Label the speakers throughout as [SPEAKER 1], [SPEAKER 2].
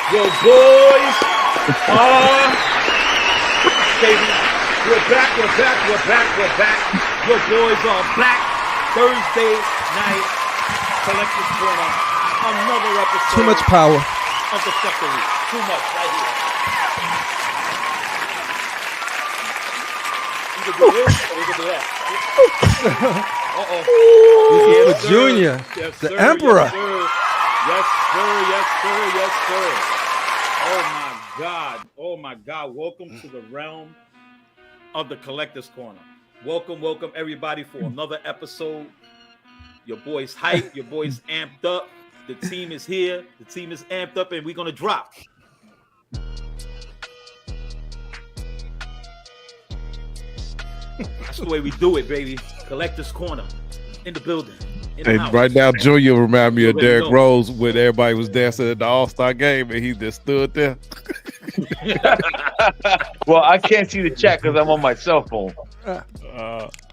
[SPEAKER 1] Your boys are baby. We're back. Your boys are back. Thursday night Collector's Corner. Another episode.
[SPEAKER 2] Too much power.
[SPEAKER 1] Of the fuckery. Too much right here. We can do this or we can do that.
[SPEAKER 2] This is for Junior,
[SPEAKER 1] Yes,
[SPEAKER 2] the
[SPEAKER 1] sir.
[SPEAKER 2] Emperor.
[SPEAKER 1] Yes, sir. Oh my God. Welcome to the realm of the Collector's Corner. Welcome everybody for another episode. Your boy's hype, your boy's amped up. The team is here. The team is amped up, and we're gonna drop. That's the way we do it, baby. Collector's Corner in the building.
[SPEAKER 3] Hey, right now, Junior remind me of Derrick Rose when everybody was dancing at the All-Star game and he just stood there.
[SPEAKER 4] Well, I can't see the chat because I'm on my cell phone.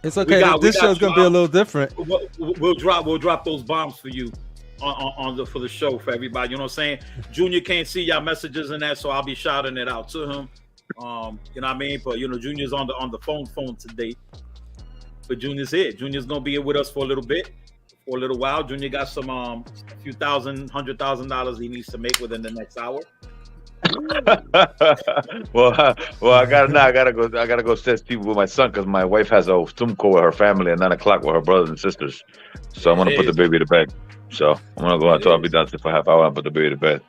[SPEAKER 2] It's okay. This show's gonna be a little different.
[SPEAKER 1] We'll drop those bombs for you for the show for everybody. You know what I'm saying? Junior can't see y'all messages and that, so I'll be shouting it out to him. You know what I mean? But Junior's on the phone today. But Junior's here. Junior's gonna be here with us for a little bit. For a little while. Junior got some a few $100,000 he needs to make within the next hour.
[SPEAKER 4] well, I gotta go set people with my son because my wife has a Zoom call with her family at 9:00 with her brothers and sisters. So I'm gonna put the baby to bed. So I'm gonna go until I'll be done for half hour and put the baby to bed.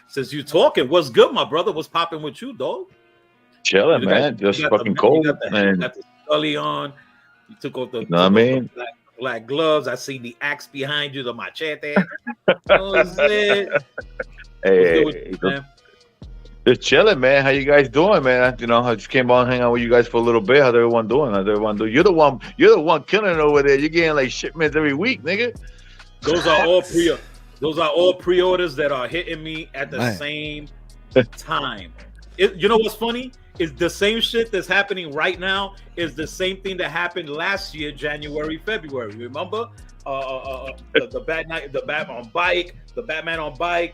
[SPEAKER 1] Since you talking, what's good, my brother? What's popping with you, dog?
[SPEAKER 4] Chilling, man. Just fucking cold, man.
[SPEAKER 1] You got the Scully on. You took off the.
[SPEAKER 4] Know what I mean?
[SPEAKER 1] Black gloves. I see the axe behind you, the machete.
[SPEAKER 4] Hey, just chilling, man. How you guys doing, man? I just came on hang out with you guys for a little bit. How's everyone doing? You're the one killing it over there. You're getting like shipments every week, nigga.
[SPEAKER 1] Those are all pre-orders that are hitting me at the same time. You know what's funny? Is the same shit that's happening right now is the same thing that happened last year, January, February. Remember? The Batman on bike,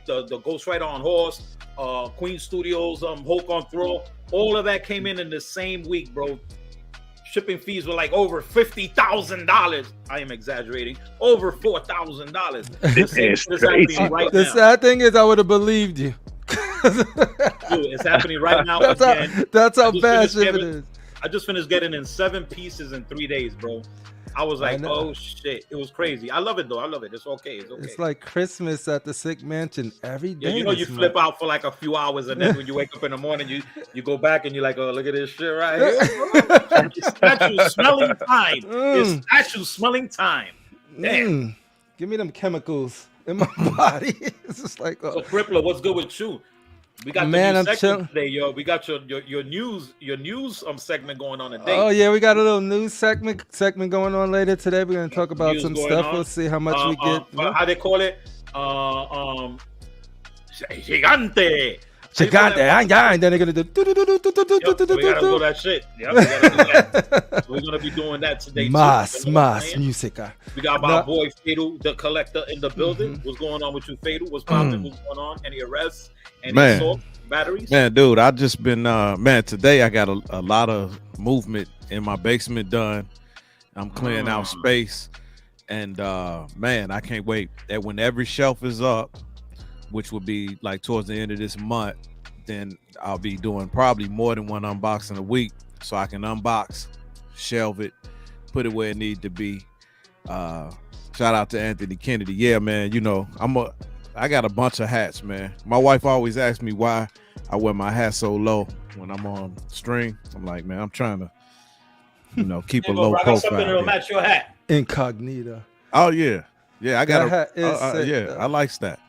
[SPEAKER 1] the Ghost Rider on horse, Queen Studios, Hulk on throw. All of that came in the same week, bro. Shipping fees were like over $50,000. I am exaggerating. Over $4,000.
[SPEAKER 2] The sad thing is, I would have believed you.
[SPEAKER 1] Dude, it's happening right now.
[SPEAKER 2] That's how bad shit is.
[SPEAKER 1] I just finished getting in 7 pieces in 3 days, bro. I was like, oh shit, it was crazy. I love it though. I love it. It's okay.
[SPEAKER 2] It's like Christmas at the Sick Mansion every day.
[SPEAKER 1] Yeah, you flip out for like a few hours, and then when you wake up in the morning, you go back and you're like, oh, look at this shit right here. It's statue smelling time. It's statue smelling time. Damn.
[SPEAKER 2] Give me them chemicals in my body. It's just like,
[SPEAKER 1] So Crippler, what's good with you? We got the news section today, yo. We got your news segment going on today.
[SPEAKER 2] Oh yeah, we got a little news segment going on later today. We're gonna talk about some stuff. We'll see how much we get.
[SPEAKER 1] How they call it? Gigante.
[SPEAKER 2] And then they're gonna do.
[SPEAKER 1] We gotta do that shit. Yeah, we gotta do that. We're gonna be doing that today.
[SPEAKER 2] Mas musica.
[SPEAKER 1] We got my boy Fatal, the collector, in the building. What's going on with you, Fatal? What's popping? What's going on? Any arrests? Any assault batteries?
[SPEAKER 3] Man, dude, I just been today I got a lot of movement in my basement done. I'm clearing out space, and man, I can't wait. That when every shelf is up, which will be like towards the end of this month, then I'll be doing probably more than one unboxing a week, so I can unbox, shelve it, put it where it needs to be. Shout out to Anthony Kennedy. Yeah, man, I got a bunch of hats, man. My wife always asks me why I wear my hat so low when I'm on string. I'm like, man, I'm trying to, keep a low profile.
[SPEAKER 1] Something that'll match your hat.
[SPEAKER 2] Incognito.
[SPEAKER 3] Oh yeah, I got I like that.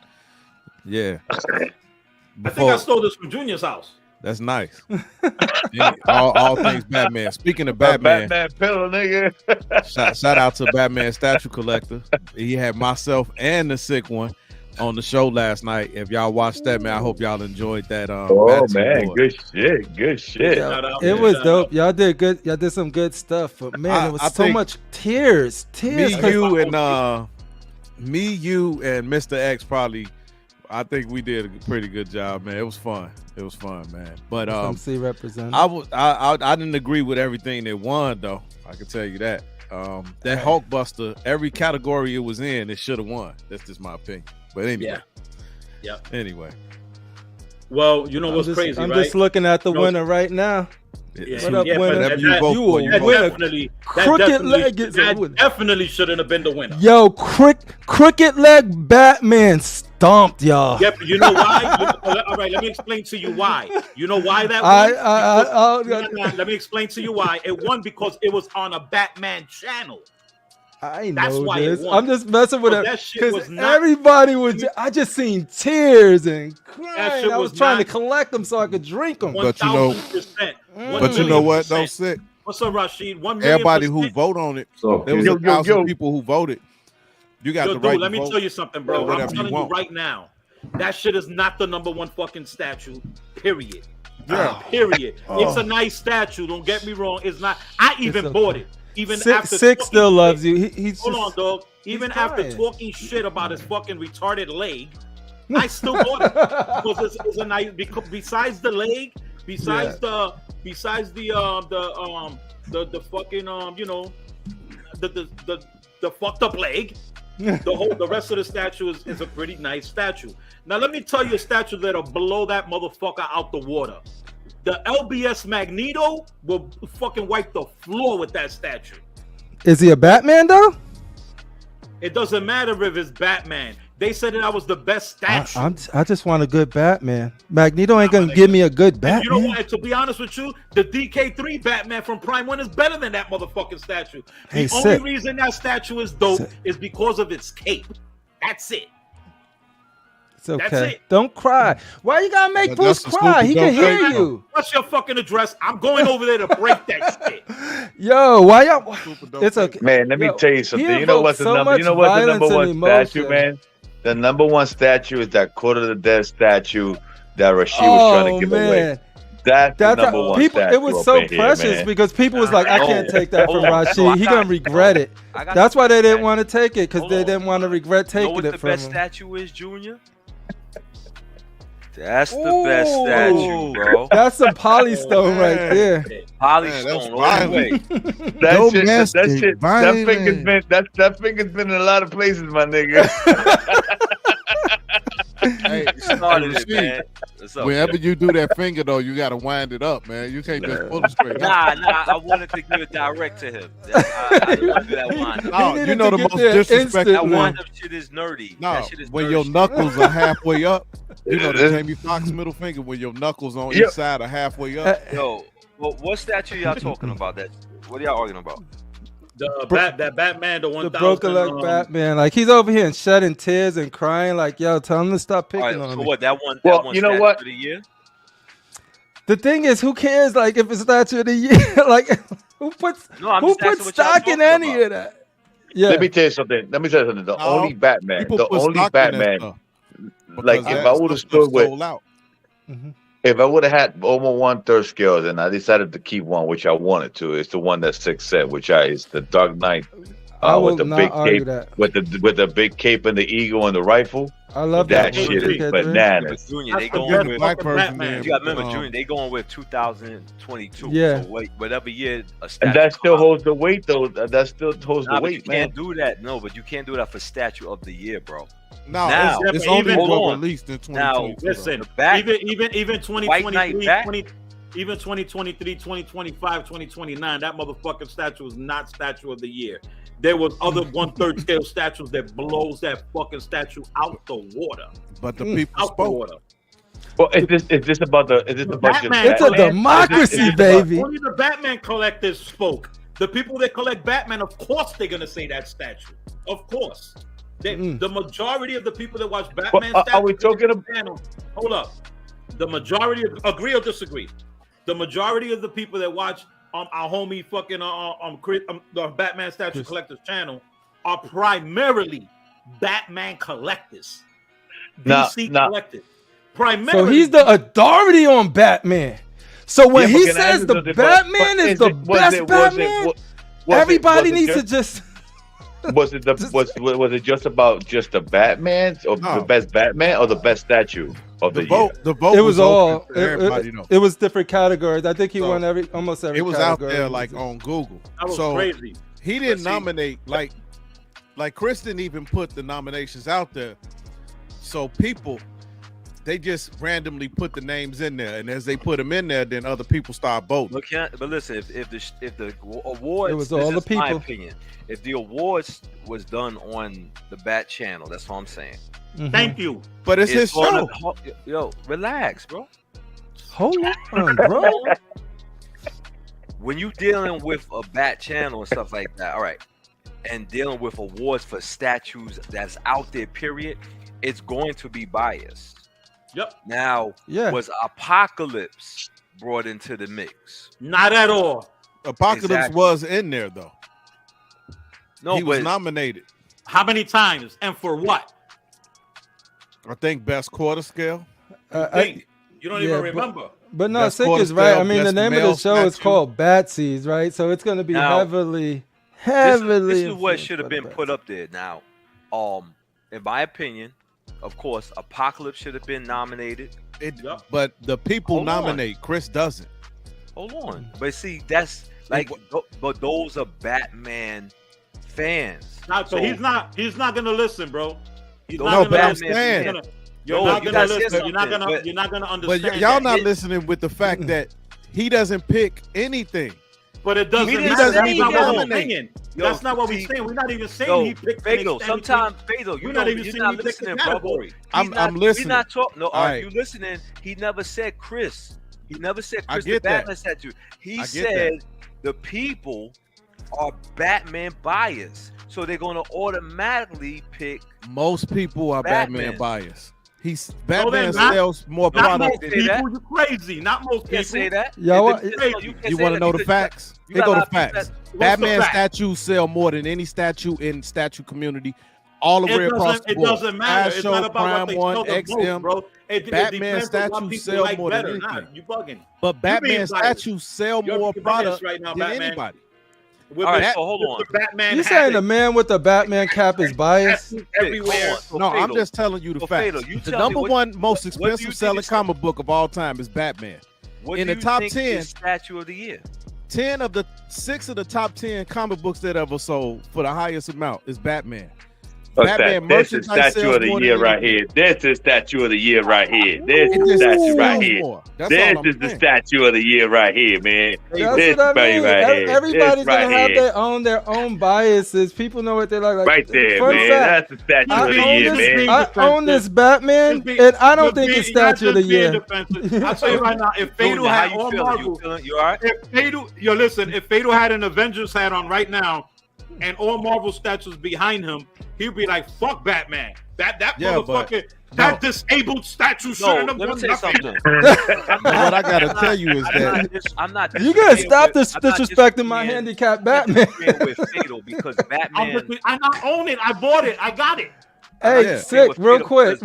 [SPEAKER 3] Yeah.
[SPEAKER 1] I think I stole this from Junior's house.
[SPEAKER 3] That's nice. all things Batman. Speaking of Batman,
[SPEAKER 4] pillow, nigga.
[SPEAKER 3] shout out to Batman statue collector. He had myself and the sick one on the show last night. If y'all watched that, man, I hope y'all enjoyed that.
[SPEAKER 4] Man, good shit.
[SPEAKER 2] It was dope. Y'all did good. Y'all did some good stuff. But man, it was so much tears.
[SPEAKER 3] Me, you, and Mr. X probably I think we did a pretty good job, man. It was fun. It was fun, man. But
[SPEAKER 2] FMC represented.
[SPEAKER 3] I didn't agree with everything they won, though. I can tell you that. That Hulkbuster, every category it was in, it should have won. That's just my opinion. But anyway.
[SPEAKER 1] Yeah.
[SPEAKER 3] Anyway.
[SPEAKER 1] Well, you know what's crazy,
[SPEAKER 2] I'm
[SPEAKER 1] right?
[SPEAKER 2] just looking at the winner right now.
[SPEAKER 1] Yeah.
[SPEAKER 2] What up, winner?
[SPEAKER 3] Whatever you vote for, you vote.
[SPEAKER 1] That definitely shouldn't have been the winner.
[SPEAKER 2] Yo, crooked leg Batman stomped y'all.
[SPEAKER 1] Yep, you know why? All right, let me explain to you why. You know why that won? Let me explain to you why. It won because it was on a Batman channel.
[SPEAKER 2] I know
[SPEAKER 1] That's why
[SPEAKER 2] this.
[SPEAKER 1] it won.
[SPEAKER 2] I'm just messing with it
[SPEAKER 1] That shit was
[SPEAKER 2] because
[SPEAKER 1] not.
[SPEAKER 2] everybody was. I just seen tears and crying.
[SPEAKER 1] shit
[SPEAKER 2] I was
[SPEAKER 1] was
[SPEAKER 2] trying to
[SPEAKER 1] not-
[SPEAKER 2] collect them so I could drink them.
[SPEAKER 3] But you know-
[SPEAKER 1] 1000%.
[SPEAKER 3] But you know what, though, Sick?
[SPEAKER 1] What's up, Rashid? 1 million%.
[SPEAKER 3] Everybody who vote on it,
[SPEAKER 4] So,
[SPEAKER 3] there was 1,000 people who voted. You got
[SPEAKER 1] Yo,
[SPEAKER 3] the
[SPEAKER 1] dude,
[SPEAKER 3] right
[SPEAKER 1] let
[SPEAKER 3] to
[SPEAKER 1] me
[SPEAKER 3] vote.
[SPEAKER 1] tell you something, bro. I'm
[SPEAKER 3] Whatever you
[SPEAKER 1] telling you
[SPEAKER 3] want.
[SPEAKER 1] right now, that shit is not the number one fucking statue. Period.
[SPEAKER 3] Yeah.
[SPEAKER 1] Period. It's a nice statue. Don't get me wrong. It's not. I even
[SPEAKER 2] okay.
[SPEAKER 1] bought it. Even
[SPEAKER 2] Six
[SPEAKER 1] after
[SPEAKER 2] still
[SPEAKER 1] talking
[SPEAKER 2] loves
[SPEAKER 1] shit-
[SPEAKER 2] you. He's
[SPEAKER 1] Hold
[SPEAKER 2] just,
[SPEAKER 1] on, dog. Even after
[SPEAKER 2] crying.
[SPEAKER 1] talking shit about his fucking retarded leg, I still bought it because it's a nice. Because besides the leg, besides the fucking the fucked up leg, the rest of the statue is a pretty nice statue. Now let me tell you a statue that'll blow that motherfucker out the water. The LBS Magneto will fucking wipe the floor with that statue.
[SPEAKER 2] Is he a Batman though?
[SPEAKER 1] It doesn't matter if it's Batman. They said that I was the best statue.
[SPEAKER 2] I just want a good Batman. Magneto ain't gonna give me a good Batman.
[SPEAKER 1] You know what? To be honest with you, the DK3 Batman from Prime 1 is better than that motherfucking statue. The only reason that statue is dope is because of its cape. That's it.
[SPEAKER 2] It's okay.
[SPEAKER 1] That's it.
[SPEAKER 2] Don't cry. Why you gotta make
[SPEAKER 3] But
[SPEAKER 2] Bruce
[SPEAKER 3] that's a
[SPEAKER 2] cry? He
[SPEAKER 3] stupid
[SPEAKER 2] can
[SPEAKER 3] dumb
[SPEAKER 2] hear
[SPEAKER 3] thing.
[SPEAKER 2] you.
[SPEAKER 1] What's your fucking address? I'm going over there to break that shit.
[SPEAKER 2] Yo, why y'all? It's okay.
[SPEAKER 4] Man, let me tell you something. You know what's the number? You know what's the number one statue, man? The number one statue is that Court of the Dead statue that Rashid was trying to give away. That's the number one
[SPEAKER 2] people.
[SPEAKER 4] statue.
[SPEAKER 2] It was so
[SPEAKER 4] up in
[SPEAKER 2] precious
[SPEAKER 4] here, man.
[SPEAKER 2] because people was like, I can't take that from Rashid. He gonna regret it.
[SPEAKER 5] got
[SPEAKER 2] That's
[SPEAKER 5] the
[SPEAKER 2] why they didn't
[SPEAKER 5] statue.
[SPEAKER 2] want to take it because
[SPEAKER 5] Hold
[SPEAKER 2] they
[SPEAKER 5] on.
[SPEAKER 2] didn't want to regret
[SPEAKER 5] You know
[SPEAKER 2] taking
[SPEAKER 5] what
[SPEAKER 2] it
[SPEAKER 5] the
[SPEAKER 2] from
[SPEAKER 5] best
[SPEAKER 2] him.
[SPEAKER 5] statue is, Junior? That's the best statue, bro.
[SPEAKER 2] That's some polystone right there.
[SPEAKER 5] Polystone all the way.
[SPEAKER 4] That finger's been in a lot of places, my nigga.
[SPEAKER 3] Hey,
[SPEAKER 5] You started it,
[SPEAKER 3] Rashid,
[SPEAKER 5] man. What's up?
[SPEAKER 3] whenever you do that finger, though, you got to wind it up, man. You can't just pull it straight out.
[SPEAKER 5] Nah, I wanted to give it direct to him. I didn't want to do that wind.
[SPEAKER 3] No,
[SPEAKER 2] needed
[SPEAKER 3] you know
[SPEAKER 2] to
[SPEAKER 3] the
[SPEAKER 2] get
[SPEAKER 3] most
[SPEAKER 2] there
[SPEAKER 3] disrespectful.
[SPEAKER 5] That
[SPEAKER 2] instantly.
[SPEAKER 5] wind up shit is nerdy.
[SPEAKER 3] No,
[SPEAKER 5] That shit is
[SPEAKER 3] when
[SPEAKER 5] nerd
[SPEAKER 3] your
[SPEAKER 5] shit.
[SPEAKER 3] knuckles are halfway up, you know the Jamie Foxx middle finger, when your knuckles on each side are halfway up.
[SPEAKER 5] Yo, what statue y'all talking about? What are y'all arguing about?
[SPEAKER 1] That Batman, the 1000.
[SPEAKER 2] The broken leg Batman, like he's over here and shedding tears and crying, like, yo, tell him to stop picking
[SPEAKER 5] All right,
[SPEAKER 2] on
[SPEAKER 5] so
[SPEAKER 2] me.
[SPEAKER 5] what? That one.
[SPEAKER 4] Well,
[SPEAKER 5] that one
[SPEAKER 4] you know
[SPEAKER 5] statue
[SPEAKER 4] what?
[SPEAKER 5] of the year?
[SPEAKER 2] The thing is, who cares? Like, if it's statue of the year, like, who puts
[SPEAKER 5] No, I'm
[SPEAKER 2] who
[SPEAKER 5] just asking
[SPEAKER 2] puts
[SPEAKER 5] what y'all
[SPEAKER 2] stock in
[SPEAKER 5] talking
[SPEAKER 2] any
[SPEAKER 5] about.
[SPEAKER 2] of that? Yeah,
[SPEAKER 4] Let me tell you something. The
[SPEAKER 3] No,
[SPEAKER 4] only Batman,
[SPEAKER 3] People
[SPEAKER 4] the
[SPEAKER 3] put
[SPEAKER 4] only
[SPEAKER 3] stock in that
[SPEAKER 4] Batman.
[SPEAKER 3] stuff,
[SPEAKER 4] Like,
[SPEAKER 3] because
[SPEAKER 4] if
[SPEAKER 3] that
[SPEAKER 4] I would've
[SPEAKER 3] stuff
[SPEAKER 4] stood with-
[SPEAKER 3] sold out.
[SPEAKER 4] If I would have had over 1/3 scales and I decided to keep one, which I wanted to, it's the one that Six said, which is the Dark Knight.
[SPEAKER 2] I will
[SPEAKER 4] With the
[SPEAKER 2] not
[SPEAKER 4] big
[SPEAKER 2] argue
[SPEAKER 4] cape,
[SPEAKER 2] that.
[SPEAKER 4] with the big cape and the eagle and the rifle.
[SPEAKER 2] I love
[SPEAKER 4] That
[SPEAKER 2] that.
[SPEAKER 4] shit is
[SPEAKER 5] Yeah,
[SPEAKER 4] bananas.
[SPEAKER 5] but Junior, they
[SPEAKER 1] That's the
[SPEAKER 5] going
[SPEAKER 1] best
[SPEAKER 5] with.
[SPEAKER 3] Black
[SPEAKER 1] fucking
[SPEAKER 3] person
[SPEAKER 1] Batman.
[SPEAKER 3] there.
[SPEAKER 5] You got to remember, Junior, they going with 2022.
[SPEAKER 2] Yeah.
[SPEAKER 5] So wait, whatever year a statue.
[SPEAKER 4] And that still
[SPEAKER 5] come out.
[SPEAKER 4] holds the weight, though. That still holds
[SPEAKER 5] Nah,
[SPEAKER 4] the
[SPEAKER 5] but you
[SPEAKER 4] weight, man.
[SPEAKER 5] can't do that. No, but you can't do that for statue of the year, bro.
[SPEAKER 3] No,
[SPEAKER 5] Now-
[SPEAKER 3] it's
[SPEAKER 1] Yeah,
[SPEAKER 3] only
[SPEAKER 1] but
[SPEAKER 5] hold on.
[SPEAKER 3] released in
[SPEAKER 5] Now,
[SPEAKER 3] 2022.
[SPEAKER 1] Listen,
[SPEAKER 5] The back-
[SPEAKER 1] even
[SPEAKER 5] White Knight
[SPEAKER 1] 2023,
[SPEAKER 5] back?
[SPEAKER 1] even 2023, 2025, 2029, that motherfucking statue was not statue of the year. There was other 1/3 scale statues that blows that fucking statue out the water.
[SPEAKER 3] But the people
[SPEAKER 1] Out the
[SPEAKER 3] spoke.
[SPEAKER 1] water.
[SPEAKER 4] Well, is this about
[SPEAKER 1] Batman.
[SPEAKER 2] It's a democracy, baby.
[SPEAKER 1] Only the Batman collectors spoke. The people that collect Batman, of course, they're gonna say that statue. Of course, the majority of the people that watch Batman
[SPEAKER 4] But are we talking
[SPEAKER 1] about? Hold up. The majority of agree or disagree. The majority of the people that watch our homie fucking the Batman statue collectors channel are primarily Batman collectors. DC collectors. Primarily.
[SPEAKER 2] So he's the authority on Batman. So when
[SPEAKER 4] Yeah,
[SPEAKER 2] he
[SPEAKER 4] but can I
[SPEAKER 2] says
[SPEAKER 4] ask
[SPEAKER 2] the
[SPEAKER 4] you something?
[SPEAKER 2] Batman
[SPEAKER 4] But
[SPEAKER 2] is the best Batman, everybody needs to just.
[SPEAKER 4] Was it just about just the Batman or the best Batman or the best statue of the year?
[SPEAKER 3] The vote
[SPEAKER 2] It was all.
[SPEAKER 3] everybody knows.
[SPEAKER 2] It was different categories. I think he won almost every.
[SPEAKER 3] It was
[SPEAKER 2] category.
[SPEAKER 3] out there like on Google.
[SPEAKER 1] That was crazy.
[SPEAKER 3] He didn't nominate like Chris didn't even put the nominations out there. So people, they just randomly put the names in there, and as they put them in there, then other people start voting.
[SPEAKER 5] But listen, if the awards,
[SPEAKER 2] It was all the people.
[SPEAKER 5] My opinion. If the awards was done on the Bat channel, that's what I'm saying.
[SPEAKER 2] Mhm.
[SPEAKER 1] Thank you.
[SPEAKER 3] But it's his show.
[SPEAKER 5] Yo, relax, bro.
[SPEAKER 2] Hold on, bro.
[SPEAKER 5] When you dealing with a Bat channel and stuff like that, all right, and dealing with awards for statues that's out there, period, it's going to be biased.
[SPEAKER 1] Yep.
[SPEAKER 5] Now, was Apocalypse brought into the mix?
[SPEAKER 1] Not at all.
[SPEAKER 3] Apocalypse was in there though.
[SPEAKER 5] No,
[SPEAKER 3] he was nominated.
[SPEAKER 1] How many times and for what?
[SPEAKER 3] I think best quarter scale.
[SPEAKER 1] You don't even remember.
[SPEAKER 2] But no, Sick is right. I mean, the name of the show is called Batsies, right? So it's going to be heavily.
[SPEAKER 5] This is what should have been put up there. Now, in my opinion, of course, Apocalypse should have been nominated.
[SPEAKER 3] But the people nominate. Chris doesn't.
[SPEAKER 5] Hold on. But see, that's like, but those are Batman fans.
[SPEAKER 1] So he's not gonna listen, bro.
[SPEAKER 3] He's not gonna listen.
[SPEAKER 1] You're not gonna listen. You're not gonna understand.
[SPEAKER 3] But y'all not listening with the fact that he doesn't pick anything.
[SPEAKER 1] But it doesn't.
[SPEAKER 3] He doesn't even
[SPEAKER 1] nominate. That's not what we're saying. We're not even saying he picked.
[SPEAKER 5] Fatal. Sometimes Fatal, you're not listening, bro.
[SPEAKER 3] I'm listening.
[SPEAKER 5] He's not talking. No, are you listening? He never said Chris. He never said Chris the Batman statue. He said the people are Batman biased, so they're going to automatically pick.
[SPEAKER 3] Most people are Batman biased. Batman sells more product than
[SPEAKER 1] people. You crazy? Not most people.
[SPEAKER 5] Say that.
[SPEAKER 3] You want to know the facts? Here go the facts. Batman statues sell more than any statue in statue community. All the way across the board.
[SPEAKER 1] It doesn't matter. It's not about what they sell the most, bro.
[SPEAKER 3] Batman statues sell more than anything.
[SPEAKER 1] You bugging.
[SPEAKER 3] But Batman statues sell more product than anybody.
[SPEAKER 5] All right, so hold on.
[SPEAKER 2] You saying the man with the Batman cap is biased?
[SPEAKER 1] Everywhere.
[SPEAKER 3] No, I'm just telling you the facts. The number one most expensive selling comic book of all time is Batman. In the top 10,
[SPEAKER 5] statue of the year.
[SPEAKER 3] 6 of the top 10 comic books that ever sold for the highest amount is Batman.
[SPEAKER 4] This is statue of the year right here. This is statue of the year right here. This is statue right here. This is the statue of the year right here, man.
[SPEAKER 2] That's what I mean. Everybody's gonna have their own biases. People know what they like.
[SPEAKER 4] Right there, man. That's the statue of the year, man.
[SPEAKER 2] I own this Batman, and I don't think it's statue of the year.
[SPEAKER 1] I'll tell you right now, if Fatal had all Marvel,
[SPEAKER 5] you all right?
[SPEAKER 1] If Fatal had an Avengers hat on right now, and all Marvel statues behind him, he'd be like, "Fuck Batman! That motherfucker, that disabled statue shouldn't have won nothing."
[SPEAKER 3] What I gotta tell you is that
[SPEAKER 5] I'm not.
[SPEAKER 2] You gotta stop disrespecting my handicapped Batman.
[SPEAKER 5] With Fatal because Batman.
[SPEAKER 1] I not own it. I bought it. I got it.
[SPEAKER 2] Hey, Sick, real quick,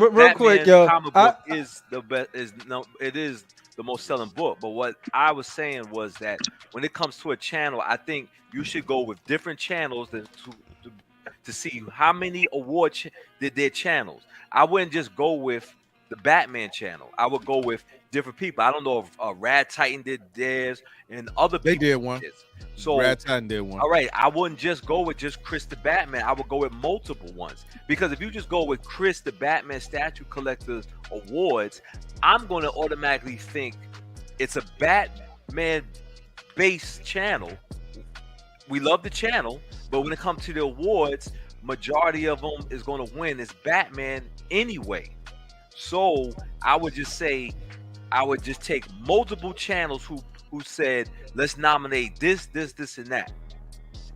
[SPEAKER 2] yo.
[SPEAKER 5] Comic book is the best. It is the most selling book. But what I was saying was that when it comes to a channel, I think you should go with different channels to see how many awards did their channels. I wouldn't just go with the Batman channel. I would go with different people. I don't know if Rad Titan did theirs and other people.
[SPEAKER 3] They did one.
[SPEAKER 5] So
[SPEAKER 3] Rad Titan did one.
[SPEAKER 5] All right, I wouldn't just go with just Chris the Batman. I would go with multiple ones because if you just go with Chris the Batman Statue Collectors Awards, I'm going to automatically think it's a Batman based channel. We love the channel, but when it comes to the awards, majority of them is going to win is Batman anyway. So I would just say, I would just take multiple channels who said, let's nominate this, and that,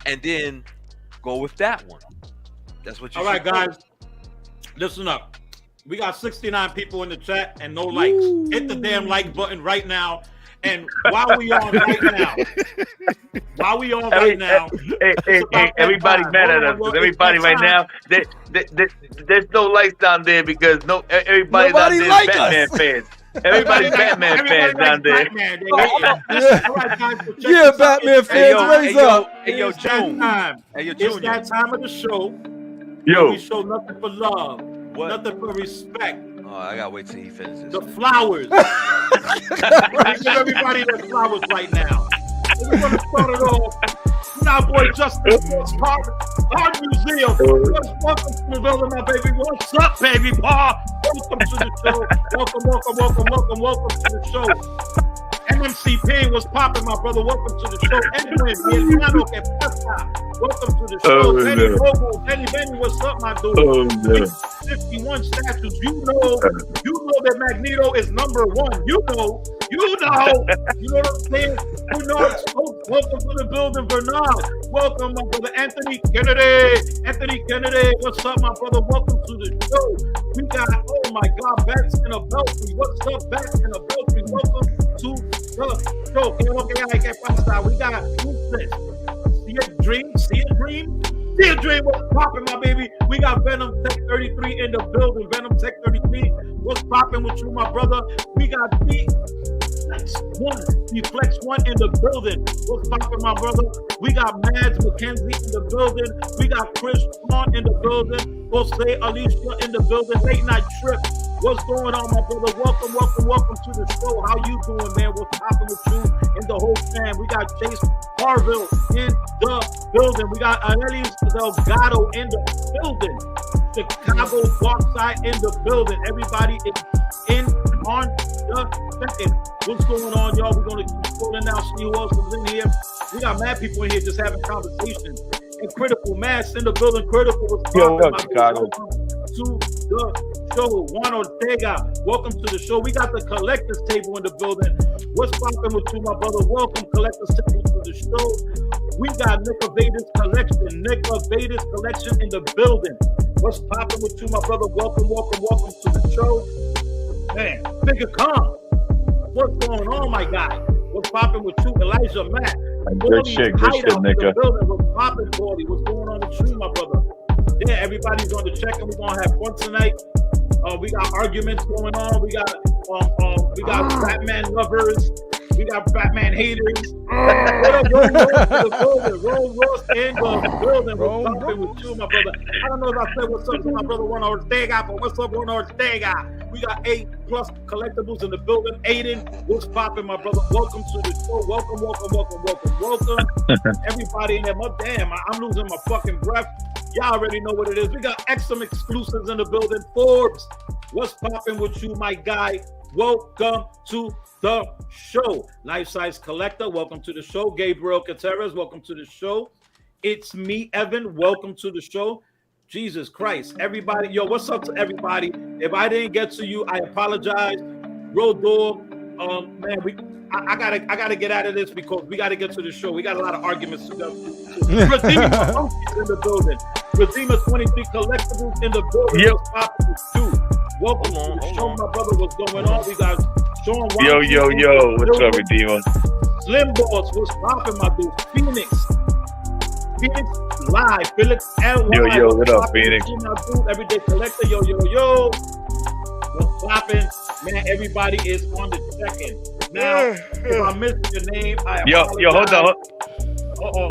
[SPEAKER 5] and then go with that one. That's what you
[SPEAKER 1] all right, guys. Listen up. We got 69 people in the chat and no likes. Hit the damn like button right now. And while we on right now,
[SPEAKER 4] everybody's mad at us. Everybody right now, there's no likes down there because everybody's out there Batman fans. Everybody's Batman fans down there.
[SPEAKER 1] Batman. All right, guys, so check
[SPEAKER 2] Yeah,
[SPEAKER 1] this out.
[SPEAKER 2] Batman fans, raise up.
[SPEAKER 5] Hey, yo,
[SPEAKER 1] It's that
[SPEAKER 5] June.
[SPEAKER 1] time.
[SPEAKER 5] Hey, yo,
[SPEAKER 1] It's
[SPEAKER 5] Junior.
[SPEAKER 1] that time of the show.
[SPEAKER 4] Yo,
[SPEAKER 1] We show nothing for love,
[SPEAKER 5] What?
[SPEAKER 1] nothing for respect.
[SPEAKER 5] Oh, I gotta wait till he finishes.
[SPEAKER 1] The flowers. Give everybody their flowers right now. We're gonna start it off. Now, boy, Justin, Art Museum. Welcome to the building, my baby. What's up, baby? Welcome to the show. Welcome to the show. MMCP was popping, my brother. Welcome to the show. Edwin, Milano, que pasa? Welcome to the show.
[SPEAKER 4] Oh,
[SPEAKER 1] Benny
[SPEAKER 4] no.
[SPEAKER 1] Bobo, Benny, what's up, my dude?
[SPEAKER 4] Oh, no.
[SPEAKER 1] 51 statues. You know that Magneto is number one. You know what I'm saying? You know, welcome to the building, Bernard. Welcome, my brother Anthony Kennedy, what's up, my brother? Welcome to the show. We got, oh my God, Bats in a Belfry. What's up, Bats in a Belfry? Welcome to the show. ¿Qué pasa? We got Ruthless. See a dream was popping, my baby. We got Venom Tech 33 in the building. Venom Tech 33. What's popping with you, my brother? We got Flex One in the building. What's popping, my brother? We got Mads McKenzie in the building. We got Chris Sean in the building. Jose Alicia in the building. Late Night Trip. What's going on, my brother? Welcome to the show. How you doing, man? What's popping with you and the whole fam? We got Chase Harville in the building. We got Anelis Delgado in the building. Chicago Darkside in the building. Everybody is in on the second. What's going on, y'all? We're going to keep scrolling now, see who else is in here. We got mad people in here just having conversations. And Critical Mass in the building. Critical was popping,
[SPEAKER 4] Chicago.
[SPEAKER 1] to the show. Juan Ortega, welcome to the show. We got the collectors table in the building. What's popping with you, my brother? Welcome, collectors table, to the show. We got Nick Avadas collection in the building. What's popping with you, my brother? Welcome to the show. Man, Figure Khan. What's going on, my guy? What's popping with you, Elijah Matt?
[SPEAKER 4] Good shit, nigga.
[SPEAKER 1] What's popping, Gordy? What's going on with you, my brother? Yeah, everybody's on the check and we're gonna have fun tonight. We got arguments going on. We got Batman lovers. We got Batman haters. What up, Roll Ross in the building. What's popping with you, my brother? I don't know if I said what's up to my brother Juan Ortega, but what's up, Juan Ortega? We got A+ collectibles in the building. Aiden, what's popping, my brother? Welcome to the show. Welcome. Everybody in there. Damn, I'm losing my fucking breath. Y'all already know what it is. We got XM exclusives in the building. Forbes, what's popping with you, my guy? Welcome to the show. Life Size Collector, welcome to the show. Gabriel Cateras, welcome to the show. It's me, Evan. Welcome to the show. Jesus Christ, everybody. Yo, what's up to everybody? If I didn't get to you, I apologize. Road Dog, man, I gotta get out of this because we gotta get to the show. We got a lot of arguments to go. Redeemer in the building. Redeemer 23 collectibles in the building. Yep. Welcome to the show, my brother. What's going on? We got Sean.
[SPEAKER 4] Yo. What's up, Redeemer?
[SPEAKER 1] Slim Boss, what's popping, my dude? Phoenix Live. Felix L.
[SPEAKER 4] Yo, what up, Phoenix?
[SPEAKER 1] Everyday Collector. Yo. What's popping? Man, everybody is on the second. Now, if I missed your name, I apologize.
[SPEAKER 4] Yo, hold on.
[SPEAKER 1] Uh-oh.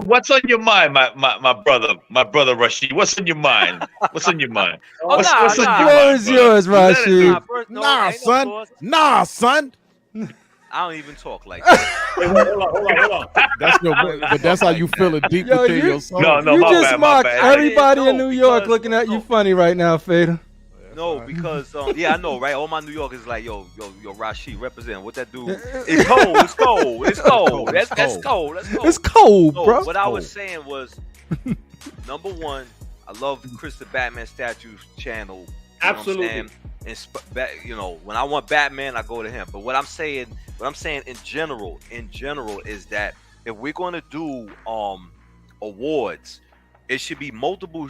[SPEAKER 4] What's on your mind, my brother Rashid? What's on your mind? What's on your mind? What's on your mind?
[SPEAKER 2] Floor is yours, Rashid.
[SPEAKER 3] Nah, son.
[SPEAKER 5] I don't even talk like that.
[SPEAKER 1] Wait, hold on.
[SPEAKER 3] But that's how you feeling deep
[SPEAKER 2] Yo,
[SPEAKER 3] within
[SPEAKER 2] you-
[SPEAKER 3] your soul.
[SPEAKER 4] No,
[SPEAKER 2] You
[SPEAKER 4] my
[SPEAKER 2] just
[SPEAKER 4] bad, my
[SPEAKER 2] mocked
[SPEAKER 4] bad.
[SPEAKER 2] everybody in New York
[SPEAKER 5] because-
[SPEAKER 2] looking at you funny right now, Fader.
[SPEAKER 5] No, because yeah, I know, right? All my New Yorkers like, yo, Rashid represent. What that dude? It's cold. That's cold.
[SPEAKER 2] It's cold,
[SPEAKER 5] No,
[SPEAKER 2] bro.
[SPEAKER 5] what I was saying was, number one, I love the Chris the Batman Statues channel.
[SPEAKER 1] Absolutely.
[SPEAKER 5] When I want Batman, I go to him. But what I'm saying in general is that if we're going to do awards, it should be multiple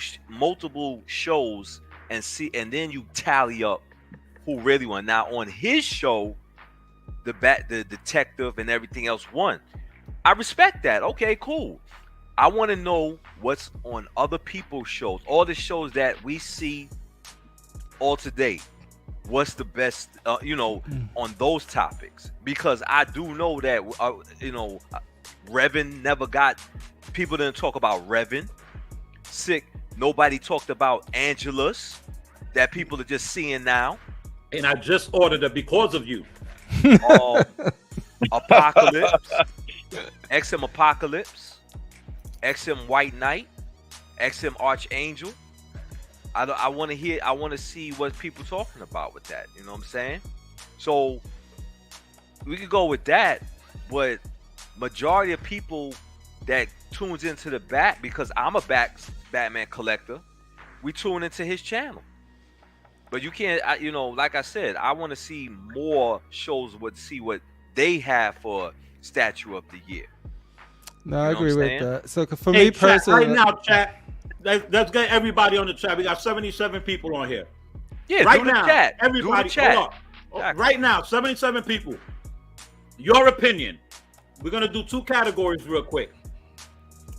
[SPEAKER 5] shows and then you tally up who really won. Now on his show, the detective and everything else won. I respect that. Okay, cool. I want to know what's on other people's shows, all the shows that we see all to date, what's the best, on those topics? Because I do know that, Revan never got, people didn't talk about Revan. Sick, nobody talked about Angelus, that people are just seeing now.
[SPEAKER 1] And I just ordered it because of you.
[SPEAKER 5] Apocalypse, XM Apocalypse, XM White Knight, XM Archangel. I want to see what people talking about with that. You know what I'm saying? So we could go with that, but majority of people that tunes into the Bat, because I'm a Batman collector, we tune into his channel. But you can't, like I said, I want to see more shows see what they have for Statue of the Year.
[SPEAKER 2] No, I agree with that. So for
[SPEAKER 1] Hey,
[SPEAKER 2] me
[SPEAKER 1] chat,
[SPEAKER 2] personally,
[SPEAKER 1] right now, chat, let's get everybody on the chat. We got 77 people on here.
[SPEAKER 5] Yeah,
[SPEAKER 1] right
[SPEAKER 5] do the
[SPEAKER 1] now,
[SPEAKER 5] chat.
[SPEAKER 1] everybody,
[SPEAKER 5] Do the chat.
[SPEAKER 1] hold on.
[SPEAKER 5] Exactly.
[SPEAKER 1] Right now, 77 people. Your opinion. We're gonna do 2 categories real quick.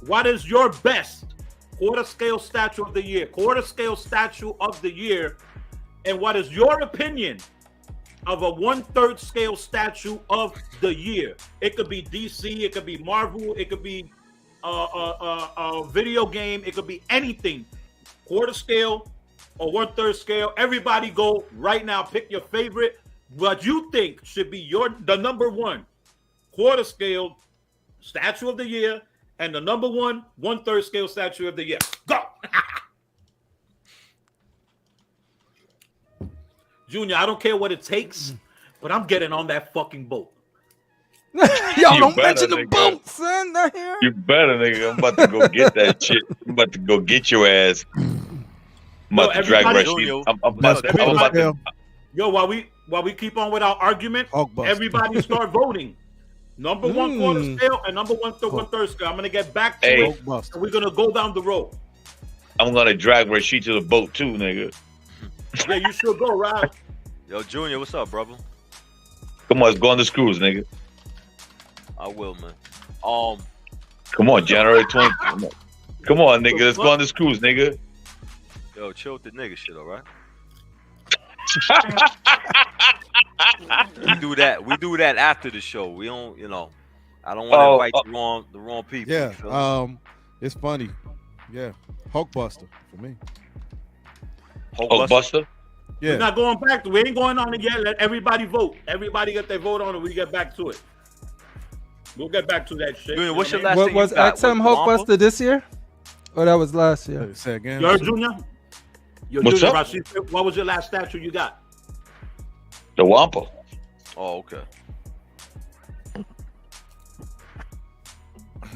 [SPEAKER 1] What is your best quarter scale statue of the year? Quarter scale statue of the year. And what is your opinion of a 1/3 scale statue of the year? It could be DC, it could be Marvel, it could be a video game, it could be anything. Quarter scale or 1/3 scale. Everybody go right now. Pick your favorite. What you think should be the number 1 quarter scale statue of the year and the number 1 1/3 scale statue of the year. Go. Junior, I don't care what it takes, but I'm getting on that fucking boat.
[SPEAKER 2] y'all don't mention the boat, son. Not here.
[SPEAKER 4] You better, nigga. I'm about to go get that shit. I'm about to go get your ass. I'm about to drag Rashid. I'm about to.
[SPEAKER 1] Yo, while we keep on with our argument, everybody start voting. Number 1 quarter scale and number 1/3 scale. I'm gonna get back to it. And we're gonna go down the road.
[SPEAKER 4] I'm gonna drag Rashid to the boat too, nigga.
[SPEAKER 1] Yeah, you should go, right?
[SPEAKER 5] Yo, Junior, what's up, brother?
[SPEAKER 4] Come on, let's go on the cruise, nigga.
[SPEAKER 5] I will, man.
[SPEAKER 4] Come on, January 20th. Come on, nigga. Let's go on this cruise, nigga.
[SPEAKER 5] Yo, chill with the nigga shit, all right? We do that after the show. We don't, I don't want to invite the wrong people.
[SPEAKER 3] Yeah, it's funny. Yeah, Hulkbuster for me.
[SPEAKER 4] Hulkbuster?
[SPEAKER 3] Yeah.
[SPEAKER 1] We're not going back to. We ain't going on it yet. Let everybody vote. Everybody get their vote on it. We get back to it. We'll get back to that shit.
[SPEAKER 5] Junior, what's your last
[SPEAKER 2] What
[SPEAKER 5] thing
[SPEAKER 2] was
[SPEAKER 5] you got?
[SPEAKER 2] XM Hulkbuster this year? Or that was last year?
[SPEAKER 3] Say again.
[SPEAKER 1] Yo, Junior. Yo,
[SPEAKER 4] What's
[SPEAKER 1] Junior,
[SPEAKER 4] up?
[SPEAKER 1] Rashid, what was your last statue you got?
[SPEAKER 4] The Wampa.
[SPEAKER 5] Oh, okay.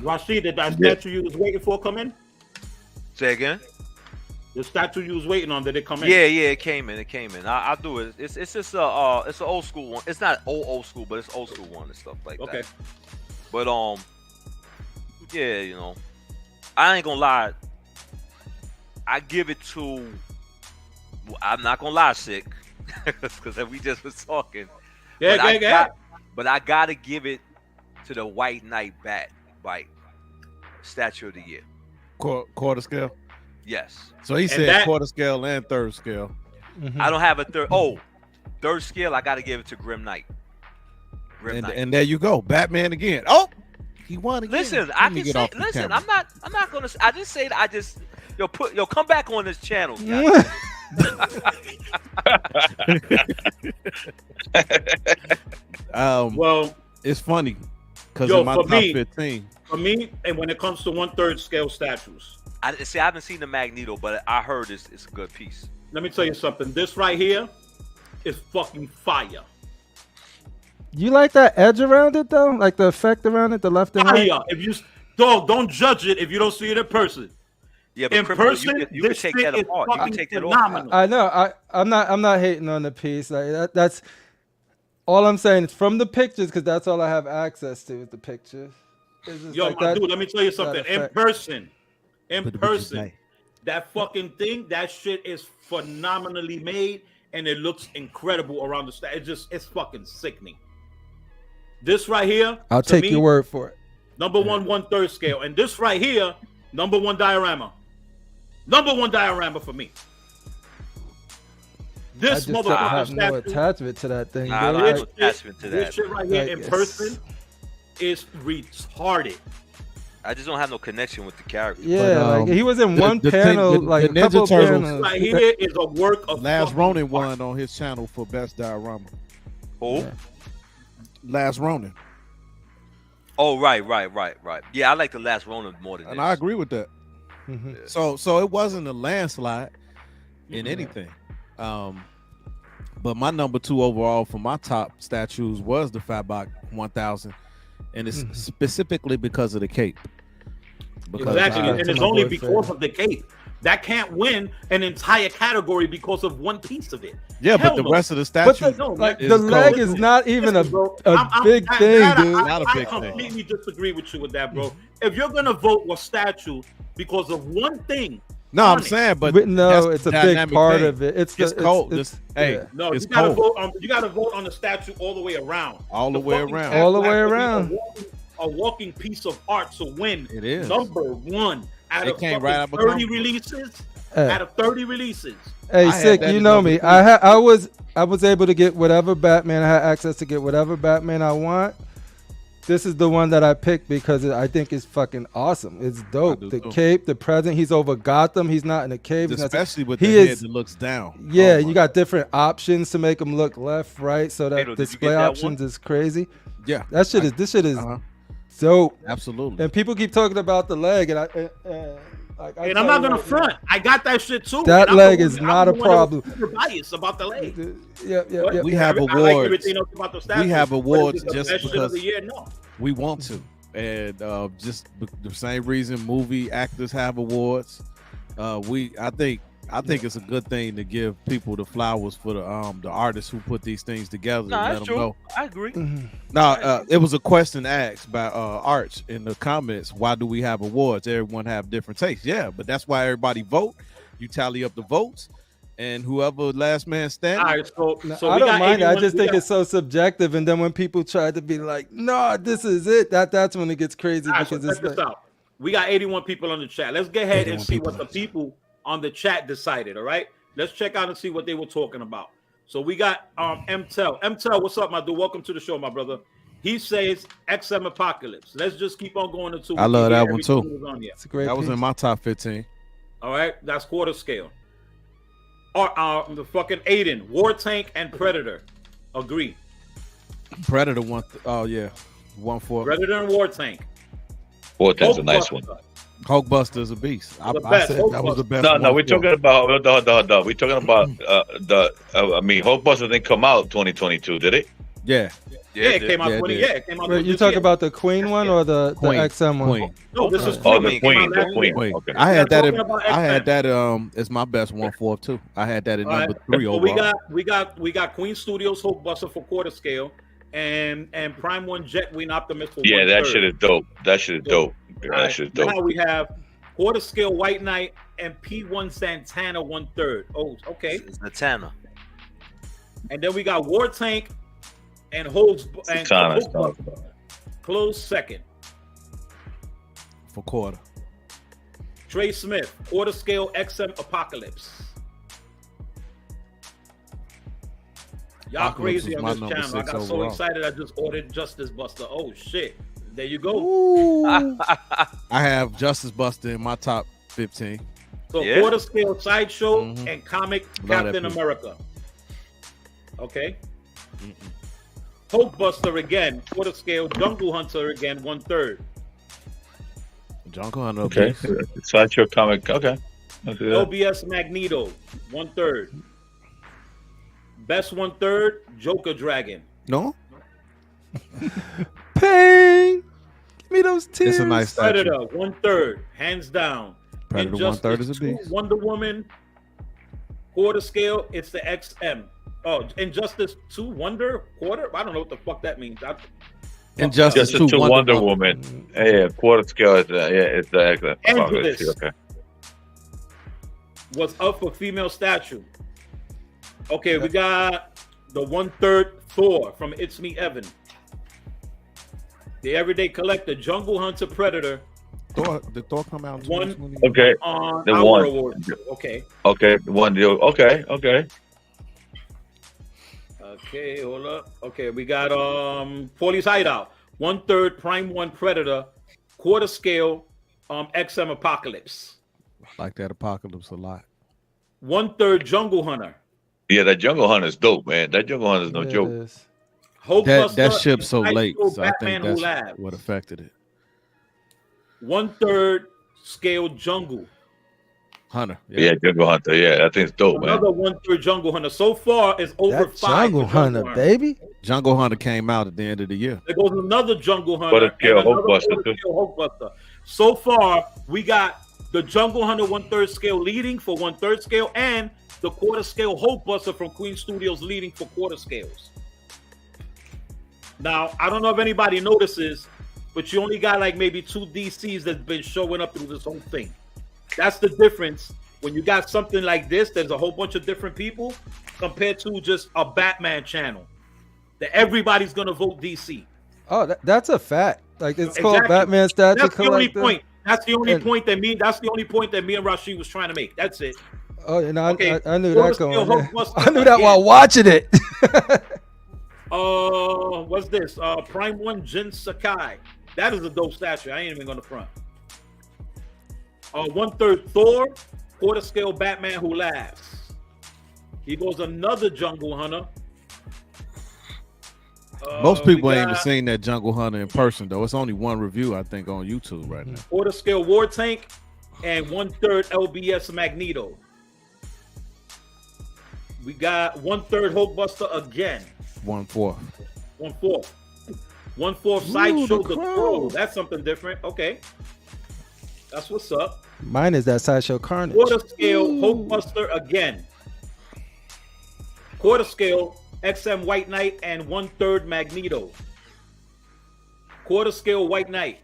[SPEAKER 1] Rashid, did that statue you was waiting for come in?
[SPEAKER 5] Say again?
[SPEAKER 1] The statue you was waiting on, did it come in?
[SPEAKER 5] Yeah, it came in. I'll do it. It's just it's an old school one. It's not old school, but it's old school one and stuff like that.
[SPEAKER 1] Okay.
[SPEAKER 5] But yeah, I ain't gonna lie. I give it to. I'm not gonna lie, sick, because we just was talking.
[SPEAKER 1] Yeah.
[SPEAKER 5] But I gotta give it to the White Knight Bat Bite Statue of the Year.
[SPEAKER 3] Quarter scale.
[SPEAKER 5] Yes.
[SPEAKER 3] So he said quarter scale and 3rd scale.
[SPEAKER 2] Mm-hmm.
[SPEAKER 5] I don't have a third. Oh, 3rd scale. I got to give it to Grim Knight.
[SPEAKER 3] And there you go, Batman again. Oh, he won again.
[SPEAKER 5] Listen, I can say. Listen, I'm not gonna. I just say that. I just come back on this channel.
[SPEAKER 1] Well,
[SPEAKER 3] it's funny because in my top 15.
[SPEAKER 1] For me, and when it comes to 1/3 scale statues,
[SPEAKER 5] I haven't seen the Magneto, but I heard it's a good piece.
[SPEAKER 1] let me tell you something. This right here is fucking fire.
[SPEAKER 2] You like that edge around it though, like the effect around it, the left and right.
[SPEAKER 1] Fire. If you don't judge it if you don't see it in person.
[SPEAKER 5] Yeah, but
[SPEAKER 1] in person,
[SPEAKER 5] you can take that apart. You can take that off.
[SPEAKER 2] I know. I'm not hating on the piece. Like that's all I'm saying. It's from the pictures because that's all I have access to is the pictures.
[SPEAKER 1] Yo, like my dude, let me tell you something. In person, that fucking thing, that shit is phenomenally made and it looks incredible around the stage. It's fucking sickening. This right here,
[SPEAKER 2] I'll take your word for it.
[SPEAKER 1] Number 1 1/3 scale, and this right here, number 1 diorama. Number 1 diorama for me. This
[SPEAKER 2] just don't
[SPEAKER 1] motherfucker
[SPEAKER 2] have no
[SPEAKER 1] statue,
[SPEAKER 2] attachment to that thing.
[SPEAKER 5] Nah, I
[SPEAKER 2] dude.
[SPEAKER 5] don't have no
[SPEAKER 2] Like,
[SPEAKER 5] attachment to
[SPEAKER 1] this
[SPEAKER 5] that.
[SPEAKER 1] shit right here
[SPEAKER 2] Like,
[SPEAKER 1] in
[SPEAKER 2] it's-
[SPEAKER 1] person is retarded.
[SPEAKER 5] I just don't have no connection with the character.
[SPEAKER 2] yeah, like he was in
[SPEAKER 3] the-
[SPEAKER 2] one
[SPEAKER 3] the thing-
[SPEAKER 2] panel,
[SPEAKER 3] the
[SPEAKER 2] like a
[SPEAKER 3] Ninja
[SPEAKER 2] couple
[SPEAKER 3] Turtles-
[SPEAKER 2] panels.
[SPEAKER 1] Right here is a work of
[SPEAKER 3] Last
[SPEAKER 1] fucking
[SPEAKER 3] Ronin
[SPEAKER 1] art.
[SPEAKER 3] won on his channel for best diorama.
[SPEAKER 5] Who?
[SPEAKER 2] Yeah.
[SPEAKER 3] Last Ronin,
[SPEAKER 5] Oh, right. Yeah, I like the Last Ronin more than
[SPEAKER 3] and
[SPEAKER 5] this.
[SPEAKER 3] I agree with that.
[SPEAKER 2] Mhm.
[SPEAKER 3] So it wasn't a landslide in anything. But my number 2 overall for my top statues was the Fatbot 1000, and it's specifically because of the cape.
[SPEAKER 1] Exactly, and
[SPEAKER 2] to
[SPEAKER 1] it's
[SPEAKER 2] my
[SPEAKER 1] only
[SPEAKER 2] boy
[SPEAKER 1] because
[SPEAKER 2] Fred.
[SPEAKER 1] of the cape. That can't win an entire category because of one piece of it.
[SPEAKER 3] Yeah,
[SPEAKER 1] Hell
[SPEAKER 3] but the
[SPEAKER 1] no.
[SPEAKER 3] rest of the
[SPEAKER 2] But
[SPEAKER 3] statues,
[SPEAKER 2] the,
[SPEAKER 1] No,
[SPEAKER 2] like
[SPEAKER 3] is
[SPEAKER 2] the
[SPEAKER 3] cold.
[SPEAKER 2] leg is not even
[SPEAKER 1] Listen, bro,
[SPEAKER 2] a
[SPEAKER 1] I'm-
[SPEAKER 2] big
[SPEAKER 1] that-
[SPEAKER 2] thing,
[SPEAKER 1] that
[SPEAKER 2] dude.
[SPEAKER 3] Not a
[SPEAKER 1] I
[SPEAKER 3] big thing.
[SPEAKER 1] completely disagree with you with that, bro. If you're gonna vote with statue because of one thing,
[SPEAKER 3] no, I'm
[SPEAKER 1] Honest.
[SPEAKER 3] saying, but
[SPEAKER 2] No,
[SPEAKER 3] that's
[SPEAKER 2] it's
[SPEAKER 3] the
[SPEAKER 2] a big
[SPEAKER 3] dynamic
[SPEAKER 2] part
[SPEAKER 3] thing.
[SPEAKER 2] of it. It's
[SPEAKER 3] cold.
[SPEAKER 2] It's,
[SPEAKER 3] Hey,
[SPEAKER 2] yeah.
[SPEAKER 1] no,
[SPEAKER 3] it's
[SPEAKER 1] you gotta
[SPEAKER 3] cold.
[SPEAKER 1] vote. You gotta vote on the statue all the way around.
[SPEAKER 3] All the way
[SPEAKER 1] fucking
[SPEAKER 3] around.
[SPEAKER 1] statue
[SPEAKER 2] All the way
[SPEAKER 1] has to be
[SPEAKER 2] around.
[SPEAKER 1] A walking piece of art to win.
[SPEAKER 3] It is.
[SPEAKER 1] Number one out
[SPEAKER 3] It
[SPEAKER 1] of
[SPEAKER 3] came
[SPEAKER 1] fucking
[SPEAKER 3] right out of
[SPEAKER 1] 30
[SPEAKER 3] Congress.
[SPEAKER 1] releases.
[SPEAKER 2] Hey.
[SPEAKER 1] Out of 30 releases.
[SPEAKER 2] Hey,
[SPEAKER 3] I had
[SPEAKER 2] sick,
[SPEAKER 3] that
[SPEAKER 2] you
[SPEAKER 3] as
[SPEAKER 2] know
[SPEAKER 3] number
[SPEAKER 2] me.
[SPEAKER 3] 2.
[SPEAKER 2] I was able to get whatever Batman. I had access to get whatever Batman I want. This is the one that I picked because I think it's fucking awesome. It's dope.
[SPEAKER 3] do
[SPEAKER 2] The
[SPEAKER 3] too.
[SPEAKER 2] cape, the present. He's over Gotham. He's not in a cave. He's not-
[SPEAKER 3] Especially with
[SPEAKER 2] he
[SPEAKER 3] the head
[SPEAKER 2] is-
[SPEAKER 3] that looks down.
[SPEAKER 2] Yeah,
[SPEAKER 3] Oh
[SPEAKER 2] you
[SPEAKER 3] my-
[SPEAKER 2] got different options to make him look left, right. So that
[SPEAKER 5] Tato, did you
[SPEAKER 2] display
[SPEAKER 5] get that
[SPEAKER 2] options is crazy.
[SPEAKER 3] Yeah,
[SPEAKER 2] This shit is
[SPEAKER 3] uh-huh.
[SPEAKER 2] dope.
[SPEAKER 3] absolutely.
[SPEAKER 2] And people keep talking about the leg, and I
[SPEAKER 1] And
[SPEAKER 2] tell
[SPEAKER 1] I'm not
[SPEAKER 2] you
[SPEAKER 1] gonna
[SPEAKER 2] right
[SPEAKER 1] front. I got that shit too.
[SPEAKER 2] That
[SPEAKER 1] and I'm
[SPEAKER 2] leg
[SPEAKER 1] the
[SPEAKER 2] is
[SPEAKER 1] one-
[SPEAKER 2] not
[SPEAKER 1] I'm
[SPEAKER 2] a
[SPEAKER 1] the one that was
[SPEAKER 2] problem.
[SPEAKER 1] super biased about the leg.
[SPEAKER 2] now. Yeah.
[SPEAKER 1] But
[SPEAKER 3] We have
[SPEAKER 1] I like
[SPEAKER 3] awards.
[SPEAKER 1] everything else about the statue.
[SPEAKER 3] We have
[SPEAKER 1] But is
[SPEAKER 3] awards
[SPEAKER 1] it the
[SPEAKER 3] just
[SPEAKER 1] best shit of
[SPEAKER 3] because-
[SPEAKER 1] the year? No.
[SPEAKER 3] We want to, and just the same reason movie actors have awards. I think it's a good thing to give people the flowers for the artists who put these things together.
[SPEAKER 5] No,
[SPEAKER 3] and
[SPEAKER 5] that's
[SPEAKER 3] let
[SPEAKER 5] true.
[SPEAKER 3] them know.
[SPEAKER 5] I agree.
[SPEAKER 2] Mhm.
[SPEAKER 3] Now, it was a question asked by Arch in the comments. Why do we have awards? Everyone have different tastes. Yeah, but that's why everybody vote. You tally up the votes, and whoever last man standing.
[SPEAKER 1] All right,
[SPEAKER 2] No,
[SPEAKER 1] so
[SPEAKER 2] I
[SPEAKER 1] we
[SPEAKER 2] don't
[SPEAKER 1] got
[SPEAKER 2] mind it. I
[SPEAKER 1] 81
[SPEAKER 2] just
[SPEAKER 1] we
[SPEAKER 2] think
[SPEAKER 1] got-
[SPEAKER 2] it's so subjective. And then when people try to be like, "No, this is it," that's when it gets crazy
[SPEAKER 1] All right, so
[SPEAKER 2] because
[SPEAKER 1] check
[SPEAKER 2] it's
[SPEAKER 1] this out. We got 81 people on the chat. Let's get ahead and
[SPEAKER 3] 81
[SPEAKER 1] see
[SPEAKER 3] people
[SPEAKER 1] what the
[SPEAKER 3] on the chat.
[SPEAKER 1] people on the chat decided. All right, let's check out and see what they were talking about. So we got MTEL, what's up, my dude? Welcome to the show, my brother. He says XM Apocalypse. Let's just keep on going until
[SPEAKER 3] I
[SPEAKER 1] we
[SPEAKER 3] love
[SPEAKER 1] get
[SPEAKER 3] that one,
[SPEAKER 1] everything
[SPEAKER 3] too.
[SPEAKER 1] that was on here.
[SPEAKER 2] a great.
[SPEAKER 3] That was
[SPEAKER 2] piece.
[SPEAKER 3] in my top 15.
[SPEAKER 1] All right, that's quarter scale. Or the fucking Aiden, War Tank and Predator. Agree.
[SPEAKER 3] Predator one. Oh yeah, 1-4.
[SPEAKER 1] Predator and War Tank.
[SPEAKER 4] Vortex a nice one.
[SPEAKER 3] Hulkbuster is a beast. I
[SPEAKER 1] The best,
[SPEAKER 3] said that was the best.
[SPEAKER 4] No, we're
[SPEAKER 3] 1-4.
[SPEAKER 4] talking about we're talking about Hulkbuster didn't come out 2022, did it?
[SPEAKER 3] Yeah,
[SPEAKER 1] Yeah, it
[SPEAKER 5] dude.
[SPEAKER 1] came out
[SPEAKER 3] Yeah, it
[SPEAKER 1] 20.
[SPEAKER 3] did.
[SPEAKER 1] Yeah, it came out.
[SPEAKER 2] Wait, you
[SPEAKER 1] this
[SPEAKER 2] talk
[SPEAKER 1] year.
[SPEAKER 2] about the Queen one or the
[SPEAKER 3] Queen.
[SPEAKER 2] XM one?
[SPEAKER 3] Queen.
[SPEAKER 1] No, this is
[SPEAKER 4] Oh,
[SPEAKER 1] Queen.
[SPEAKER 4] the
[SPEAKER 1] It came out
[SPEAKER 4] Queen, the
[SPEAKER 1] last
[SPEAKER 4] Queen.
[SPEAKER 1] year.
[SPEAKER 3] Wait,
[SPEAKER 4] Okay.
[SPEAKER 3] I had that.
[SPEAKER 1] talking about
[SPEAKER 3] I had
[SPEAKER 1] X-Men.
[SPEAKER 3] that. It's my best 1-4 too. I had that at
[SPEAKER 1] All right.
[SPEAKER 3] number 3
[SPEAKER 1] So
[SPEAKER 3] overall.
[SPEAKER 1] we got Queen Studios Hulkbuster for quarter scale, and Prime One Jet Wing Optimus for
[SPEAKER 4] Yeah, that
[SPEAKER 1] 1/3.
[SPEAKER 4] shit is dope. That shit is dope. Yeah,
[SPEAKER 1] All
[SPEAKER 4] that
[SPEAKER 1] right,
[SPEAKER 4] shit is dope.
[SPEAKER 1] Now we have quarter scale White Knight and P1 Santana 1/3. Oh, okay.
[SPEAKER 5] It's Natana.
[SPEAKER 1] And then we got War Tank and Hulk's and
[SPEAKER 4] Santana,
[SPEAKER 1] Hulkbuster close second.
[SPEAKER 3] For quarter.
[SPEAKER 1] Trey Smith, quarter scale XM Apocalypse. Y'all
[SPEAKER 3] Apocalypse
[SPEAKER 1] crazy
[SPEAKER 3] was
[SPEAKER 1] on
[SPEAKER 3] my
[SPEAKER 1] this
[SPEAKER 3] number
[SPEAKER 1] channel. I
[SPEAKER 3] 6
[SPEAKER 1] got so
[SPEAKER 3] overall.
[SPEAKER 1] excited I just ordered Justice Buster. Oh shit. There you go.
[SPEAKER 3] Ooh. I have Justice Buster in my top 15.
[SPEAKER 1] So
[SPEAKER 5] Yeah.
[SPEAKER 1] quarter scale Sideshow
[SPEAKER 3] Mhm.
[SPEAKER 1] and comic
[SPEAKER 3] Love that
[SPEAKER 1] Captain
[SPEAKER 3] piece.
[SPEAKER 1] America. Okay.
[SPEAKER 3] Mm-mm.
[SPEAKER 1] Hulkbuster again, quarter scale Jungle Hunter again, 1/3.
[SPEAKER 3] Jungle Hunter.
[SPEAKER 4] Okay,
[SPEAKER 3] beast.
[SPEAKER 4] Sideshow comic. Okay, I'll see that.
[SPEAKER 1] OBS Magneto, 1/3. Best 1/3, Joker Dragon.
[SPEAKER 3] No,
[SPEAKER 2] Pain. Give me those tears.
[SPEAKER 3] it's a nice statue.
[SPEAKER 1] Predator, 1/3, hands down.
[SPEAKER 3] Predator
[SPEAKER 1] Injustice
[SPEAKER 3] 1/3 is a
[SPEAKER 1] 2,
[SPEAKER 3] beast.
[SPEAKER 1] Wonder Woman, quarter scale, it's the XM. Oh, Injustice 2, Wonder, quarter? I don't know what the fuck that means.
[SPEAKER 3] Injustice
[SPEAKER 4] Just
[SPEAKER 3] 2
[SPEAKER 4] to Wonder Woman. Yeah, quarter scale is it's the excellent.
[SPEAKER 1] Angeles.
[SPEAKER 4] Okay.
[SPEAKER 1] Was up for female statue. Okay, we got the 1/3 Thor from It's Me Evan. The Everyday Collector, Jungle Hunter Predator
[SPEAKER 3] Did Thor come out in
[SPEAKER 1] One-
[SPEAKER 3] 2020?
[SPEAKER 4] Okay.
[SPEAKER 1] on
[SPEAKER 4] The
[SPEAKER 1] our
[SPEAKER 4] one.
[SPEAKER 1] award. Okay.
[SPEAKER 4] Okay. One deal. Okay.
[SPEAKER 1] Okay, hold up. Okay, we got Paulie's Hideout. 1/3 Prime 1 Predator, quarter scale XM Apocalypse.
[SPEAKER 3] I like that Apocalypse a lot.
[SPEAKER 1] 1/3 Jungle Hunter.
[SPEAKER 4] Yeah, that Jungle Hunter is dope, man. That Jungle Hunter is no joke.
[SPEAKER 2] It is.
[SPEAKER 3] That ship's so late, so I think
[SPEAKER 1] Batman
[SPEAKER 3] that's what affected it.
[SPEAKER 1] 1/3 scale Jungle
[SPEAKER 3] Hunter.
[SPEAKER 4] Yeah, Jungle Hunter. Yeah, that thing's dope, man.
[SPEAKER 1] Another 1/3 Jungle Hunter. So far, it's over
[SPEAKER 2] That
[SPEAKER 1] 5.
[SPEAKER 2] Jungle Hunter, baby.
[SPEAKER 3] Jungle Hunter came out at the end of the year.
[SPEAKER 1] There goes another Jungle Hunter.
[SPEAKER 4] Quarter scale
[SPEAKER 1] and another
[SPEAKER 4] Hulkbuster,
[SPEAKER 1] quarter scale Hulkbuster. So far, we got the Jungle Hunter 1/3 scale leading for 1/3 scale, and the quarter scale Hulkbuster from Queen Studios leading for quarter scales. Now, I don't know if anybody notices, but you only got like maybe 2 DCs that's been showing up through this whole thing. That's the difference. When you got something like this, there's a whole bunch of different people compared to just a Batman channel that everybody's gonna vote DC.
[SPEAKER 2] Oh, that's a fact. Like it's called
[SPEAKER 1] Exactly.
[SPEAKER 2] Batman Statue
[SPEAKER 1] That's the only
[SPEAKER 2] Collector.
[SPEAKER 1] point. That's the only
[SPEAKER 2] And-
[SPEAKER 1] point that me. That's the only point that me and Rashid was trying to make. That's it.
[SPEAKER 2] Oh, and
[SPEAKER 1] Okay,
[SPEAKER 2] I knew
[SPEAKER 1] quarter
[SPEAKER 2] that
[SPEAKER 1] scale
[SPEAKER 2] going.
[SPEAKER 1] Hulkbuster
[SPEAKER 2] I knew that
[SPEAKER 1] again.
[SPEAKER 2] while watching it.
[SPEAKER 1] What's this? Prime 1 Jin Sakai. That is a dope statue. I ain't even gonna front. 1/3 Thor, quarter scale Batman Who Laughs. He goes another Jungle Hunter.
[SPEAKER 3] Most people
[SPEAKER 1] we
[SPEAKER 3] ain't even
[SPEAKER 1] got
[SPEAKER 3] seen that Jungle Hunter in person though. It's only one review I think on YouTube right now.
[SPEAKER 1] quarter scale War Tank and 1/3 LBS Magneto. We got 1/3 Hulkbuster again.
[SPEAKER 3] 1/4.
[SPEAKER 1] 1/4. 1/4 Sideshow the Crow. That's something different. Okay. That's what's up.
[SPEAKER 2] Mine is that Sideshow Carnage.
[SPEAKER 1] Quarter scale Hulkbuster again. Quarter scale XM White Knight and 1/3 Magneto. Quarter scale White Knight.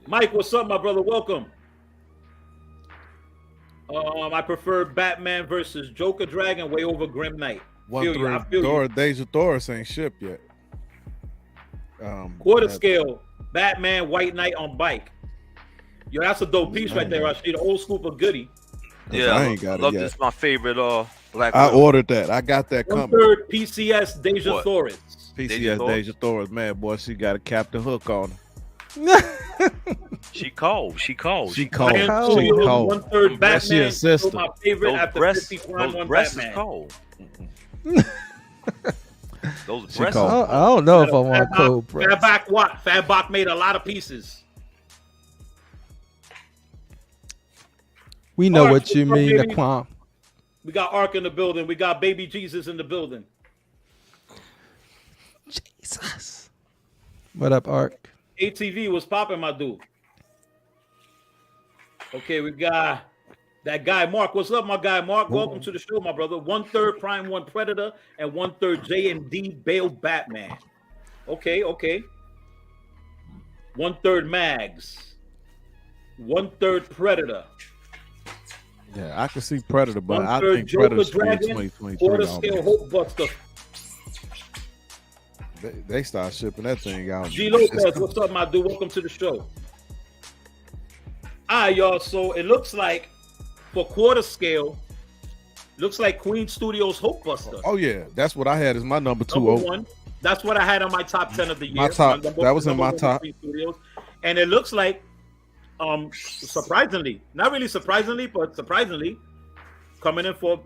[SPEAKER 1] Mike, what's up, my brother? Welcome. I prefer Batman versus Joker Dragon way over Grim Knight. Feel you, I feel you.
[SPEAKER 3] Days of Doris ain't shipped yet.
[SPEAKER 1] Quarter scale Batman White Knight on bike. Yo, that's a dope piece right there, Rashid. The old school of goodie.
[SPEAKER 5] Yeah,
[SPEAKER 3] I ain't got it
[SPEAKER 5] love
[SPEAKER 3] yet.
[SPEAKER 5] this. My favorite Black
[SPEAKER 3] I
[SPEAKER 5] Widow.
[SPEAKER 3] ordered that. I got that coming.
[SPEAKER 1] 1/3 PCS Deja
[SPEAKER 5] What?
[SPEAKER 1] Thoris.
[SPEAKER 3] PCS
[SPEAKER 5] Deja
[SPEAKER 3] Deja Thoris, man, boy, she got a Captain Hook on her.
[SPEAKER 5] She cold. She cold.
[SPEAKER 3] She cold.
[SPEAKER 1] Ryan
[SPEAKER 2] cold.
[SPEAKER 3] She
[SPEAKER 1] Studios,
[SPEAKER 3] cold.
[SPEAKER 1] 1/3
[SPEAKER 3] That's your
[SPEAKER 1] Batman.
[SPEAKER 3] sister.
[SPEAKER 1] Still my favorite
[SPEAKER 5] Those
[SPEAKER 1] after
[SPEAKER 5] breasts,
[SPEAKER 1] 50 Prime
[SPEAKER 5] those
[SPEAKER 1] 1
[SPEAKER 5] breasts is
[SPEAKER 1] Batman.
[SPEAKER 5] cold. Those
[SPEAKER 3] She
[SPEAKER 5] breasts.
[SPEAKER 3] cold.
[SPEAKER 2] I don't know if I want cold breath.
[SPEAKER 1] Fatback made a lot of pieces.
[SPEAKER 2] We know
[SPEAKER 1] Alright,
[SPEAKER 2] what you
[SPEAKER 1] what's up,
[SPEAKER 2] mean,
[SPEAKER 1] baby?
[SPEAKER 2] Naquan.
[SPEAKER 1] We got Ark in the building. We got Baby Jesus in the building.
[SPEAKER 2] Jesus. What up, Ark?
[SPEAKER 1] ATV was popping, my dude. Okay, we got that guy Mark. What's up, my guy Mark? Welcome to the show, my brother. 1/3 Prime 1 Predator and 1/3 J&D Bale Batman. Okay. 1/3 Mags. 1/3 Predator.
[SPEAKER 3] Yeah, I can see Predator, but I
[SPEAKER 1] 1/3
[SPEAKER 3] think
[SPEAKER 1] Joker
[SPEAKER 3] Predator's
[SPEAKER 1] Dragon.
[SPEAKER 3] 2023
[SPEAKER 1] Quarter
[SPEAKER 3] already.
[SPEAKER 1] scale Hulkbuster.
[SPEAKER 3] They start shipping that thing out.
[SPEAKER 1] G Lopez, what's up, my dude? Welcome to the show. All right, y'all. So it looks like for quarter scale, looks like Queen Studios Hulkbuster.
[SPEAKER 3] Oh yeah, that's what I had as my number 2.
[SPEAKER 1] Number 1. That's what I had on my top 10 of the year.
[SPEAKER 3] My top-
[SPEAKER 1] Number-
[SPEAKER 3] that was in
[SPEAKER 1] number
[SPEAKER 3] my
[SPEAKER 1] 1
[SPEAKER 3] top.
[SPEAKER 1] Queen Studios. And it looks like, surprisingly, not really surprisingly, but surprisingly, coming in for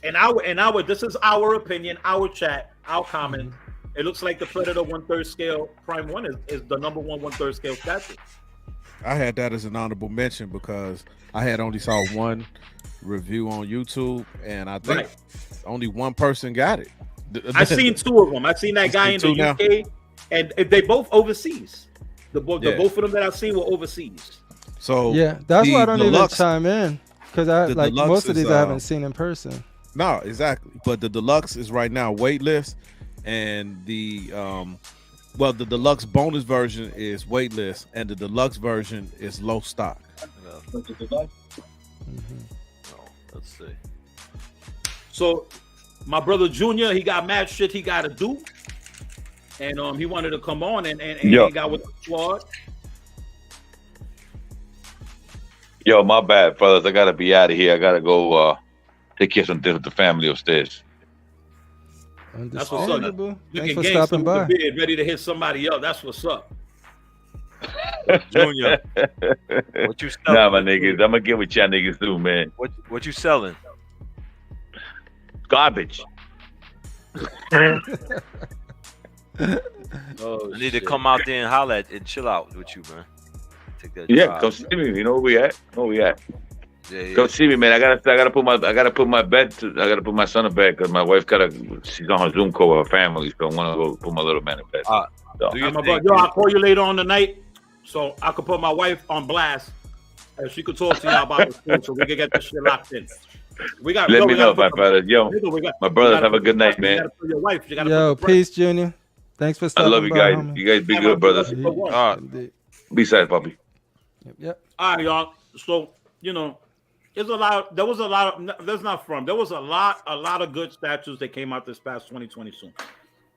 [SPEAKER 1] an hour. This is our opinion, our chat, our comment. It looks like the Predator 1/3 scale Prime 1 is the number 1 1/3 scale statue.
[SPEAKER 3] I had that as an honorable mention because I had only saw one review on YouTube, and I think
[SPEAKER 1] Right.
[SPEAKER 3] only one person got it.
[SPEAKER 1] I've seen 2 of them. I've seen that
[SPEAKER 3] You
[SPEAKER 1] guy
[SPEAKER 3] seen
[SPEAKER 1] in the
[SPEAKER 3] 2
[SPEAKER 1] UK, and they both overseas. The both
[SPEAKER 3] Yeah.
[SPEAKER 1] of them that I've seen were overseas.
[SPEAKER 3] So
[SPEAKER 2] Yeah, that's
[SPEAKER 3] the
[SPEAKER 2] why I don't
[SPEAKER 3] deluxe-
[SPEAKER 2] even chime in because I
[SPEAKER 3] the
[SPEAKER 2] like
[SPEAKER 3] deluxe
[SPEAKER 2] most of
[SPEAKER 3] is,
[SPEAKER 2] these I haven't seen in person.
[SPEAKER 3] No, exactly. But the deluxe is right now waitlist, and the the deluxe bonus version is waitlist, and the deluxe version is low stock.
[SPEAKER 5] Oh, let's see.
[SPEAKER 1] So my brother Junior, he got mad shit he got to do, and he wanted to come on and
[SPEAKER 4] Yo.
[SPEAKER 1] he got with the squad.
[SPEAKER 4] Yo, my bad, fellas. I gotta be out of here. I gotta go take care of some things with the family upstairs.
[SPEAKER 1] That's what's up.
[SPEAKER 2] Understandable. Thanks
[SPEAKER 1] Looking
[SPEAKER 2] for
[SPEAKER 1] gangster
[SPEAKER 2] stopping
[SPEAKER 1] with the
[SPEAKER 2] by.
[SPEAKER 1] beard, ready to hit somebody up. That's what's up.
[SPEAKER 5] Junior, what you selling?
[SPEAKER 4] Nah, my niggas, I'm gonna get with y'all niggas too, man.
[SPEAKER 5] What you selling?
[SPEAKER 4] Garbage.
[SPEAKER 1] Oh,
[SPEAKER 5] I need to
[SPEAKER 1] shit.
[SPEAKER 5] come out there and holler at and chill out with you, man. Take that
[SPEAKER 4] Yeah,
[SPEAKER 5] drive.
[SPEAKER 4] come see me. You know where we at?
[SPEAKER 5] Yeah.
[SPEAKER 4] Come see me, man. I gotta put my bed. I gotta put my son in bed because my wife she's on her Zoom call with her family, so I want to go put my little man in bed.
[SPEAKER 5] Do you think-
[SPEAKER 1] Yo, I'll call you later on tonight, so I could put my wife on blast, and she could talk to y'all about the school, so we can get this shit locked in.
[SPEAKER 4] Let me know, my brother. Yo, my brothers, have a good night, man.
[SPEAKER 1] Your wife, you gotta
[SPEAKER 2] Yo,
[SPEAKER 1] put the
[SPEAKER 2] peace, Junior. Thanks for
[SPEAKER 4] I
[SPEAKER 2] stopping
[SPEAKER 4] love you
[SPEAKER 2] by,
[SPEAKER 4] guys.
[SPEAKER 2] homie.
[SPEAKER 4] You guys be
[SPEAKER 1] Yeah,
[SPEAKER 4] good, brothers.
[SPEAKER 1] my brother.
[SPEAKER 5] All right.
[SPEAKER 2] Indeed.
[SPEAKER 4] Be safe, puppy.
[SPEAKER 2] Yep.
[SPEAKER 1] All right, y'all. So there's a lot. There was a lot of. There's not from. There was a lot of good statues that came out this past 2022.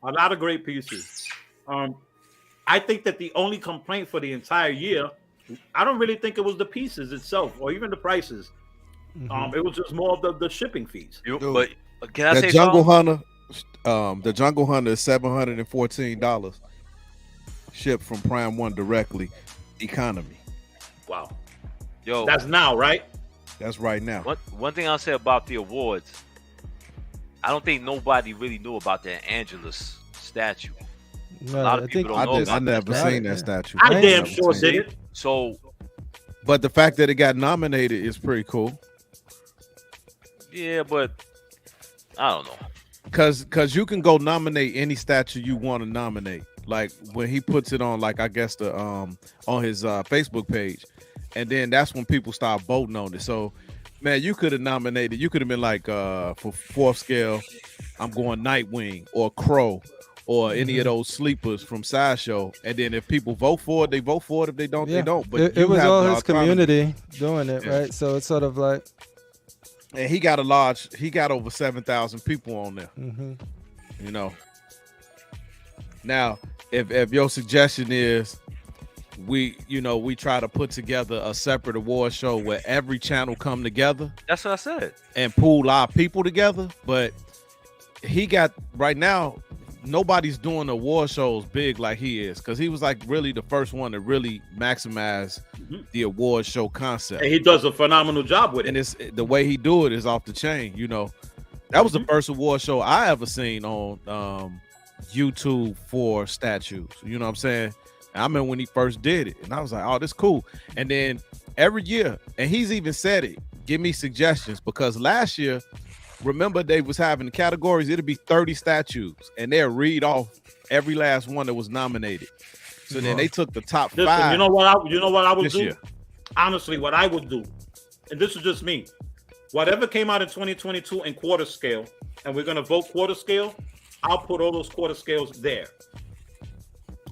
[SPEAKER 1] A lot of great pieces. I think that the only complaint for the entire year, I don't really think it was the pieces itself or even the prices. It was just more of the shipping fees.
[SPEAKER 5] But can I
[SPEAKER 3] The
[SPEAKER 5] say
[SPEAKER 3] Jungle
[SPEAKER 5] something?
[SPEAKER 3] Hunter, the Jungle Hunter is $714 shipped from Prime One directly, economy.
[SPEAKER 1] Wow,
[SPEAKER 5] Yo,
[SPEAKER 1] that's now, right?
[SPEAKER 3] That's right now.
[SPEAKER 5] one thing I'll say about the awards, I don't think nobody really knew about that Angelus statue.
[SPEAKER 2] No,
[SPEAKER 5] lot of
[SPEAKER 2] I
[SPEAKER 5] people
[SPEAKER 2] think
[SPEAKER 5] don't know
[SPEAKER 3] I
[SPEAKER 5] about
[SPEAKER 3] never
[SPEAKER 5] that.
[SPEAKER 3] seen
[SPEAKER 2] Yeah.
[SPEAKER 3] that statue.
[SPEAKER 1] I
[SPEAKER 2] Right.
[SPEAKER 1] damn
[SPEAKER 3] Never
[SPEAKER 1] sure
[SPEAKER 3] seen
[SPEAKER 1] did
[SPEAKER 3] it.
[SPEAKER 1] it.
[SPEAKER 5] So
[SPEAKER 3] But the fact that it got nominated is pretty cool.
[SPEAKER 5] yeah, but I don't know.
[SPEAKER 3] Cause you can go nominate any statue you want to nominate. Like when he puts it on, like I guess the on his Facebook page, and then that's when people start voting on it. So, man, you could have nominated. You could have been like for fourth scale, I'm going Nightwing or Crow or any of those sleepers from Sideshow. And then if people vote for it, they vote for it. If they don't, they don't. But
[SPEAKER 2] it
[SPEAKER 3] you
[SPEAKER 2] was
[SPEAKER 3] have
[SPEAKER 2] all
[SPEAKER 3] the
[SPEAKER 2] his
[SPEAKER 3] autonomy.
[SPEAKER 2] community doing it,
[SPEAKER 3] Yeah.
[SPEAKER 2] right? So it's sort of like,
[SPEAKER 3] And he got over 7,000 people on there.
[SPEAKER 2] mhm.
[SPEAKER 3] You know. Now, if your suggestion is we try to put together a separate award show where every channel come together
[SPEAKER 5] That's what I said.
[SPEAKER 3] and pool our people together, but he got right now nobody's doing award shows big like he is, because he was like really the first one to really maximize the award show concept.
[SPEAKER 1] And he does a phenomenal job with
[SPEAKER 3] And
[SPEAKER 1] it.
[SPEAKER 3] it's the way he do it is off the chain. That was the first award show I ever seen on YouTube for statues. You know what I'm saying? And I remember when he first did it, and I was like, "Oh, this cool." And then every year, and he's even said it, give me suggestions, because last year, remember they was having categories. It'd be 30 statues, and they'll read off every last one that was nominated. So then they took the top
[SPEAKER 1] Listen,
[SPEAKER 3] five.
[SPEAKER 1] you know what I would
[SPEAKER 3] this
[SPEAKER 1] do?
[SPEAKER 3] year.
[SPEAKER 1] Honestly, what I would do, and this is just me, whatever came out in 2022 in quarter scale, and we're gonna vote quarter scale, I'll put all those quarter scales there.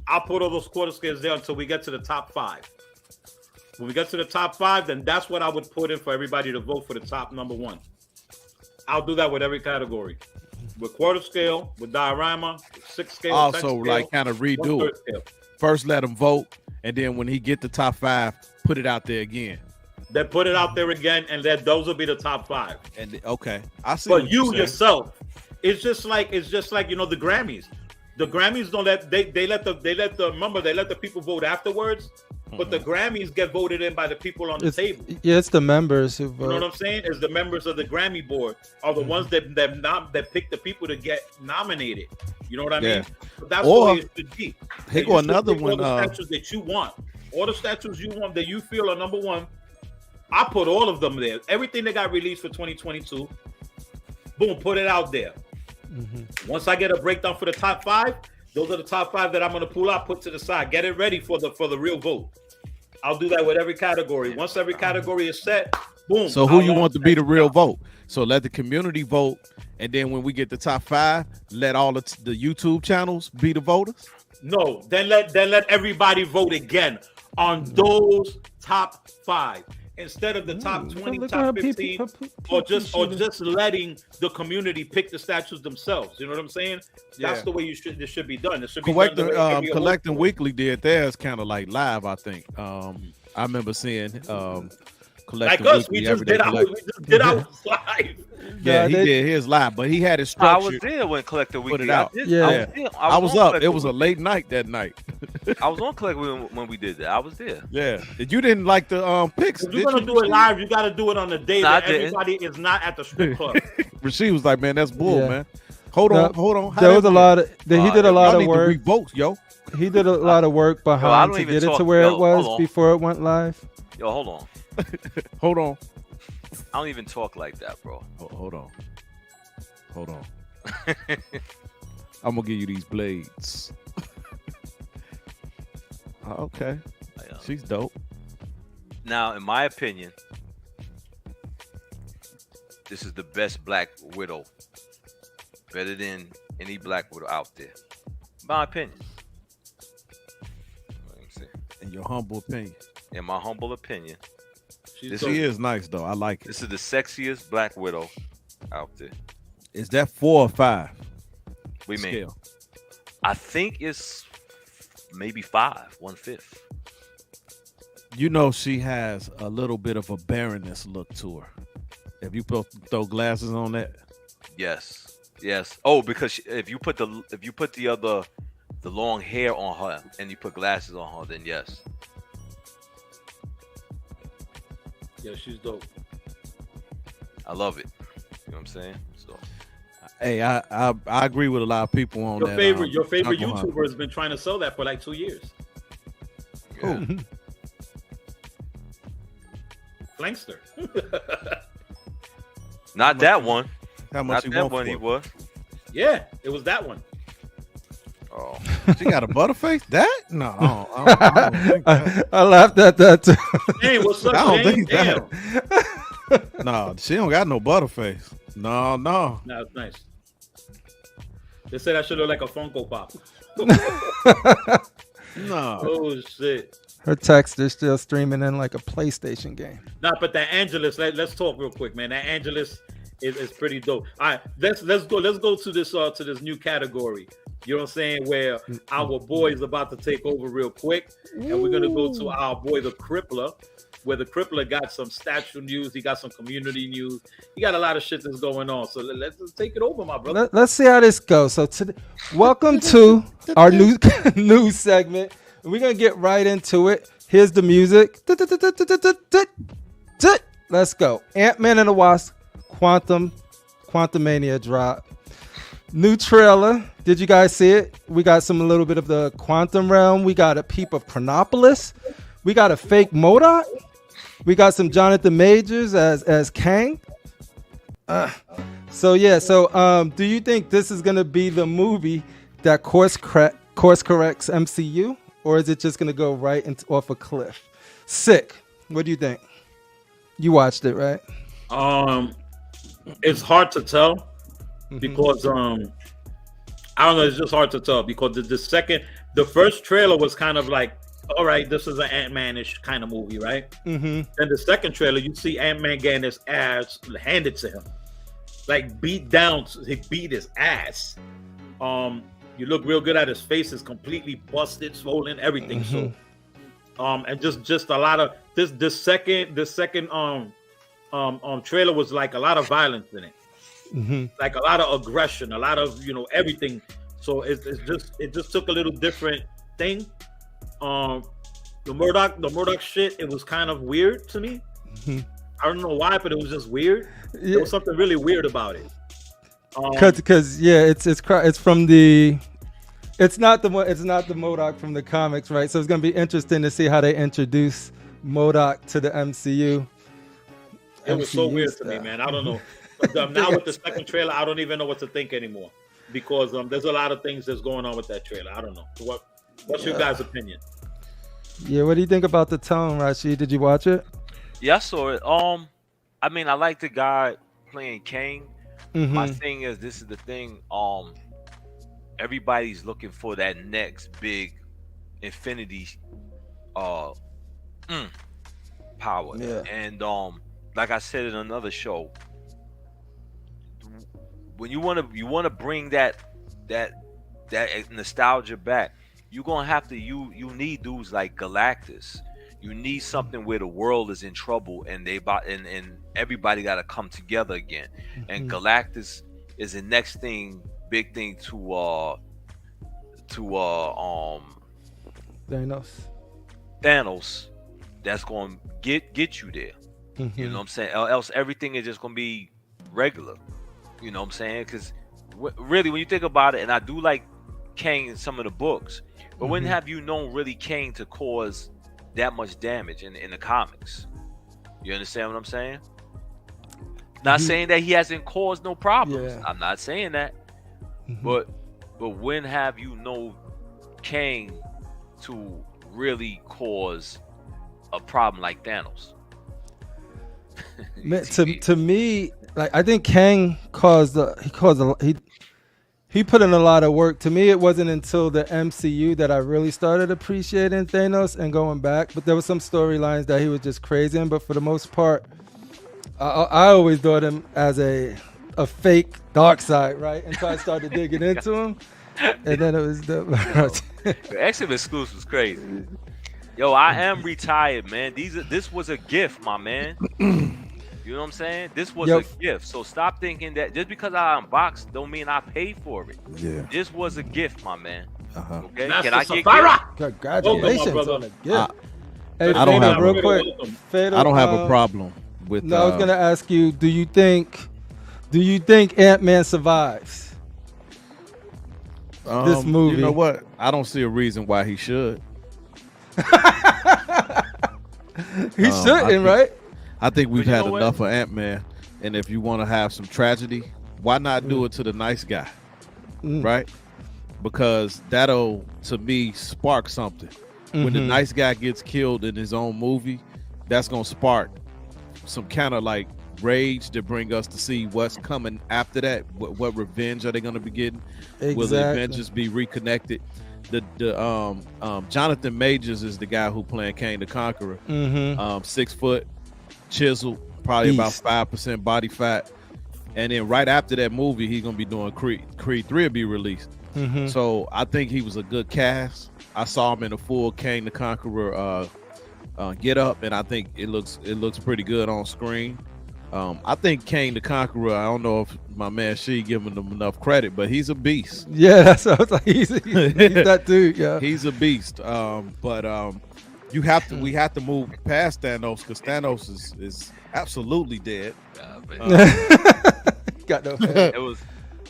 [SPEAKER 1] I'll put all those quarter scales there until we get to the top 5. When we get to the top 5, then that's what I would put in for everybody to vote for the top number 1. I'll do that with every category. With quarter scale, with diorama, 6 scale, 10
[SPEAKER 3] Also,
[SPEAKER 1] scale,
[SPEAKER 3] like kind of redo
[SPEAKER 1] 1/3
[SPEAKER 3] it.
[SPEAKER 1] scale.
[SPEAKER 3] First, let them vote, and then when he get the top 5, put it out there again.
[SPEAKER 1] Then put it out there again, and then those will be the top 5.
[SPEAKER 3] And okay, I see.
[SPEAKER 1] But
[SPEAKER 3] what
[SPEAKER 1] you
[SPEAKER 3] you're saying.
[SPEAKER 1] yourself, it's just like the Grammys. The Grammys don't let they let the people vote afterwards, but the Grammys get voted in by the people on the table.
[SPEAKER 2] Yeah, it's the members who
[SPEAKER 1] You know
[SPEAKER 2] vote.
[SPEAKER 1] what I'm saying? Is the members of the Grammy board are the ones that pick the people to get nominated. You know what I
[SPEAKER 3] Yeah.
[SPEAKER 1] mean? So that's
[SPEAKER 3] Or-
[SPEAKER 1] the way it should be.
[SPEAKER 3] Here
[SPEAKER 1] And
[SPEAKER 3] go
[SPEAKER 1] you should
[SPEAKER 3] another
[SPEAKER 1] pick
[SPEAKER 3] one,
[SPEAKER 1] all the statues that you want, all the statues you want that you feel are number 1. I put all of them there. Everything that got released for 2022, boom, put it out there. Once I get a breakdown for the top 5, those are the top 5 that I'm going to pull out, put to the side, get it ready for the real vote. I'll do that with every category. Once every category is set, boom.
[SPEAKER 3] So who
[SPEAKER 1] I'll
[SPEAKER 3] you
[SPEAKER 1] launch
[SPEAKER 3] want to be the
[SPEAKER 1] that
[SPEAKER 3] real
[SPEAKER 1] stuff.
[SPEAKER 3] vote? So let the community vote, and then when we get the top 5, let all the YouTube channels be the voters.
[SPEAKER 1] No, then let everybody vote again on those top 5 instead of the top 20,
[SPEAKER 2] look
[SPEAKER 1] top
[SPEAKER 2] how people-
[SPEAKER 1] 15,
[SPEAKER 2] people
[SPEAKER 1] or just
[SPEAKER 2] should-
[SPEAKER 1] letting the community pick the statues themselves. You know what I'm saying? That's
[SPEAKER 3] Yeah.
[SPEAKER 1] the way this should be done. It should be done the way every award
[SPEAKER 3] Collecting
[SPEAKER 1] show.
[SPEAKER 3] Weekly did theirs kind of like live, I think. I remember seeing
[SPEAKER 1] Like
[SPEAKER 3] Collecting
[SPEAKER 1] us, we
[SPEAKER 3] Weekly,
[SPEAKER 1] just
[SPEAKER 3] Everyday
[SPEAKER 1] did
[SPEAKER 3] Collecting.
[SPEAKER 1] ours live.
[SPEAKER 3] Yeah,
[SPEAKER 2] Nah,
[SPEAKER 3] he
[SPEAKER 2] they-
[SPEAKER 3] did his live, but he had it
[SPEAKER 5] I was
[SPEAKER 3] structured.
[SPEAKER 5] there when Collector Weekly.
[SPEAKER 3] Put it out.
[SPEAKER 2] Yeah.
[SPEAKER 3] I was up.
[SPEAKER 5] Collector
[SPEAKER 3] It was a
[SPEAKER 5] Weekly.
[SPEAKER 3] late night that night.
[SPEAKER 5] I was on Collector when we did that. I was there.
[SPEAKER 3] Yeah, you didn't like the picks.
[SPEAKER 1] If you're gonna do it live, you gotta do it on the day
[SPEAKER 5] Nah, I
[SPEAKER 1] that
[SPEAKER 5] didn't.
[SPEAKER 1] everybody is not at the strip club.
[SPEAKER 3] Rasheed was like, "Man, that's bull,
[SPEAKER 2] Yeah.
[SPEAKER 3] man. Hold
[SPEAKER 2] No,
[SPEAKER 3] on, hold on." How
[SPEAKER 2] There
[SPEAKER 3] that
[SPEAKER 2] was a
[SPEAKER 3] feel?
[SPEAKER 2] lot of. He did a
[SPEAKER 3] Y'all
[SPEAKER 2] lot of
[SPEAKER 3] need to
[SPEAKER 2] work.
[SPEAKER 3] revoke, yo.
[SPEAKER 2] He did a lot of work behind
[SPEAKER 5] don't
[SPEAKER 2] to
[SPEAKER 5] even
[SPEAKER 2] get it
[SPEAKER 5] talk-
[SPEAKER 2] to where
[SPEAKER 5] yo,
[SPEAKER 2] it was
[SPEAKER 5] hold on.
[SPEAKER 2] before it went live.
[SPEAKER 5] Yo, hold on.
[SPEAKER 3] Hold on.
[SPEAKER 5] I don't even talk like that, bro.
[SPEAKER 3] Hold on. Hold on. I'm gonna give you these blades. Okay, she's dope.
[SPEAKER 5] Now, in my opinion, this is the best Black Widow. Better than any Black Widow out there. My opinion. Let me see.
[SPEAKER 3] In your humble opinion,
[SPEAKER 5] In my humble opinion,
[SPEAKER 1] She's
[SPEAKER 3] she is nice though. I like it.
[SPEAKER 5] this is the sexiest Black Widow out there.
[SPEAKER 3] Is that 4 or 5?
[SPEAKER 5] We mean,
[SPEAKER 3] Scale.
[SPEAKER 5] I think it's maybe 5, 1/5.
[SPEAKER 3] You know she has a little bit of a barrenness look to her. If you throw glasses on that,
[SPEAKER 5] Yes, yes. Oh, because if you put the long hair on her and you put glasses on her, then yes.
[SPEAKER 1] Yeah, she's dope.
[SPEAKER 5] I love it. You know what I'm saying? So
[SPEAKER 3] hey, I agree with a lot of people on
[SPEAKER 1] Your
[SPEAKER 3] that.
[SPEAKER 1] favorite
[SPEAKER 3] Jungle Hunt.
[SPEAKER 1] YouTuber has been trying to sell that for like 2 years.
[SPEAKER 5] yeah.
[SPEAKER 1] Flankster.
[SPEAKER 5] Not that one.
[SPEAKER 3] How
[SPEAKER 5] Not
[SPEAKER 3] much he
[SPEAKER 5] that
[SPEAKER 3] want
[SPEAKER 5] one.
[SPEAKER 3] for
[SPEAKER 5] He
[SPEAKER 3] it?
[SPEAKER 5] was.
[SPEAKER 1] Yeah, it was that one.
[SPEAKER 5] Oh,
[SPEAKER 3] She got a butterface? That? No, I don't think that.
[SPEAKER 2] I laughed at that too.
[SPEAKER 1] Hey, what's up,
[SPEAKER 3] I don't
[SPEAKER 1] James?
[SPEAKER 3] think that.
[SPEAKER 1] Damn.
[SPEAKER 3] No, she don't got no butterface. No.
[SPEAKER 1] No, it's nice. They said I should look like a Funko Pop.
[SPEAKER 3] No.
[SPEAKER 1] Oh shit.
[SPEAKER 2] Her text is still streaming in like a PlayStation game.
[SPEAKER 1] Nah, but that Angelus, let's talk real quick, man. That Angelus is pretty dope. All right, let's go to this new category. You know what I'm saying? Where our boy is about to take over real quick, and we're gonna go to our boy the Crippler, where the Crippler got some statue news, he got some community news, he got a lot of shit that's going on. So let's take it over, my brother.
[SPEAKER 2] Let's see how this goes. So today, welcome to our new news segment. We're gonna get right into it. Here's the music. Let's go. Ant-Man and the Wasp, Quantumania drop. New trailer. Did you guys see it? We got a little bit of the quantum realm. We got a peep of Chronopolis. We got a fake MODOK. We got some Jonathan Majors as Kang. So do you think this is gonna be the movie that course corrects MCU, or is it just gonna go right off a cliff? Sick. What do you think? You watched it, right?
[SPEAKER 1] It's hard to tell because I don't know. It's just hard to tell because the first trailer was kind of like, all right, this is an Ant-Man-ish kind of movie, right?
[SPEAKER 2] Mm-hmm.
[SPEAKER 1] Then the second trailer, you see Ant-Man getting his ass handed to him, like beat down. He beat his ass. You look real good at his face is completely busted, swollen, everything. So, and just a lot of the second trailer was like a lot of violence in it, like a lot of aggression, a lot of everything. So it just took a little different thing. The MODOK shit, it was kind of weird to me. I don't know why, but it was just weird.
[SPEAKER 2] Yeah.
[SPEAKER 1] There was something really weird about it.
[SPEAKER 2] Because it's from the. It's not the MODOK from the comics, right? So it's gonna be interesting to see how they introduce MODOK to the MCU.
[SPEAKER 1] It was so
[SPEAKER 2] MCU
[SPEAKER 1] weird to me,
[SPEAKER 2] stuff.
[SPEAKER 1] man. I don't know. Now with the second trailer, I don't even know what to think anymore because there's a lot of things that's going on with that trailer. I don't know. What's your guys' opinion?
[SPEAKER 2] Yeah, what do you think about the tone, Rashid? Did you watch it?
[SPEAKER 5] yeah, I saw it. I mean, I like the guy playing Kang. My thing is, this is the thing. Everybody's looking for that next big Infinity power.
[SPEAKER 2] Yeah.
[SPEAKER 5] And like I said in another show, when you wanna bring that nostalgia back, you're gonna have to you need dudes like Galactus. You need something where the world is in trouble and and everybody got to come together again. And Galactus is the next big thing to Thanos that's going to get you there. You know what I'm saying? Else everything is just going to be regular. You know what I'm saying? Because really, when you think about it, and I do like Kang in some of the books, but when have you known really Kang to cause that much damage in the comics? You understand what I'm saying? Not saying that he hasn't caused no problems. I'm not saying that. But when have you known Kang to really cause a problem like Thanos?
[SPEAKER 2] To me, like, I think Kang he put in a lot of work. To me, it wasn't until the MCU that I really started appreciating Thanos and going back. But there were some storylines that he was just crazy in. But for the most part, I always thought him as a fake dark side, right? Until I started digging into him, and then it was the
[SPEAKER 5] X-Men exclusive was crazy. Yo, I am retired, man. This was a gift, my man. You know what I'm saying? This was a gift. So stop thinking that just because I unboxed don't mean I paid for it.
[SPEAKER 3] Yeah.
[SPEAKER 5] This was a gift, my man. Okay.
[SPEAKER 1] Master
[SPEAKER 5] Can I get
[SPEAKER 1] Safira!
[SPEAKER 2] Congratulations on a gift.
[SPEAKER 3] I don't have
[SPEAKER 2] real quick. Fatal,
[SPEAKER 3] I don't have a problem with.
[SPEAKER 2] No, I was gonna ask you. Do you think Ant-Man survives this movie?
[SPEAKER 3] You know what? I don't see a reason why he should.
[SPEAKER 2] He shouldn't, right?
[SPEAKER 3] I think we've had enough of Ant-Man, and if you want to have some tragedy, why not do it to the nice guy, right? Because that'll, to me, spark something. When the nice guy gets killed in his own movie, that's gonna spark some kind of like rage to bring us to see what's coming after that. What revenge are they gonna be getting?
[SPEAKER 2] Exactly.
[SPEAKER 3] Will the Avengers be reconnected? The Jonathan Majors is the guy who playing Kang the Conqueror. 6 foot, chiseled, probably about 5% body fat. And then right after that movie, he's gonna be doing Creed 3 will be released. So I think he was a good cast. I saw him in a full Kang the Conqueror get up, and I think it looks pretty good on screen. I think Kang the Conqueror, I don't know if my man She giving him enough credit, but he's a beast.
[SPEAKER 2] Yeah, that's what I was like. He's that dude. Yeah,
[SPEAKER 3] he's a beast. But we have to move past Thanos, because Thanos is absolutely dead.
[SPEAKER 2] Got no.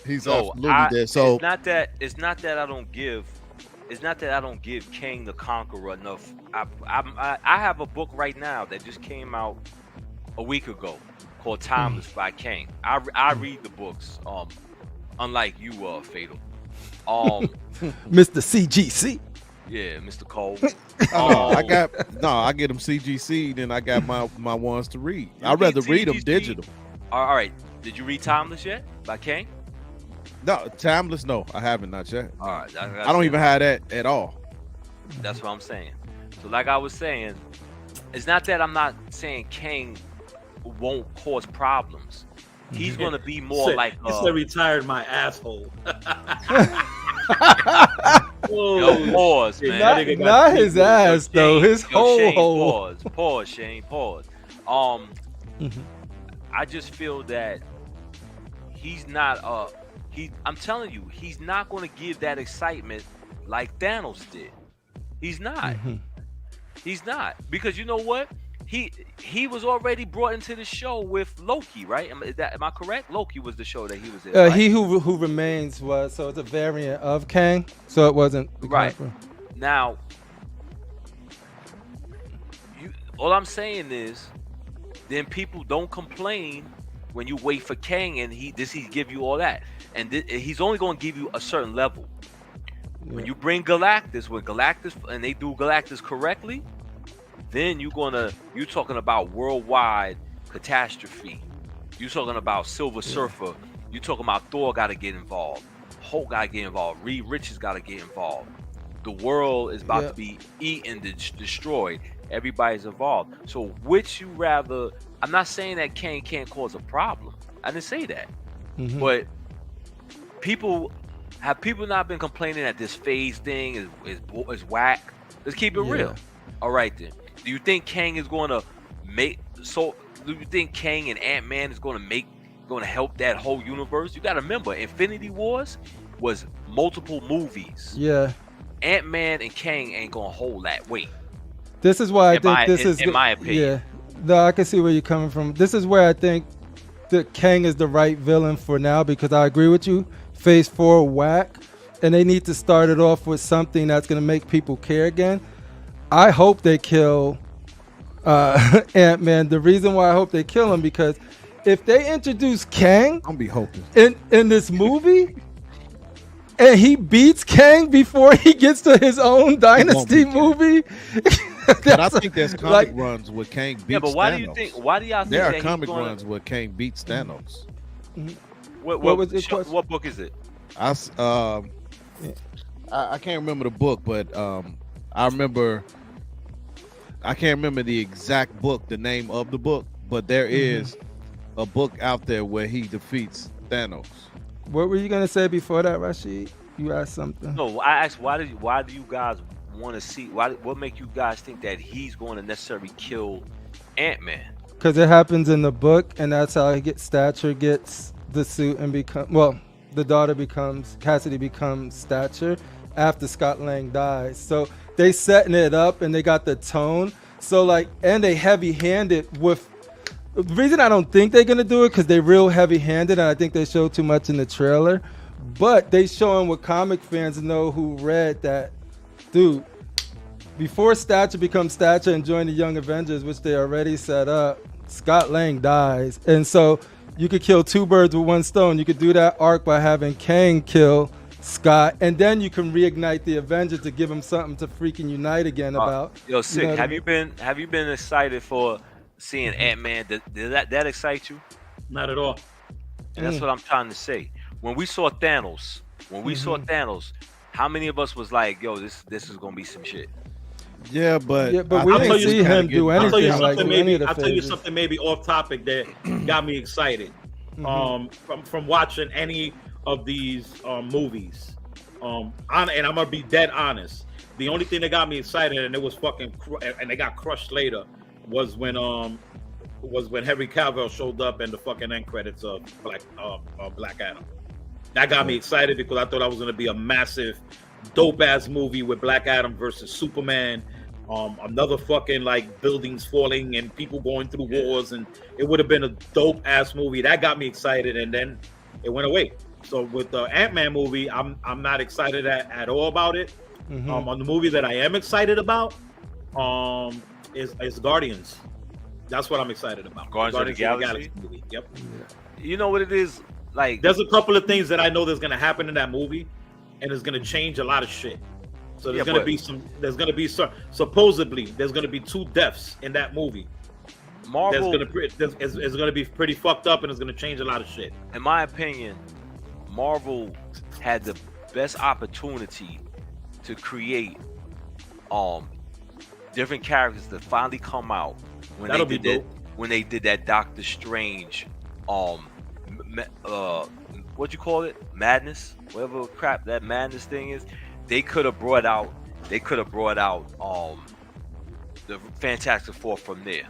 [SPEAKER 3] He's absolutely dead. So
[SPEAKER 5] it's not that I don't give Kang the Conqueror enough. I have a book right now that just came out a week ago called Timeless by Kang. I read the books. Unlike you, Fatal.
[SPEAKER 2] Mr. CGC.
[SPEAKER 5] Yeah, Mr. Cole.
[SPEAKER 3] I get them CGC, then I got my ones to read. I'd rather read them digital.
[SPEAKER 5] All right. Did you read Timeless yet by Kang?
[SPEAKER 3] No, Timeless. No, I haven't, not yet.
[SPEAKER 5] All right.
[SPEAKER 3] I don't even have that at all.
[SPEAKER 5] That's what I'm saying. So, like I was saying, it's not that I'm not saying Kang won't cause problems. He's gonna be more like
[SPEAKER 1] retired my asshole.
[SPEAKER 5] Yo, pause, man.
[SPEAKER 2] Not his ass though. His whole
[SPEAKER 5] Shane,
[SPEAKER 2] hole.
[SPEAKER 5] Pause, Shane. Pause. I just feel that he's not. I'm telling you, he's not going to give that excitement like Thanos did. He's not. He's not, because you know what? He was already brought into the show with Loki, right? Am I correct? Loki was the show that he was in. Right?
[SPEAKER 2] He who remains was, so it's a variant of Kang, so it wasn't
[SPEAKER 5] right. Now, all I'm saying is, then people don't complain when you wait for Kang and he give you all that, and he's only going to give you a certain level. Yeah. When you bring Galactus, and they do Galactus correctly, then you're talking about worldwide catastrophe. You're talking about Silver Surfer. You're talking about Thor got to get involved. Hulk got to get involved. Reed Richards got to get involved. The world is about to be eaten, destroyed. Everybody's involved. So which you rather? I'm not saying that Kang can't cause a problem. I didn't say that. But have people not been complaining that this phase thing is whack? Let's keep it real. All right then. Do you think Kang is going to make so? Do you think Kang and Ant-Man is going to help that whole universe? You got to remember, Infinity Wars was multiple movies.
[SPEAKER 2] Yeah.
[SPEAKER 5] Ant-Man and Kang ain't going to hold that weight.
[SPEAKER 2] This is why I think this is
[SPEAKER 5] in my opinion.
[SPEAKER 2] Yeah. No, I can see where you're coming from. This is where I think that Kang is the right villain for now, because I agree with you. Phase 4 whack, and they need to start it off with something that's going to make people care again. I hope they kill Ant-Man. The reason why I hope they kill him, because if they introduce Kang
[SPEAKER 3] I'm be hoping
[SPEAKER 2] in this movie and he beats Kang before he gets to his own Dynasty movie,
[SPEAKER 3] but I think there's comic runs where Kang beats Thanos.
[SPEAKER 5] Yeah, but why do y'all think
[SPEAKER 3] there are
[SPEAKER 5] that
[SPEAKER 3] comic runs where Kang beats Thanos?
[SPEAKER 2] What was it?
[SPEAKER 5] What book is it?
[SPEAKER 3] I can't remember the book, but I can't remember the exact book, the name of the book, but there is a book out there where he defeats Thanos.
[SPEAKER 2] What were you gonna say before that, Rashid? You asked something.
[SPEAKER 5] No, I asked why do you guys want to see? What make you guys think that he's going to necessarily kill Ant-Man?
[SPEAKER 2] Because it happens in the book, and that's how Stature gets the suit and the daughter Cassidy becomes Stature after Scott Lang dies. So they setting it up, and they got the tone. So and they heavy-handed with. The reason I don't think they're gonna do it, because they're real heavy-handed, and I think they show too much in the trailer. But they showing what comic fans know who read that, dude. Before Stature becomes Stature and join the Young Avengers, which they already set up, Scott Lang dies, and so you could kill two birds with one stone. You could do that arc by having Kang kill Scott, and then you can reignite the Avengers to give them something to freaking unite again about.
[SPEAKER 5] Yo, Sick,
[SPEAKER 2] you know
[SPEAKER 5] have you been excited for seeing Ant-Man? Did that excite you?
[SPEAKER 1] Not at all.
[SPEAKER 5] And that's what I'm trying to say. When we saw Thanos, how many of us was like, yo, this is gonna be some shit?
[SPEAKER 3] Yeah, but
[SPEAKER 2] we didn't see him do anything like any of the
[SPEAKER 1] I'll tell you
[SPEAKER 2] phases.
[SPEAKER 1] something maybe off topic that got me excited. From watching any of these movies. And I'm gonna be dead honest. The only thing that got me excited, and it was and they got crushed later, was when Henry Cavill showed up in the fucking end credits of Black Adam. That got me excited because I thought that was gonna be a massive, dope ass movie with Black Adam versus Superman. Another fucking buildings falling and people going through wars, and it would have been a dope ass movie. That got me excited, and then it went away. So with the Ant-Man movie, I'm not excited at all about it. On the movie that I am excited about, is Guardians. That's what I'm excited about.
[SPEAKER 5] Guardians of the Galaxy
[SPEAKER 1] movie. Yep.
[SPEAKER 5] You know what it is like?
[SPEAKER 1] There's a couple of things that I know there's gonna happen in that movie, and it's gonna change a lot of shit. So there's gonna be supposedly there's gonna be 2 deaths in that movie.
[SPEAKER 5] Marvel
[SPEAKER 1] is gonna be pretty fucked up, and it's gonna change a lot of shit.
[SPEAKER 5] In my opinion, Marvel had the best opportunity to create different characters that finally come out when they did that Doctor Strange what you call it, madness, whatever crap that madness thing is. They could have brought out the Fantastic Four from there.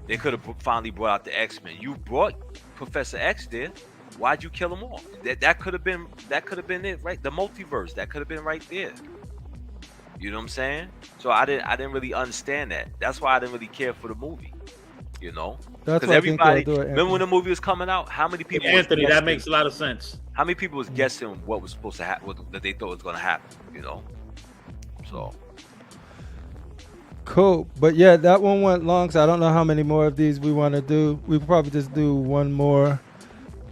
[SPEAKER 5] They could have finally brought out the X-Men. You brought Professor X there. Why'd you kill them all? That could have been it, right? The multiverse, that could have been right there. You know what I'm saying? So I didn't really understand that. That's why I didn't really care for the movie. You know, because everybody remember when the movie was coming out, how many people?
[SPEAKER 1] Anthony, that makes a lot of sense.
[SPEAKER 5] How many people was guessing what was supposed to happen, that they thought was going to happen? You know, so
[SPEAKER 2] cool. But yeah, that one went long, so I don't know how many more of these we want to do. We probably just do one more.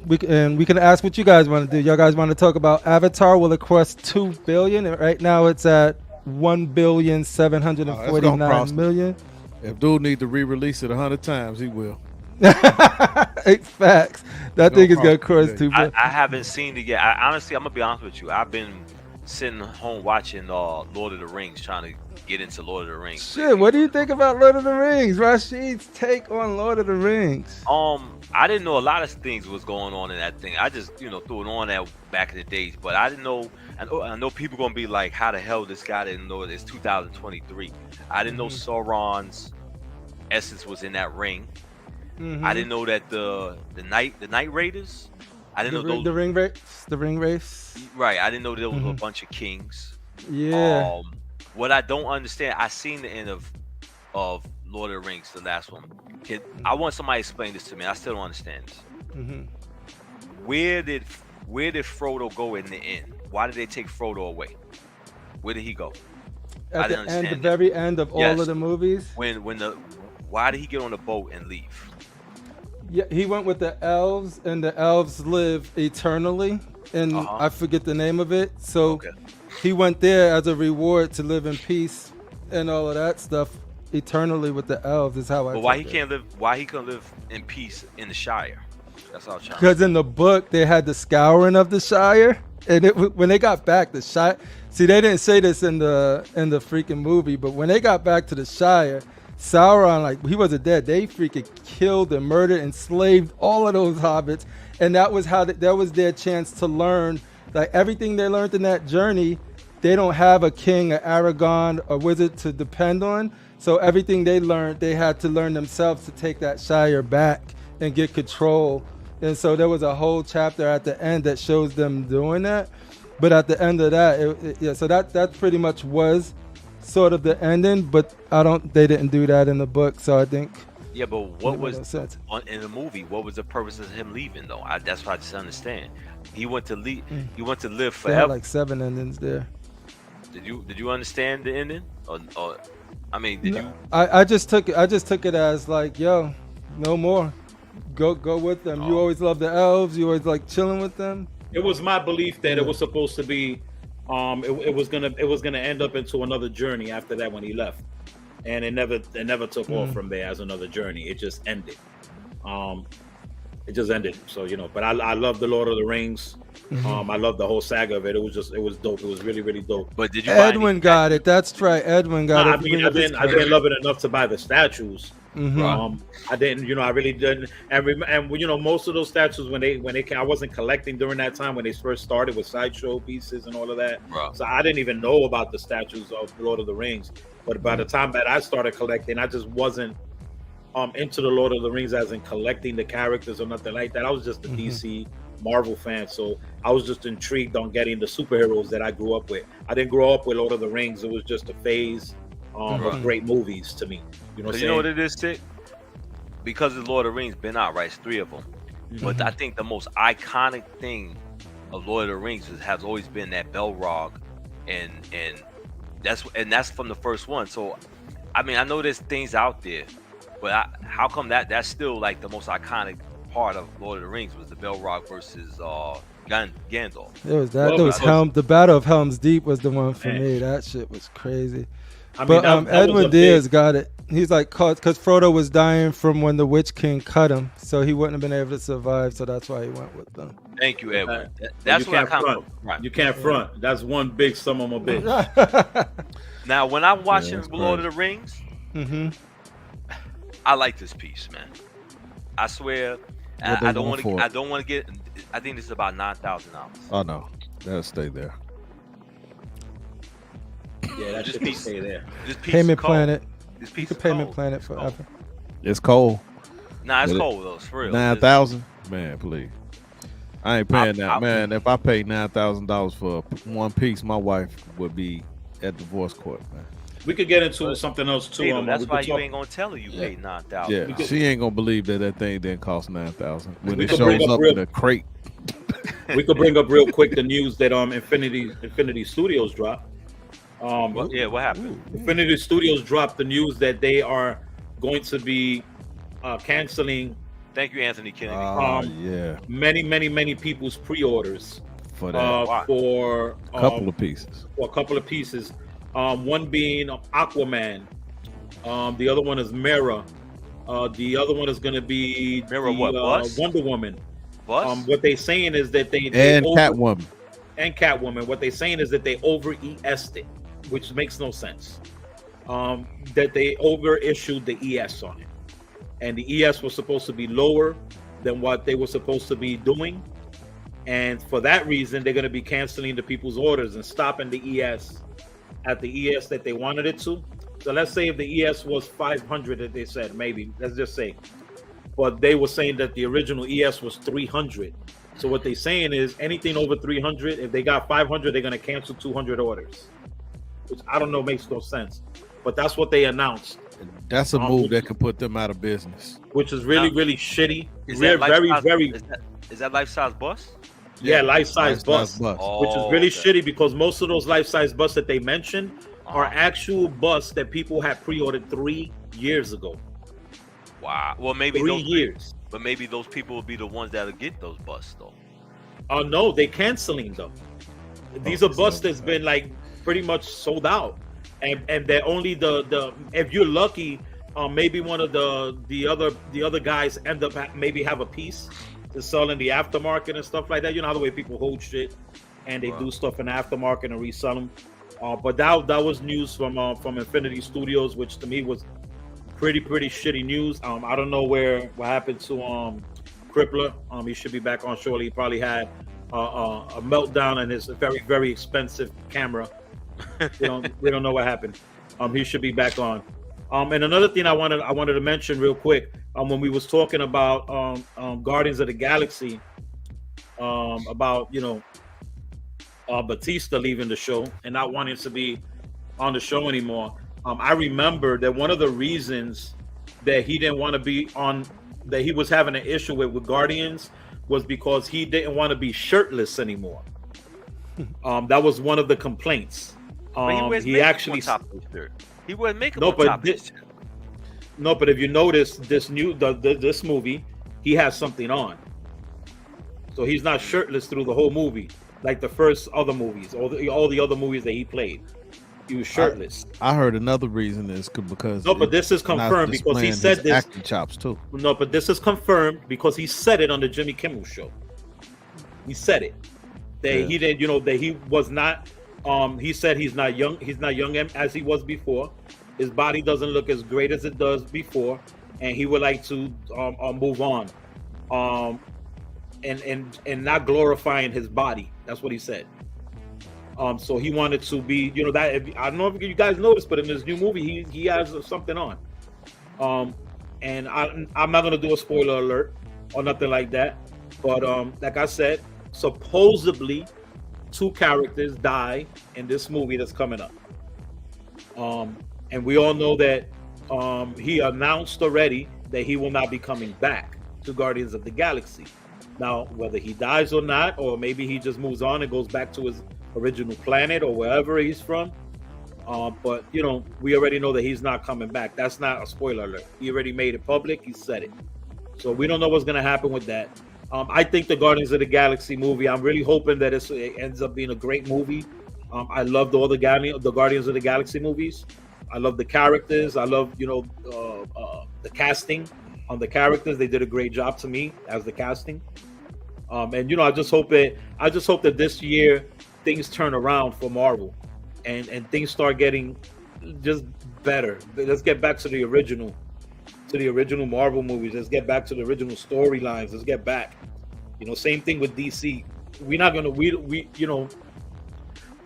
[SPEAKER 2] We can ask what you guys want to do. Y'all guys want to talk about Avatar? Will it cross 2 billion? Right now it's at 1,749,000,000.
[SPEAKER 3] If dude need to re-release it 100 times, he will.
[SPEAKER 2] Facts. That thing is gonna cross 2 billion.
[SPEAKER 5] I haven't seen it yet. Honestly, I'm gonna be honest with you. I've been sitting home watching Lord of the Rings, trying to get into Lord of the Rings.
[SPEAKER 2] Shit, what do you think about Lord of the Rings? Rashid's take on Lord of the Rings.
[SPEAKER 5] I didn't know a lot of things was going on in that thing. I just, threw it on that back in the days, but I didn't know. I know people gonna be like, how the hell this guy didn't know it's 2023? I didn't know Sauron's essence was in that ring. I didn't know that the Night Raiders. I didn't know
[SPEAKER 2] the ring race.
[SPEAKER 5] Right. I didn't know there was a bunch of kings.
[SPEAKER 2] Yeah.
[SPEAKER 5] What I don't understand, I seen the end of Lord of the Rings, the last one. I want somebody to explain this to me. I still don't understand this. Where did Frodo go in the end? Why did they take Frodo away? Where did he go?
[SPEAKER 2] At the very end of all of the movies.
[SPEAKER 5] Why did he get on the boat and leave?
[SPEAKER 2] Yeah, he went with the elves, and the elves live eternally, and I forget the name of it. So he went there as a reward to live in peace and all of that stuff eternally with the elves. Is how I.
[SPEAKER 5] But why he can't live? Why he couldn't live in peace in the Shire? That's all I'm trying.
[SPEAKER 2] Because in the book they had the scouring of the Shire, and when they got back, the Shire. See, they didn't say this in the freaking movie, but when they got back to the Shire, Sauron, like, he wasn't dead. They freaking killed and murdered, enslaved all of those hobbits, and that was how that was their chance to learn. Like, everything they learned in that journey, they don't have a king, an Aragorn, a wizard to depend on. So everything they learned, they had to learn themselves to take that Shire back and get control. And so there was a whole chapter at the end that shows them doing that. But at the end of that, so that pretty much was sort of the ending, but they didn't do that in the book, so I think.
[SPEAKER 5] Yeah, but what was in the movie? What was the purpose of him leaving though? That's what I just understand. He went to leave. He went to live forever.
[SPEAKER 2] They had like 7 endings there.
[SPEAKER 5] Did you understand the ending? Or I mean, did you?
[SPEAKER 2] I just took it as like, yo, no more. Go with them. You always love the elves. You always like chilling with them.
[SPEAKER 1] It was my belief that it was supposed to be. It was gonna end up into another journey after that when he left, and it never took off from there as another journey. It just ended. It just ended. So but I love the Lord of the Rings. I love the whole saga of it. It was dope. It was really, really dope.
[SPEAKER 5] But did you?
[SPEAKER 2] Edwin got it. That's right. Edwin got it.
[SPEAKER 1] I mean, I didn't love it enough to buy the statues. I didn't, I really didn't. And most of those statues when they came, I wasn't collecting during that time when they first started with sideshow pieces and all of that. So I didn't even know about the statues of Lord of the Rings. But by the time that I started collecting, I just wasn't into the Lord of the Rings as in collecting the characters or nothing like that. I was just a DC Marvel fan, so I was just intrigued on getting the superheroes that I grew up with. I didn't grow up with Lord of the Rings. It was just a phase of great movies to me. You know
[SPEAKER 5] what it is, Tick? Because the Lord of the Rings been out, right? It's 3 of them. But I think the most iconic thing of Lord of the Rings has always been that Balrog, and that's from the first one. So, I mean, I know there's things out there, but how come that's still like the most iconic part of Lord of the Rings was the Balrog versus Gandalf?
[SPEAKER 2] It was that. The Battle of Helm's Deep was the one for me. That shit was crazy. But Edwin Diaz got it. He's like, because Frodo was dying from when the Witch King cut him, so he wouldn't have been able to survive. So that's why he went with them.
[SPEAKER 5] Thank you, Edwin. That's what I kind of
[SPEAKER 1] You can't front. That's one big son of a bitch.
[SPEAKER 5] Now, when I'm watching Lord of the Rings, I like this piece, man. I swear, I don't want to get. I think this is about $9,000.
[SPEAKER 3] Oh no, that'll stay there.
[SPEAKER 1] Yeah, that just piece stay there.
[SPEAKER 5] This piece
[SPEAKER 2] Payment Planet.
[SPEAKER 5] This piece
[SPEAKER 2] of Payment Planet forever.
[SPEAKER 3] It's cold.
[SPEAKER 5] Nah, it's cold though. It's for real.
[SPEAKER 3] 9,000, man. Please, I ain't paying that, man. If I paid $9,000 for one piece, my wife would be at divorce court, man.
[SPEAKER 1] We could get into something else too.
[SPEAKER 5] That's why you ain't gonna tell her you paid $9,000.
[SPEAKER 3] Yeah, she ain't gonna believe that thing didn't cost $9,000 when it shows up in a crate.
[SPEAKER 1] We could bring up real quick the news that Infinity Studios dropped.
[SPEAKER 5] What happened?
[SPEAKER 1] Infinity Studios dropped the news that they are going to be canceling.
[SPEAKER 5] Thank you, Anthony Kennedy.
[SPEAKER 1] Many people's pre-orders
[SPEAKER 3] for that
[SPEAKER 1] for
[SPEAKER 3] a couple of pieces.
[SPEAKER 1] For a couple of pieces. One being Aquaman. The other one is Mera. The other one is going to be
[SPEAKER 5] Mera. What?
[SPEAKER 1] Wonder Woman.
[SPEAKER 5] What?
[SPEAKER 1] What they're saying is that they
[SPEAKER 3] Catwoman.
[SPEAKER 1] and Catwoman, what they're saying is that they over ES'd it, which makes no sense. That they over issued the ES on it, and the ES was supposed to be lower than what they were supposed to be doing, and for that reason they're going to be canceling the people's orders and stopping the ES at the ES that they wanted it to. So let's say if the ES was 500, that they said, maybe, let's just say, but they were saying that the original ES was 300. So what they're saying is anything over 300, if they got 500, they're going to cancel 200 orders, which I don't know, makes no sense, but that's what they announced.
[SPEAKER 3] That's a move that could put them out of business,
[SPEAKER 1] which is really, really shitty.
[SPEAKER 5] Is
[SPEAKER 1] We're
[SPEAKER 5] that
[SPEAKER 1] very,
[SPEAKER 5] life-size-
[SPEAKER 1] very,
[SPEAKER 5] is that life-size bus?
[SPEAKER 1] yeah, life-size bus,
[SPEAKER 5] Oh,
[SPEAKER 1] which is really
[SPEAKER 5] okay.
[SPEAKER 1] shitty because most of those life-size bus that they mentioned are
[SPEAKER 5] Uh-huh.
[SPEAKER 1] actual bus that people had pre-ordered 3 years ago.
[SPEAKER 5] Wow. Well, maybe
[SPEAKER 1] 3
[SPEAKER 5] those
[SPEAKER 1] years.
[SPEAKER 5] but maybe those people will be the ones that'll get those buses though.
[SPEAKER 1] Oh no, they canceling them. These are bus that's been like pretty much sold out, and they're only the if you're lucky, maybe one of the other guys end up maybe have a piece to sell in the aftermarket and stuff like that. You know how the way people hold shit and they do stuff in the aftermarket and resell them. But that was news from Infinity Studios, which to me was pretty shitty news. I don't know what happened to Crippler. He should be back on shortly. He probably had a meltdown in his very expensive camera. We don't know what happened. He should be back on. And another thing I wanted to mention real quick, when we was talking about Guardians of the Galaxy, about Batista leaving the show and not wanting to be on the show anymore. I remember that one of the reasons that he didn't want to be on, that he was having an issue with Guardians, was because he didn't want to be shirtless anymore. That was one of the complaints. He actually
[SPEAKER 5] top of his shirt. He wasn't making
[SPEAKER 1] No,
[SPEAKER 5] on
[SPEAKER 1] but
[SPEAKER 5] top of his shirt.
[SPEAKER 1] no, but if you notice this this movie, he has something on, so he's not shirtless through the whole movie like the first other movies, all the other movies that he played. He was shirtless.
[SPEAKER 3] I heard another reason is because
[SPEAKER 1] No, but this is confirmed because he said this.
[SPEAKER 3] Acting chops too.
[SPEAKER 1] No, but this is confirmed because he said it on the Jimmy Kimmel show. He said it that he didn't, that he was not. He said he's not young. He's not young as he was before. His body doesn't look as great as it does before, and he would like to move on, and not glorifying his body. That's what he said. So he wanted to be, that I don't know if you guys noticed, but in this new movie, he has something on. And I'm not gonna do a spoiler alert or nothing like that. But like I said, supposedly 2 characters die in this movie that's coming up. And we all know that he announced already that he will not be coming back to Guardians of the Galaxy. Now, whether he dies or not, or maybe he just moves on and goes back to his original planet or wherever he's from. But we already know that he's not coming back. That's not a spoiler alert. He already made it public. He said it. So we don't know what's going to happen with that. I think the Guardians of the Galaxy movie, I'm really hoping that it ends up being a great movie. I loved all the Guardians of the Galaxy movies. I love the characters. I love, the casting on the characters. They did a great job to me as the casting. And I just hope that this year things turn around for Marvel, and things start getting just better. Let's get back to the original Marvel movies. Let's get back to the original storylines. Let's get back. Same thing with DC. We're not gonna we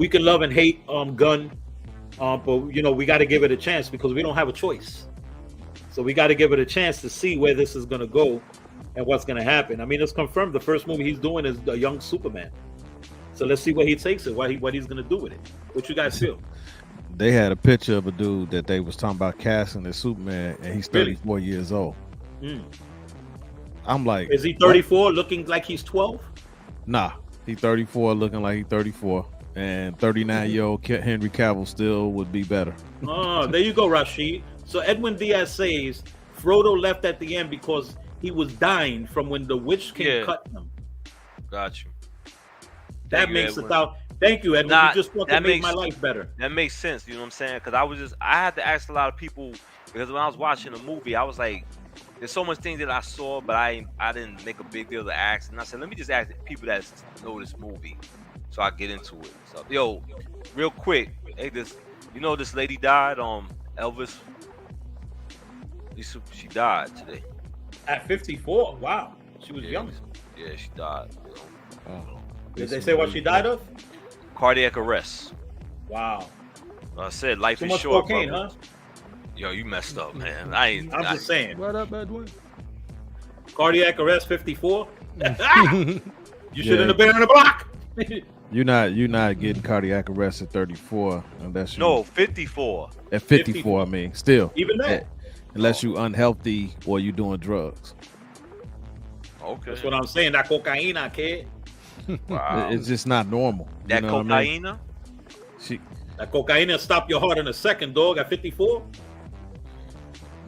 [SPEAKER 1] can love and hate Gunn, but we got to give it a chance because we don't have a choice. So we got to give it a chance to see where this is gonna go and what's gonna happen. I mean, it's confirmed the first movie he's doing is a young Superman. So let's see where he takes it, what he's gonna do with it. What you guys feel?
[SPEAKER 3] They had a picture of a dude that they was talking about casting as Superman, and he's 34 years old. I'm like,
[SPEAKER 1] is he 34 looking like he's 12?
[SPEAKER 3] Nah, he 34 looking like he's 34, and 39-year-old Henry Cavill still would be better.
[SPEAKER 1] Oh, there you go, Rashid. So Edwin Diaz says Frodo left at the end because he was dying from when the Witch King cut him.
[SPEAKER 5] Got you.
[SPEAKER 1] That makes it out. Thank you, Edwin. You just fucking made my life better.
[SPEAKER 5] That makes sense. You know what I'm saying? Because I had to ask a lot of people, because when I was watching the movie, I was like, there's so much things that I saw, but I didn't make a big deal to ask. And I said, let me just ask people that know this movie. so I get into it. So, yo, real quick, hey, this lady died. Elvis. She died today.
[SPEAKER 1] At 54. Wow. She was young.
[SPEAKER 5] Yeah, she died.
[SPEAKER 1] Did they say what she died of?
[SPEAKER 5] Cardiac arrest.
[SPEAKER 1] Wow.
[SPEAKER 5] I said life
[SPEAKER 1] Too
[SPEAKER 5] is
[SPEAKER 1] much
[SPEAKER 5] short,
[SPEAKER 1] cocaine,
[SPEAKER 5] bro.
[SPEAKER 1] huh?
[SPEAKER 5] Yo, you messed up, man.
[SPEAKER 1] I'm just saying.
[SPEAKER 2] What up, Edwin?
[SPEAKER 1] Cardiac arrest 54. You shouldn't have been on the block.
[SPEAKER 3] You're not getting cardiac arrest at 34 unless you.
[SPEAKER 5] No, 54.
[SPEAKER 3] At 54, I mean, still.
[SPEAKER 1] Even that.
[SPEAKER 3] Unless you unhealthy or you doing drugs.
[SPEAKER 5] Okay.
[SPEAKER 1] That's what I'm saying. That cocaína, kid.
[SPEAKER 5] Wow.
[SPEAKER 3] It's just not normal.
[SPEAKER 5] That
[SPEAKER 3] you know what I mean?
[SPEAKER 5] cocaine?
[SPEAKER 1] That cocaína stop your heart in a second, dog. At 54.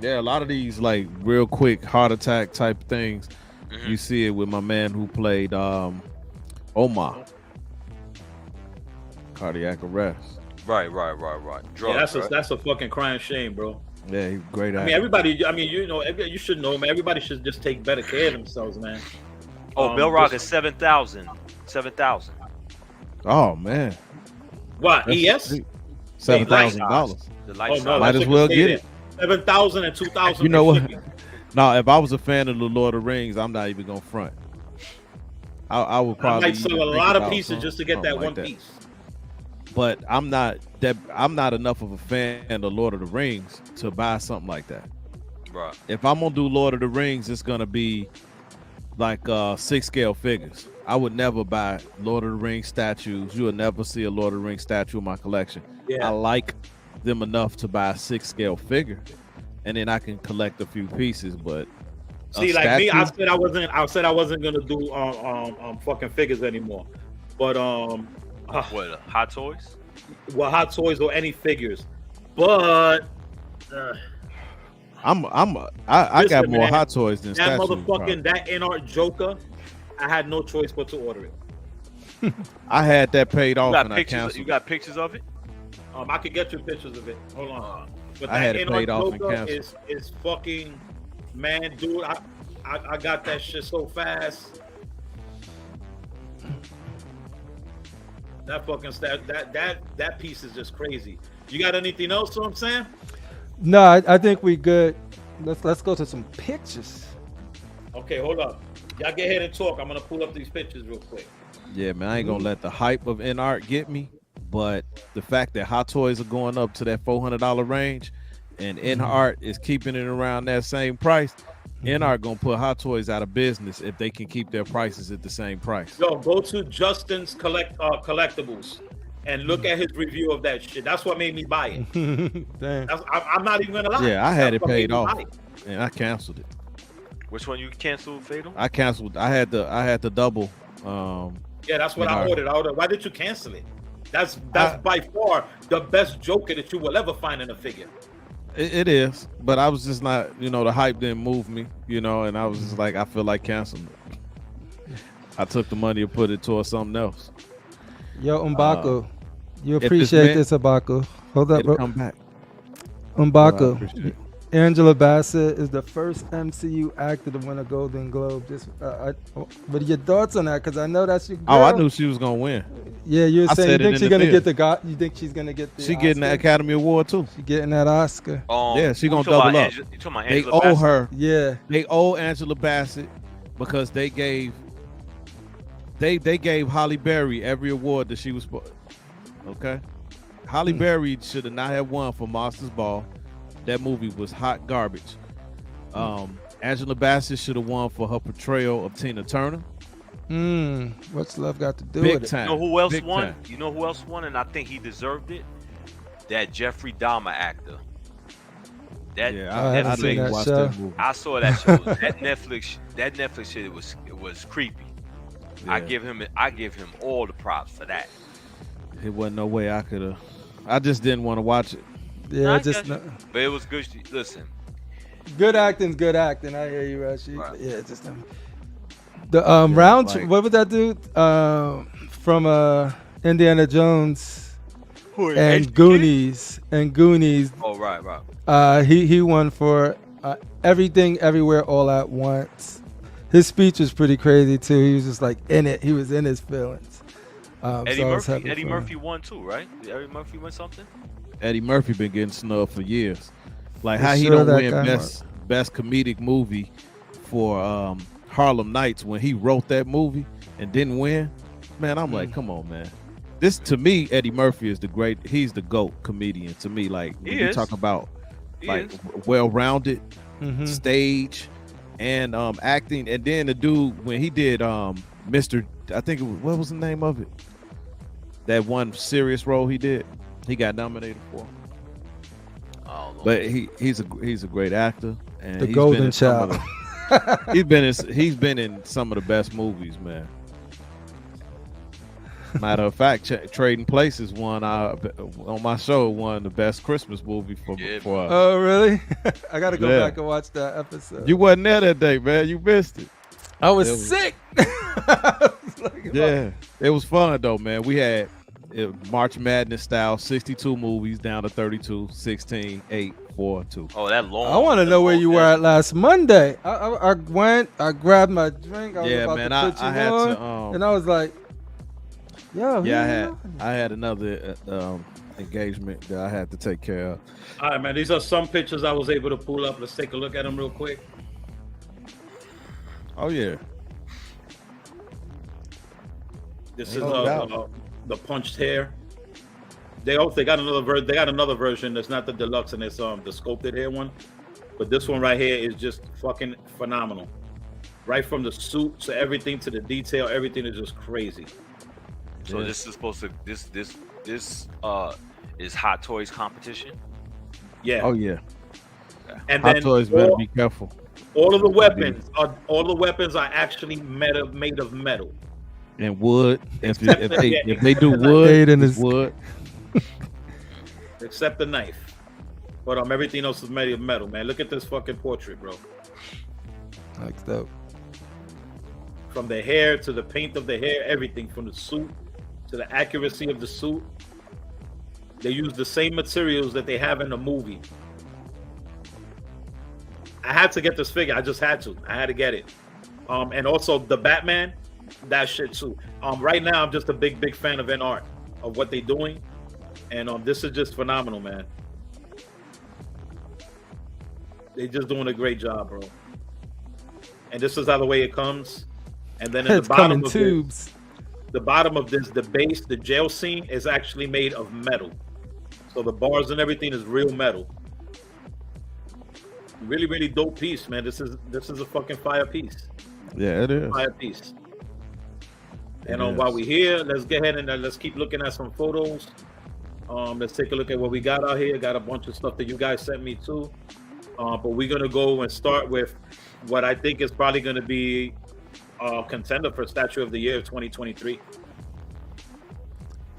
[SPEAKER 3] Yeah, a lot of these like real quick heart attack type things. You see it with my man who played Omar. Cardiac arrest.
[SPEAKER 5] Right. Drugs,
[SPEAKER 1] Yeah, that's a fucking crying shame, bro.
[SPEAKER 3] Yeah, he's great at
[SPEAKER 1] I mean, everybody. I mean, you should know, man. Everybody should just take better care of themselves, man.
[SPEAKER 5] Oh, Bell Rock is 7,000. 7,000.
[SPEAKER 3] Oh man.
[SPEAKER 1] What? ES?
[SPEAKER 3] $7,000.
[SPEAKER 5] The
[SPEAKER 1] Oh
[SPEAKER 5] life
[SPEAKER 1] no,
[SPEAKER 3] Might
[SPEAKER 1] that
[SPEAKER 3] as
[SPEAKER 1] shit
[SPEAKER 3] well
[SPEAKER 1] can
[SPEAKER 3] get
[SPEAKER 1] stay
[SPEAKER 3] it.
[SPEAKER 1] there. 7,000 and 2,000.
[SPEAKER 3] You know what?
[SPEAKER 1] shipping.
[SPEAKER 3] Now, if I was a fan of the Lord of the Rings, I'm not even gonna front. I would
[SPEAKER 1] I
[SPEAKER 3] probably
[SPEAKER 1] might sell a
[SPEAKER 3] even think
[SPEAKER 1] lot of
[SPEAKER 3] about
[SPEAKER 1] pieces just to get
[SPEAKER 3] something
[SPEAKER 1] that
[SPEAKER 3] like
[SPEAKER 1] one piece.
[SPEAKER 3] But I'm not enough of a fan of Lord of the Rings to buy something like that.
[SPEAKER 5] Right.
[SPEAKER 3] If I'm gonna do Lord of the Rings, it's gonna be like 6 scale figures. I would never buy Lord of the Rings statues. You will never see a Lord of the Rings statue in my collection.
[SPEAKER 1] Yeah.
[SPEAKER 3] I like them enough to buy a 6 scale figure, and then I can collect a few pieces. But
[SPEAKER 1] See, like me, I said I wasn't gonna do fucking figures anymore. But
[SPEAKER 5] What? Hot toys?
[SPEAKER 1] well, Hot Toys or any figures. But
[SPEAKER 3] I got
[SPEAKER 1] Listen,
[SPEAKER 3] more
[SPEAKER 1] man,
[SPEAKER 3] Hot Toys than
[SPEAKER 1] that
[SPEAKER 3] statues.
[SPEAKER 1] motherfucking that in-art Joker, I had no choice but to order it.
[SPEAKER 3] I had that paid off and I
[SPEAKER 5] You
[SPEAKER 3] canceled.
[SPEAKER 5] got pictures of it?
[SPEAKER 1] I could get you pictures of it. Hold on. But
[SPEAKER 3] I
[SPEAKER 1] that
[SPEAKER 3] had it
[SPEAKER 1] in-art
[SPEAKER 3] paid off and
[SPEAKER 1] Joker
[SPEAKER 3] canceled.
[SPEAKER 1] is fucking, man, dude. I got that shit so fast. That fucking that piece is just crazy. You got anything else? So I'm saying.
[SPEAKER 2] No, I think we good. Let's go to some pictures.
[SPEAKER 1] Okay, hold up. Y'all get ahead and talk. I'm gonna pull up these pictures real quick.
[SPEAKER 3] Yeah, man, I ain't gonna let the hype of in-art get me, but the fact that Hot Toys are going up to that $400 range, and in-art is keeping it around that same price, in-art gonna put Hot Toys out of business if they can keep their prices at the same price.
[SPEAKER 1] Yo, go to Justin's collectibles and look at his review of that shit. That's what made me buy it.
[SPEAKER 2] Damn.
[SPEAKER 1] I'm not even gonna lie.
[SPEAKER 3] Yeah, I had
[SPEAKER 1] That's
[SPEAKER 3] it
[SPEAKER 1] what made
[SPEAKER 3] paid
[SPEAKER 1] me
[SPEAKER 3] off,
[SPEAKER 1] buy it.
[SPEAKER 3] and I canceled it.
[SPEAKER 5] Which one you canceled, Fatal?
[SPEAKER 3] I canceled. I had the double.
[SPEAKER 1] Yeah, that's what I
[SPEAKER 3] in-art.
[SPEAKER 1] ordered. Why did you cancel it? That's by far the best Joker that you will ever find in a figure.
[SPEAKER 3] It is, but I was just not, the hype didn't move me, and I was just like, I feel like canceling it. I took the money and put it towards something else.
[SPEAKER 2] Yo, M'Baku, you
[SPEAKER 3] if this
[SPEAKER 2] appreciate
[SPEAKER 3] man-
[SPEAKER 2] this, M'Baku. Hold up,
[SPEAKER 3] It'll
[SPEAKER 2] bro.
[SPEAKER 3] come back.
[SPEAKER 2] M'Baku.
[SPEAKER 3] I appreciate it.
[SPEAKER 2] Angela Bassett is the first MCU actor to win a Golden Globe. What are your thoughts on that? Because I know that's your girl.
[SPEAKER 3] Oh, I knew she was gonna win.
[SPEAKER 2] Yeah, you were
[SPEAKER 3] I
[SPEAKER 2] saying you
[SPEAKER 3] said it
[SPEAKER 2] think
[SPEAKER 3] in
[SPEAKER 2] she's
[SPEAKER 3] the
[SPEAKER 2] gonna
[SPEAKER 3] film.
[SPEAKER 2] get you think she's gonna get the
[SPEAKER 3] She getting the
[SPEAKER 2] Oscar?
[SPEAKER 3] Academy Award too.
[SPEAKER 2] She getting that Oscar.
[SPEAKER 3] Yeah, she
[SPEAKER 5] you
[SPEAKER 3] gonna
[SPEAKER 5] talking about
[SPEAKER 3] double up.
[SPEAKER 5] You talking about
[SPEAKER 3] They
[SPEAKER 5] Angela
[SPEAKER 3] owe
[SPEAKER 5] Bassett?
[SPEAKER 3] her.
[SPEAKER 2] Yeah.
[SPEAKER 3] They owe Angela Bassett because they gave Halle Berry every award that she was supposed. Okay, Halle Berry should have not have won for Monsters Ball. That movie was hot garbage. Angela Bassett should have won for her portrayal of Tina Turner.
[SPEAKER 2] What's love got to do
[SPEAKER 3] Big
[SPEAKER 2] with it?
[SPEAKER 3] time.
[SPEAKER 5] You know who else
[SPEAKER 3] Big
[SPEAKER 5] won?
[SPEAKER 3] time.
[SPEAKER 5] You know who else won? And I think he deserved it. That Jeffrey Dahmer actor. That
[SPEAKER 3] Yeah,
[SPEAKER 2] I haven't seen
[SPEAKER 3] didn't
[SPEAKER 2] that
[SPEAKER 3] watch
[SPEAKER 2] show.
[SPEAKER 3] that movie.
[SPEAKER 5] I saw that show. that Netflix shit. It was creepy.
[SPEAKER 3] Yeah.
[SPEAKER 5] I give him all the props for that.
[SPEAKER 3] It wasn't no way I could have. I just didn't want to watch it.
[SPEAKER 2] Yeah,
[SPEAKER 5] I
[SPEAKER 2] just
[SPEAKER 5] got you. But it was good. Listen,
[SPEAKER 2] good acting's good acting. I hear you, Rashid.
[SPEAKER 5] Right.
[SPEAKER 2] Yeah, just the round.
[SPEAKER 3] like-
[SPEAKER 2] What would that do? From Indiana Jones and Goonies
[SPEAKER 5] Oh right.
[SPEAKER 2] He won for Everything Everywhere All at Once. His speech was pretty crazy too. He was just like in it. He was in his feelings.
[SPEAKER 5] Eddie
[SPEAKER 2] so I was
[SPEAKER 5] Murphy.
[SPEAKER 2] happy
[SPEAKER 5] Eddie
[SPEAKER 2] for him.
[SPEAKER 5] Murphy won too, right? Did Eddie Murphy win something?
[SPEAKER 3] Eddie Murphy been getting snubbed for years. Like
[SPEAKER 2] For
[SPEAKER 3] how he
[SPEAKER 2] sure
[SPEAKER 3] don't
[SPEAKER 2] that
[SPEAKER 3] win
[SPEAKER 2] guy
[SPEAKER 3] best comedic movie for Harlem Nights when he wrote that movie and didn't win. Man, I'm like, come on, man. This to me, Eddie Murphy is he's the GOAT comedian to me. Like when you talk about well-rounded stage and acting, and then the dude when he did Mr. I think what was the name of it? That one serious role he did, he got nominated for. But he's a great actor, and
[SPEAKER 2] The
[SPEAKER 3] he's
[SPEAKER 2] Golden
[SPEAKER 3] been in some
[SPEAKER 2] Child.
[SPEAKER 3] of he's been in some of the best movies, man. Matter of fact, Trading Places won on my show won the best Christmas movie for us.
[SPEAKER 2] Oh, really? I got to go back and watch that episode.
[SPEAKER 3] You wasn't there that day, man. You missed it.
[SPEAKER 2] I was sick.
[SPEAKER 3] Yeah, it was fun though, man. We had March Madness style 62 movies down to 32, 16, 8, 4, 2.
[SPEAKER 5] Oh, that long.
[SPEAKER 2] I want to know where you were at last Monday. I went, I grabbed my drink. I was about to put you
[SPEAKER 3] had
[SPEAKER 2] on,
[SPEAKER 3] to.
[SPEAKER 2] and I was like, yo.
[SPEAKER 3] Yeah, I had another engagement that I had to take care of.
[SPEAKER 1] All right, man. These are some pictures I was able to pull up. Let's take a look at them real quick.
[SPEAKER 3] Oh yeah.
[SPEAKER 1] This is the punched hair. They got another version that's not the deluxe, and it's the sculpted hair one. But this one right here is just fucking phenomenal. Right from the suit to everything to the detail, everything is just crazy.
[SPEAKER 5] So this is supposed to this is Hot Toys competition.
[SPEAKER 1] Yeah.
[SPEAKER 3] Oh yeah.
[SPEAKER 1] And
[SPEAKER 3] Hot
[SPEAKER 1] then
[SPEAKER 3] Toys better be careful.
[SPEAKER 1] All of the weapons are actually made of metal.
[SPEAKER 3] And wood. If they do wood, it's wood.
[SPEAKER 1] Except the knife. But everything else is made of metal, man. Look at this fucking portrait, bro.
[SPEAKER 2] Like dope.
[SPEAKER 1] From the hair to the paint of the hair, everything from the suit to the accuracy of the suit. They use the same materials that they have in the movie. I had to get this figure. I just had to. I had to get it. And also the Batman, that shit too. Right now I'm just a big fan of art of what they're doing, and this is just phenomenal, man. They're just doing a great job, bro. And this is how the way it comes. And then in the bottom of tubes. The bottom of this, the base, the jail scene is actually made of metal. So the bars and everything is real metal. Really dope piece, man. This is a fucking fire piece.
[SPEAKER 3] Yeah, it is.
[SPEAKER 1] Fire piece. And while we're here, let's go ahead and let's keep looking at some photos. Let's take a look at what we got out here. Got a bunch of stuff that you guys sent me too. But we're gonna go and start with what I think is probably gonna be a contender for Statue of the Year of 2023.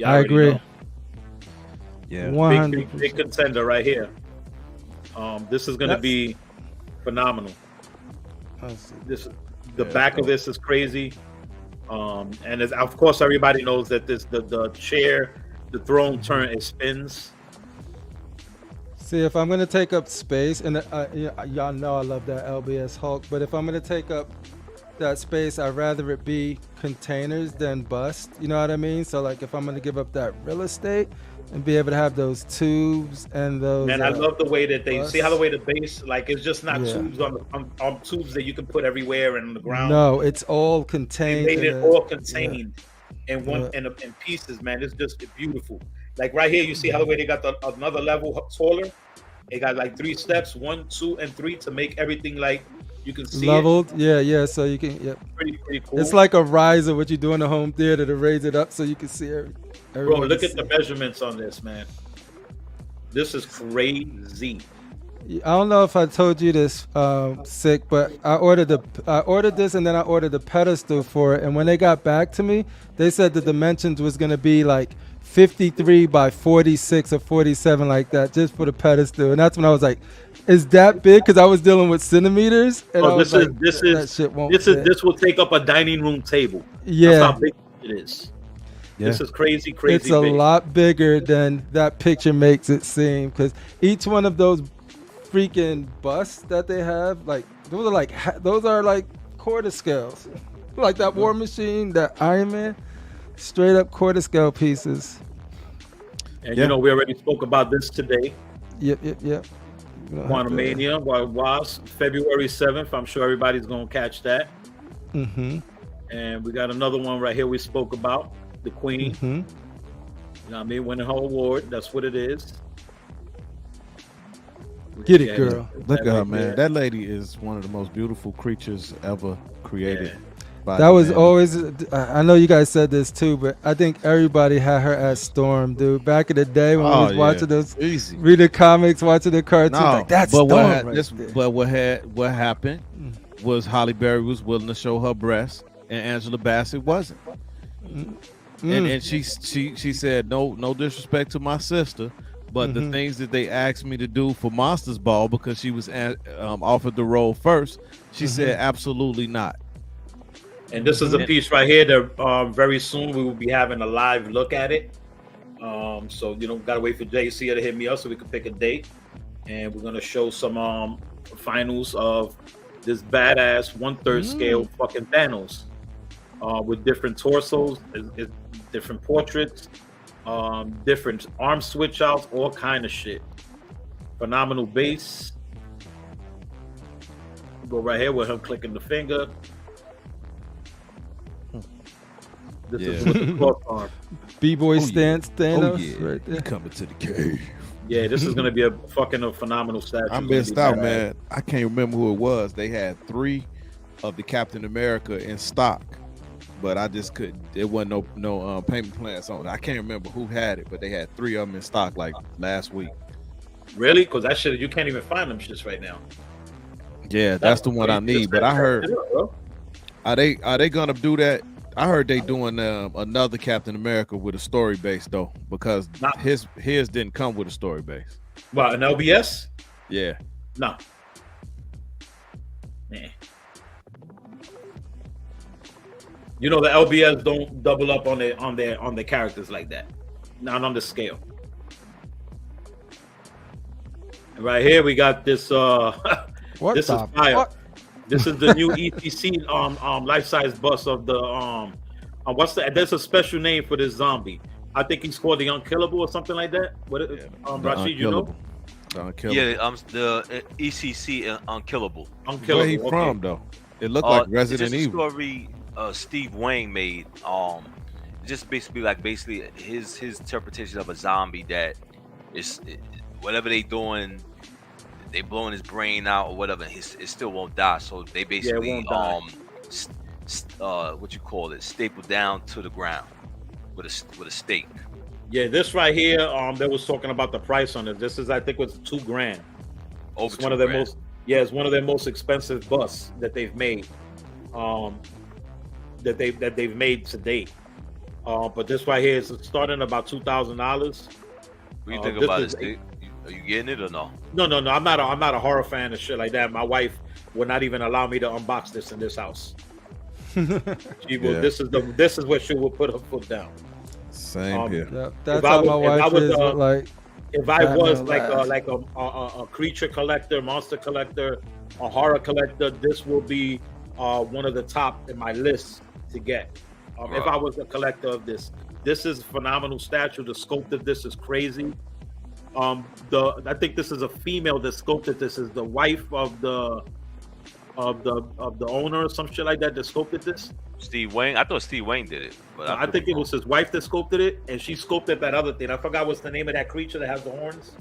[SPEAKER 2] I agree.
[SPEAKER 1] Know.
[SPEAKER 3] Yeah,
[SPEAKER 2] 100%.
[SPEAKER 1] Big contender right here. This is gonna be phenomenal. The back of this is crazy. And of course everybody knows that the chair, the throne it spins.
[SPEAKER 2] See, if I'm gonna take up space, and y'all know I love that LBS Hulk, but if I'm gonna take up that space, I'd rather it be containers than bust. You know what I mean? So like, if I'm gonna give up that real estate and be able to have those tubes and those.
[SPEAKER 1] And I love the way that they see how the way the base, like it's just not tubes on tubes that you can put everywhere and on the ground.
[SPEAKER 2] No, it's all contained.
[SPEAKER 1] They made it all contained in one in pieces, man. It's just beautiful. Like right here, you see how the way they got another level taller. They got like 3 steps, 1, 2, and 3 to make everything like you can see
[SPEAKER 2] leveled. Yeah. So you can. Yep.
[SPEAKER 1] Pretty cool.
[SPEAKER 2] It's like a riser, what you do in a home theater to raise it up so you can see everything.
[SPEAKER 1] Bro, look at the measurements on this, man. This is crazy.
[SPEAKER 2] I don't know if I told you this, Sick, but I ordered this and then I ordered the pedestal for it. And when they got back to me, they said the dimensions was gonna be like 53 by 46 or 47, like that, just for the pedestal. And that's when I was like, "Is that big?" Because I was dealing with centimeters. And
[SPEAKER 1] this will take up a dining room table.
[SPEAKER 2] Yeah,
[SPEAKER 1] that's how big it is. Yeah. This is crazy.
[SPEAKER 2] It's a lot bigger than that picture makes it seem, because each one of those freaking busts that they have, like those are like quarter scales, like that War Machine, that Iron Man. Straight up quarter scale pieces.
[SPEAKER 1] And
[SPEAKER 3] Yeah.
[SPEAKER 1] you know, we already spoke about this today.
[SPEAKER 2] Yep. We don't have
[SPEAKER 1] Quantum
[SPEAKER 2] to-
[SPEAKER 1] Mania was February 7th. I'm sure everybody's gonna catch that.
[SPEAKER 2] Mhm.
[SPEAKER 1] And we got another one right here we spoke about, the Queen.
[SPEAKER 2] Mhm.
[SPEAKER 1] You know what I mean? Winning her award. That's what it is.
[SPEAKER 2] Get it,
[SPEAKER 1] Yeah,
[SPEAKER 2] girl.
[SPEAKER 3] Look at her,
[SPEAKER 1] right
[SPEAKER 3] man.
[SPEAKER 1] there.
[SPEAKER 3] That lady is one of the most beautiful creatures ever created.
[SPEAKER 1] Yeah.
[SPEAKER 3] by
[SPEAKER 2] That was
[SPEAKER 3] humanity.
[SPEAKER 2] always. I know you guys said this too, but I think everybody had her at Storm, dude. Back in the day when we
[SPEAKER 3] Oh,
[SPEAKER 2] was
[SPEAKER 3] yeah.
[SPEAKER 2] watching those,
[SPEAKER 3] easy.
[SPEAKER 2] reading comics, watching the cartoons,
[SPEAKER 3] No,
[SPEAKER 2] like that's
[SPEAKER 3] but
[SPEAKER 2] Storm.
[SPEAKER 3] what,
[SPEAKER 2] right
[SPEAKER 3] this,
[SPEAKER 2] there.
[SPEAKER 3] but what happened was Halle Berry was willing to show her breasts, and Angela Bassett wasn't. And she said no disrespect to my sister, but the things that they asked me to do for Monsters Ball because she was offered the role first, she said absolutely not.
[SPEAKER 1] And this is a piece right here that very soon we will be having a live look at it. So you know, gotta wait for JC to hit me up so we can pick a date, and we're gonna show some finals of this badass 1/3 scale fucking Thanos with different torsos, different portraits, different arm switch outs, all kind of shit. Phenomenal base. Go right here with him clicking the finger. This is with the cross arm.
[SPEAKER 2] B-boy
[SPEAKER 3] yeah.
[SPEAKER 2] stance Thanos,
[SPEAKER 3] Oh yeah,
[SPEAKER 2] right there.
[SPEAKER 3] you coming to the cave.
[SPEAKER 1] Yeah, this is gonna be a fucking phenomenal statue.
[SPEAKER 3] I
[SPEAKER 1] It's gonna
[SPEAKER 3] missed
[SPEAKER 1] be
[SPEAKER 3] out,
[SPEAKER 1] badass.
[SPEAKER 3] man. I can't remember who it was. They had 3 of the Captain America in stock, but I just couldn't. There wasn't no payment plans on it. I can't remember who had it, but they had 3 of them in stock like last week.
[SPEAKER 1] Really? Because that shit, you can't even find them shits right now.
[SPEAKER 3] Yeah, that's the one I
[SPEAKER 1] crazy.
[SPEAKER 3] need. But I heard,
[SPEAKER 1] Bro.
[SPEAKER 3] are they gonna do that? I heard they doing another Captain America with a story base though, because
[SPEAKER 1] Nah.
[SPEAKER 3] his didn't come with a story base.
[SPEAKER 1] What, an LBS?
[SPEAKER 3] Yeah,
[SPEAKER 1] No. Nah. You know the LBS don't double up on the characters like that. Not on the scale. And right here we got this
[SPEAKER 2] What
[SPEAKER 1] this
[SPEAKER 2] the
[SPEAKER 1] is fire.
[SPEAKER 2] fuck?
[SPEAKER 1] This is the new ETC life size bust of the there's a special name for this zombie. I think he's called the Unkillable or something like that. What
[SPEAKER 3] The
[SPEAKER 1] Rashid, you know?
[SPEAKER 3] The Unkillable.
[SPEAKER 5] Yeah, the ECC Unkillable.
[SPEAKER 1] Unkillable.
[SPEAKER 3] Where he
[SPEAKER 1] okay.
[SPEAKER 3] from though? It looked like
[SPEAKER 5] It's
[SPEAKER 3] Resident
[SPEAKER 5] just a
[SPEAKER 3] Evil.
[SPEAKER 5] story Steve Wang made. Just basically his interpretation of a zombie that is whatever they doing, they blowing his brain out or whatever. It still won't die. So they basically
[SPEAKER 1] won't
[SPEAKER 5] what you call it, stapled down to the ground with a stake.
[SPEAKER 1] Yeah, this right here, they was talking about the price on it. This is, I think, was $2,000.
[SPEAKER 5] Over
[SPEAKER 1] It's one of their
[SPEAKER 5] $2,000.
[SPEAKER 1] most, it's one of their most expensive busts that they've made, that they've made to date. But this right here is starting about $2,000.
[SPEAKER 5] What do you think
[SPEAKER 1] this
[SPEAKER 5] about
[SPEAKER 1] is
[SPEAKER 5] it, Steve? Are you getting it or no?
[SPEAKER 1] No, I'm not a horror fan and shit like that. My wife would not even allow me to unbox this in this house. She will.
[SPEAKER 3] Yeah.
[SPEAKER 1] This is where she will put her foot down.
[SPEAKER 3] Same here.
[SPEAKER 2] Yep, that's
[SPEAKER 1] If I
[SPEAKER 2] how
[SPEAKER 1] was-
[SPEAKER 2] my
[SPEAKER 1] if I
[SPEAKER 2] wife
[SPEAKER 1] was,
[SPEAKER 2] is. With, like,
[SPEAKER 1] If I was
[SPEAKER 2] Batman
[SPEAKER 1] like a creature collector, monster collector, a horror collector, this will be one of the top in my list to get. If I was a collector of this is a phenomenal statue. The sculpt of this is crazy. I think this is a female that sculpted this. Is the wife of the owner or some shit like that sculpted this.
[SPEAKER 5] Steve Wang? I thought Steve Wang did it, but
[SPEAKER 1] I think it was his wife that sculpted it, and she sculpted that other thing. I forgot what's the name of that creature that has the horns.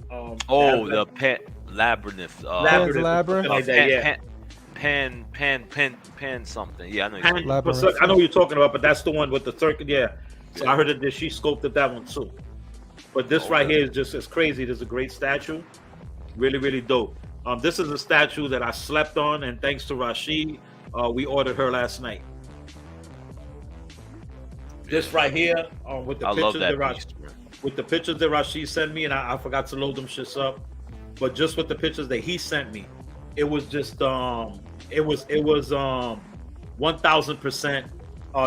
[SPEAKER 5] the pet labyrinth.
[SPEAKER 2] Pan's Labyrinth?
[SPEAKER 1] Like that, yeah.
[SPEAKER 5] Pan something. Yeah, I know. You're talking about.
[SPEAKER 2] Labyrinth.
[SPEAKER 1] I know what you're talking about, but that's the one with the circle. Yeah. So I heard that she sculpted that one too. But this right here is just as crazy. This is a great statue. Really, really dope. This is a statue that I slept on, and thanks to Rashid, we ordered her last night. This right here, with the
[SPEAKER 5] I love
[SPEAKER 1] pictures
[SPEAKER 5] that
[SPEAKER 1] that
[SPEAKER 5] piece, man.
[SPEAKER 1] with the pictures that Rashid sent me, and I forgot to load them shits up. But just with the pictures that he sent me, it was just it was 1000%.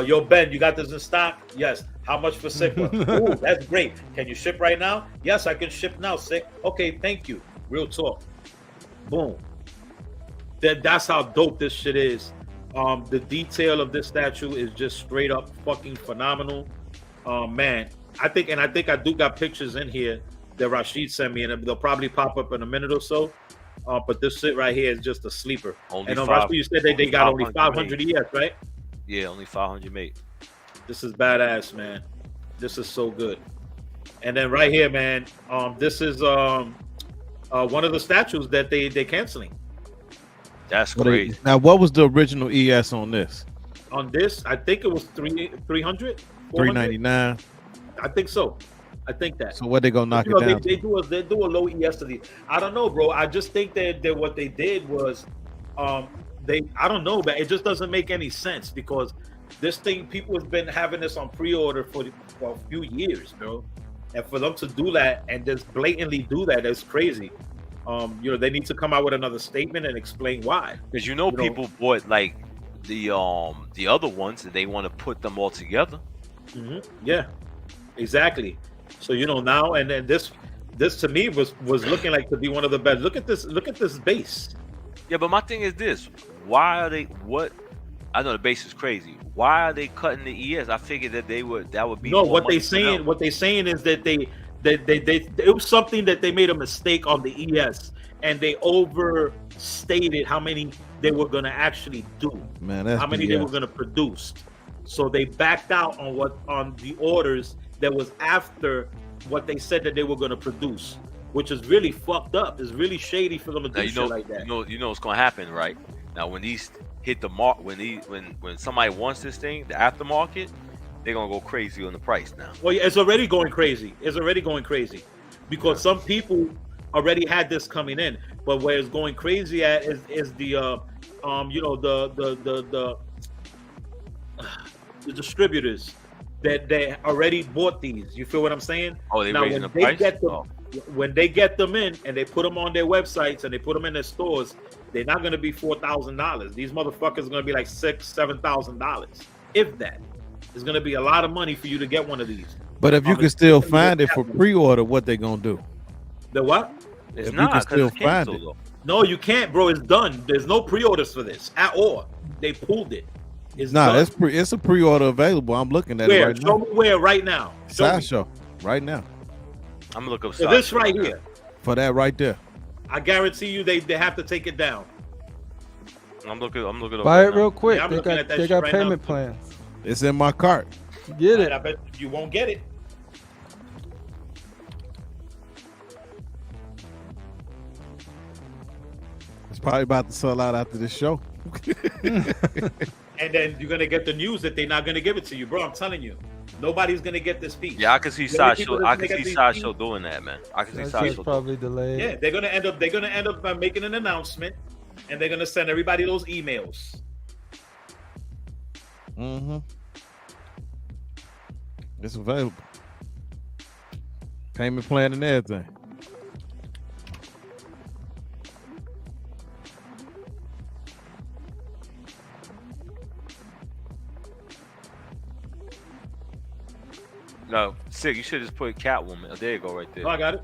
[SPEAKER 1] Yo, Ben, you got this in stock? Yes. How much for Sigma? Ooh, that's great. Can you ship right now? Yes, I can ship now, Sig. Okay, thank you. Real talk. Boom. That's how dope this shit is. The detail of this statue is just straight up fucking phenomenal. Man, I think I do got pictures in here that Rashid sent me, and they'll probably pop up in a minute or so. But this shit right here is just a sleeper. And Rashid, you said they got only 500 ES, right?
[SPEAKER 5] Yeah, only 500 made.
[SPEAKER 1] This is badass, man. This is so good. And then right here, man, this is one of the statues that they're canceling.
[SPEAKER 5] That's crazy.
[SPEAKER 3] Now, what was the original ES on this?
[SPEAKER 1] On this, I think it was 300,
[SPEAKER 3] 399.
[SPEAKER 1] I think so. I think that.
[SPEAKER 3] So what they gonna knock it down?
[SPEAKER 1] They do a low ES to these. I don't know, bro. I just think that what they did was, I don't know, but it just doesn't make any sense because this thing, people have been having this on pre-order for a few years, bro. And for them to do that and just blatantly do that is crazy. They need to come out with another statement and explain why.
[SPEAKER 5] Because people bought like the other ones and they want to put them all together.
[SPEAKER 1] Mm-hmm. Yeah, exactly. So now and then this to me was looking like to be one of the best. Look at this base.
[SPEAKER 5] Yeah, but my thing is this: why are they? What? I know the base is crazy. Why are they cutting the ES? I figured that that would be.
[SPEAKER 1] No, what they're saying is that it was something that they made a mistake on the ES and they overstated how many they were going to actually do.
[SPEAKER 3] Man, that's
[SPEAKER 1] how many they were going to produce. So they backed out on the orders that was after what they said that they were going to produce, which is really fucked up. It's really shady for them to do shit like that.
[SPEAKER 5] You know what's going to happen, right? Now, when these hit the mark, when somebody wants this thing, the aftermarket, they're gonna go crazy on the price now.
[SPEAKER 1] Well, yeah, it's already going crazy. Because some people already had this coming in, but where it's going crazy at is the distributors that they already bought these. You feel what I'm saying?
[SPEAKER 5] Oh, they raising the price.
[SPEAKER 1] When they get them in and they put them on their websites and they put them in their stores, they're not going to be $4,000. These motherfuckers are going to be like $6,000-$7,000, if that. It's going to be a lot of money for you to get one of these.
[SPEAKER 3] But if you can still find it for pre-order, what they gonna do?
[SPEAKER 1] The what?
[SPEAKER 5] It's
[SPEAKER 3] if
[SPEAKER 5] not,
[SPEAKER 3] you can still find it.
[SPEAKER 1] No, you can't, bro. It's done. There's no pre-orders for this at all. They pulled it. It's done.
[SPEAKER 3] It's a pre-order available. I'm looking at it right now.
[SPEAKER 1] Show me where right now.
[SPEAKER 3] Sideshow right now.
[SPEAKER 5] I'm gonna look up.
[SPEAKER 1] So this right here.
[SPEAKER 3] For that right there.
[SPEAKER 1] I guarantee you, they have to take it down.
[SPEAKER 5] I'm looking.
[SPEAKER 2] Buy it real quick.
[SPEAKER 1] Yeah,
[SPEAKER 2] they got payment plans.
[SPEAKER 3] It's in my cart.
[SPEAKER 2] Get it.
[SPEAKER 1] I bet you won't get it.
[SPEAKER 3] It's probably about to sell out after this show.
[SPEAKER 1] And then you're gonna get the news that they're not gonna give it to you, bro. I'm telling you, nobody's gonna get this piece.
[SPEAKER 5] Yeah, I can see Sideshow. I can see Sideshow doing that, man. I can see Sideshow
[SPEAKER 2] probably delayed.
[SPEAKER 1] Yeah, they're gonna end up by making an announcement, and they're gonna send everybody those emails.
[SPEAKER 3] Mm-hmm. It's available. Payment plan and everything.
[SPEAKER 5] No, sick. You should just put Catwoman. Oh, there you go, right there.
[SPEAKER 1] Oh, I got it.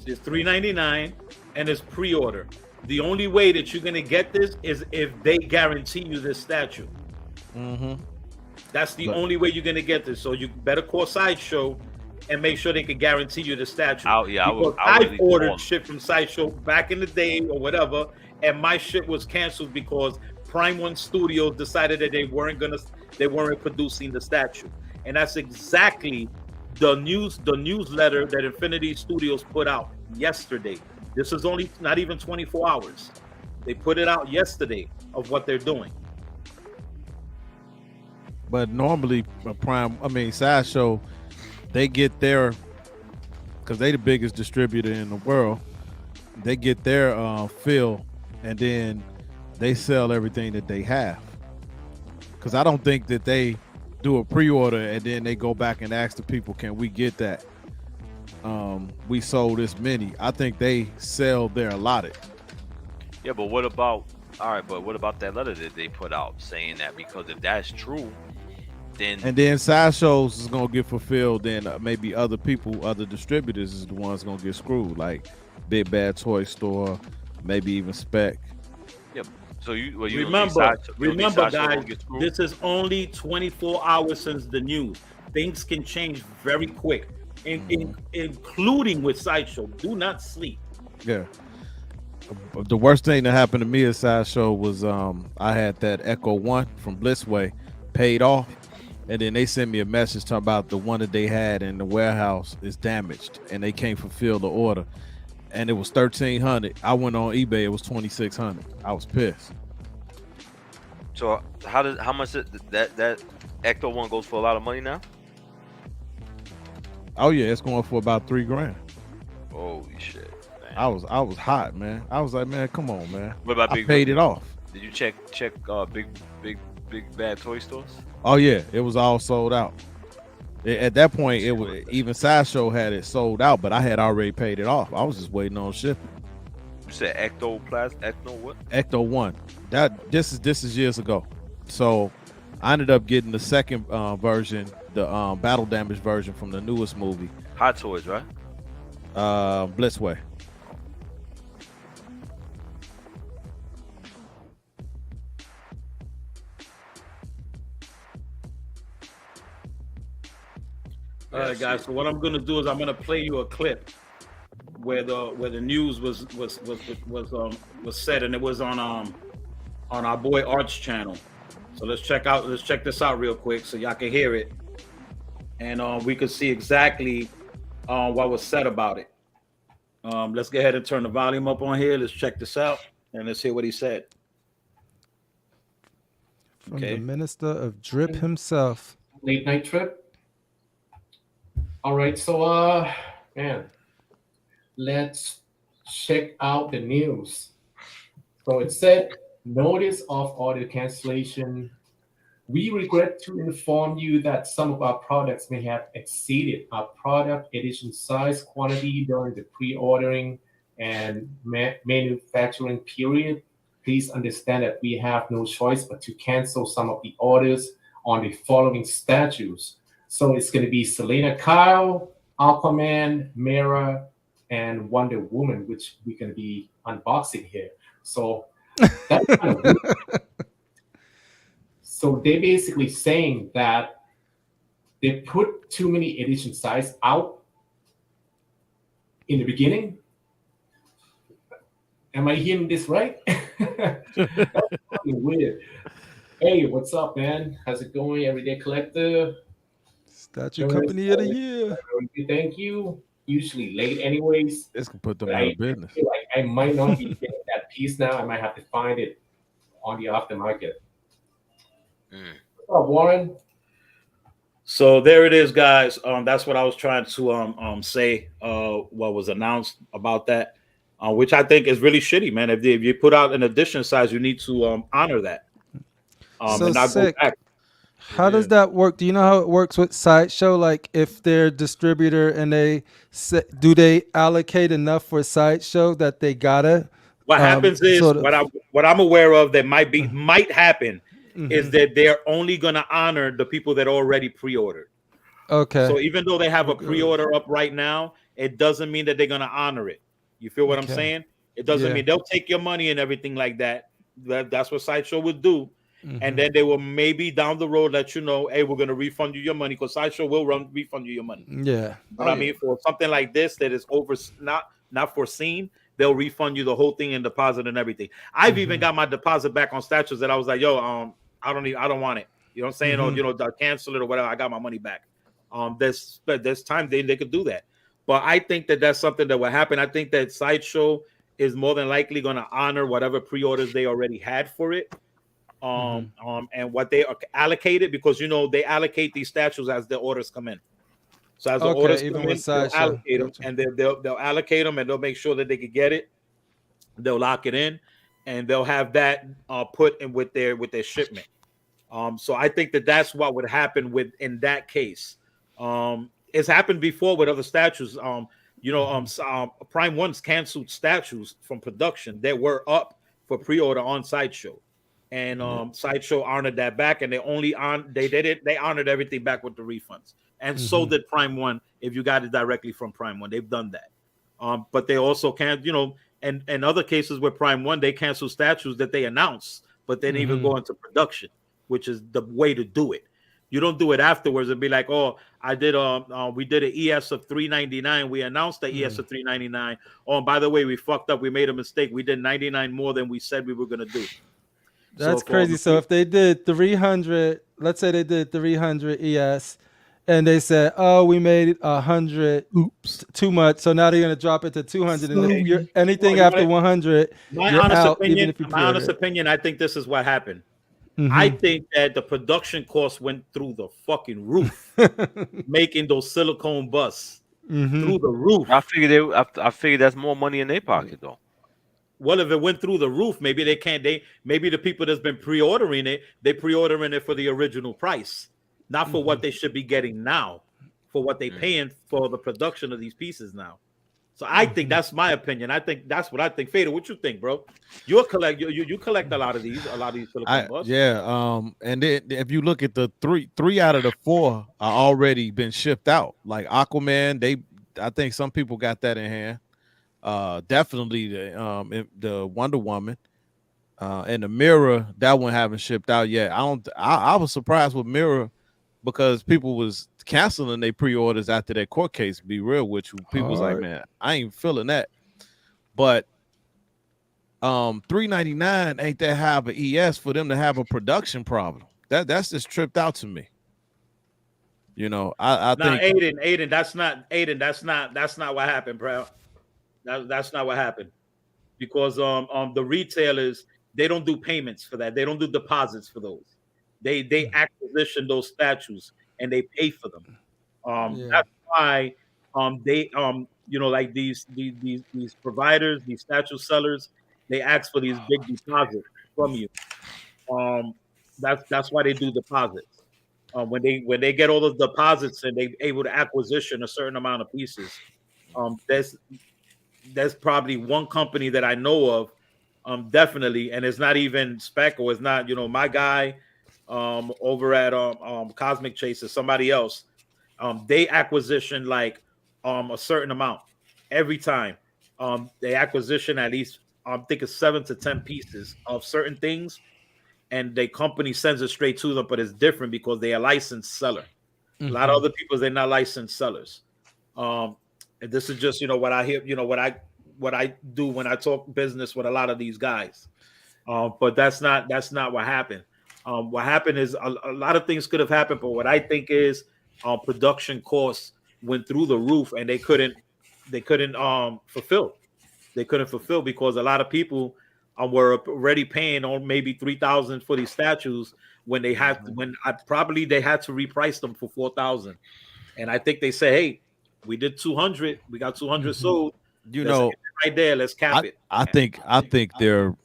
[SPEAKER 1] It's $3.99 and it's pre-order. The only way that you're gonna get this is if they guarantee you this statue.
[SPEAKER 3] Mm-hmm.
[SPEAKER 1] That's the only way you're gonna get this. So you better call Sideshow and make sure they can guarantee you the statue. I've ordered shit from Sideshow back in the day or whatever, and my shit was canceled because Prime One Studios decided that they weren't producing the statue, and that's exactly the newsletter that Infinity Studios put out yesterday. This is only not even 24 hours. They put it out yesterday of what they're doing.
[SPEAKER 3] But normally, Sideshow, they get their, because they the biggest distributor in the world, they get their fill, and then they sell everything that they have. Because I don't think that they do a pre-order and then they go back and ask the people, can we get that? We sold this many. I think they sell their allotted.
[SPEAKER 5] Yeah, but what about that letter that they put out saying that? Because if that's true, then
[SPEAKER 3] Sideshows is gonna get fulfilled. Then maybe other people, other distributors is the ones gonna get screwed, like Big Bad Toy Store, maybe even Spec.
[SPEAKER 5] Yeah. So you
[SPEAKER 1] remember, guys, this is only 24 hours since the news. Things can change very quick, including with Sideshow. Do not sleep.
[SPEAKER 3] Yeah. The worst thing that happened to me at Sideshow was I had that Echo One from Blitzway paid off, and then they sent me a message talking about the one that they had in the warehouse is damaged and they can't fulfill the order, and it was $1,300. I went on eBay, it was $2,600. I was pissed.
[SPEAKER 5] So how much that Ecto one goes for? A lot of money now.
[SPEAKER 3] Oh yeah, it's going for about $3,000.
[SPEAKER 5] Holy shit! Man.
[SPEAKER 3] I was hot, man. I was like, man, come on, man.
[SPEAKER 5] What about
[SPEAKER 3] I paid it off.
[SPEAKER 5] Did you check big bad toy stores?
[SPEAKER 3] Oh yeah, it was all sold out. At that point, it was even Sideshow had it sold out, but I had already paid it off. I was just waiting on shipping.
[SPEAKER 5] You said Ecto what?
[SPEAKER 3] Ecto One. This is years ago. So I ended up getting the second version, the battle damage version from the newest movie.
[SPEAKER 5] Hot Toys, right?
[SPEAKER 3] Blitzway.
[SPEAKER 1] All right, guys. So what I'm gonna do is I'm gonna play you a clip where the news was said, and it was on our boy Art's channel. So let's check this out real quick so y'all can hear it, and we can see exactly what was said about it. Let's go ahead and turn the volume up on here. Let's check this out and let's hear what he said.
[SPEAKER 2] From the Minister of Drip himself.
[SPEAKER 6] Late night trip. All right, so man, let's check out the news. So it said, notice of order cancellation. We regret to inform you that some of our products may have exceeded our product edition size quantity during the pre-ordering and manufacturing period. Please understand that we have no choice but to cancel some of the orders on the following statues. So it's going to be Selena Kyle, Aquaman, Mera, and Wonder Woman, which we're going to be unboxing here. So that's kind of weird. So they're basically saying that they put too many edition size out in the beginning. Am I hearing this right? That's fucking weird. Hey, what's up, man? How's it going, Everyday Collector?
[SPEAKER 2] Statue Company of the Year.
[SPEAKER 6] Thank you. Usually late anyways.
[SPEAKER 3] This can put them out of business.
[SPEAKER 6] I feel like I might not be getting that piece now. I might have to find it on the aftermarket. What's up, Warren?
[SPEAKER 1] So there it is, guys. That's what I was trying to say. What was announced about that, which I think is really shitty, man. If you put out an edition size, you need to honor that.
[SPEAKER 2] So
[SPEAKER 1] and not
[SPEAKER 2] sick.
[SPEAKER 1] go back.
[SPEAKER 2] How does that work? Do you know how it works with Sideshow? Like if they're a distributor and do they allocate enough for Sideshow that they gotta?
[SPEAKER 1] What happens is what I'm aware of that might happen is that they're only gonna honor the people that already pre-ordered.
[SPEAKER 2] Okay.
[SPEAKER 1] So even though they have a pre-order up right now, it doesn't mean that they're gonna honor it. You feel what I'm saying? It doesn't mean they'll take your money and everything like that. That's what Sideshow would do. And then they will maybe down the road let you know, hey, we're gonna refund you your money, because Sideshow will refund you your money.
[SPEAKER 2] Yeah.
[SPEAKER 1] But I mean, for something like this that is not foreseen, they'll refund you the whole thing and deposit and everything. I've even got my deposit back on statues that I was like, yo, I don't want it. You know what I'm saying? Or cancel it or whatever. I got my money back. There's time they could do that. But I think that that's something that will happen. I think that Sideshow is more than likely going to honor whatever pre-orders they already had for it. And what they are allocated, because they allocate these statues as the orders come in. So as the orders come in, they'll allocate them, and they'll allocate them, and they'll make sure that they can get it. They'll lock it in, and they'll have that put in with their shipment. So I think that that's what would happen in that case. It's happened before with other statues. Prime One's canceled statues from production that were up for pre-order on Sideshow. And Sideshow honored that back, and they honored everything back with the refunds. And so did Prime One. If you got it directly from Prime One, they've done that. But they also can't, And in other cases with Prime One, they cancel statues that they announce, but then even go into production, which is the way to do it. You don't do it afterwards and be like, oh, I did we did an ES of $399. We announced the ES of $399. Oh, and by the way, we fucked up. We made a mistake. We did 99 more than we said we were gonna do.
[SPEAKER 2] That's crazy. So if they did 300, let's say they did 300 ES, and they said, "Oh, we made 100. Oops, too much." So now they're gonna drop it to 200, and then anything after 100,
[SPEAKER 1] my honest opinion, I think this is what happened. I think that the production cost went through the fucking roof, making those silicone busts through the roof.
[SPEAKER 5] I figured that's more money in their pocket though.
[SPEAKER 1] Well, if it went through the roof, maybe they can't. Maybe the people that's been pre-ordering it, they pre-ordering it for the original price, not for what they should be getting now, for what they paying for the production of these pieces now. So I think that's my opinion. I think that's what I think. Fader, what you think, bro? You collect a lot of these silicone busts.
[SPEAKER 3] Yeah. And then if you look at the three out of the 4 are already been shipped out. Like Aquaman, I think some people got that in hand. Definitely the Wonder Woman, and the Mirror, that one haven't shipped out yet. I was surprised with Mirror because people was canceling their pre-orders after that court case. To be real with you, people was like, man, I ain't feeling that. But $399 ain't that high of an ES for them to have a production problem. That's just tripped out to me. You know, I think
[SPEAKER 1] Aiden, that's not what happened, bro. That's not what happened, because the retailers, they don't do payments for that. They don't do deposits for those. They acquisition those statues and they pay for them. That's why they like these providers, these statue sellers, they ask for these big deposits from you. That's why they do deposits. When they get all the deposits and they able to acquisition a certain amount of pieces, there's probably one company that I know of, definitely, and it's not even Spec, or it's not my guy over at Cosmic Chase, is somebody else. They acquisition like a certain amount every time. They acquisition at least I think it's 7 to 10 pieces of certain things, and the company sends it straight to them, but it's different because they are licensed seller. A lot of other people, they're not licensed sellers. And this is just what I hear, what I do when I talk business with a lot of these guys. But that's not what happened. What happened is a lot of things could have happened, but what I think is production costs went through the roof, and they couldn't fulfill. They couldn't fulfill because a lot of people were already paying on maybe $3,000 for these statues when they had probably they had to reprice them for $4,000. And I think they say, hey, we did 200, we got 200 sold. Right there, let's cap it.
[SPEAKER 3] I think they're,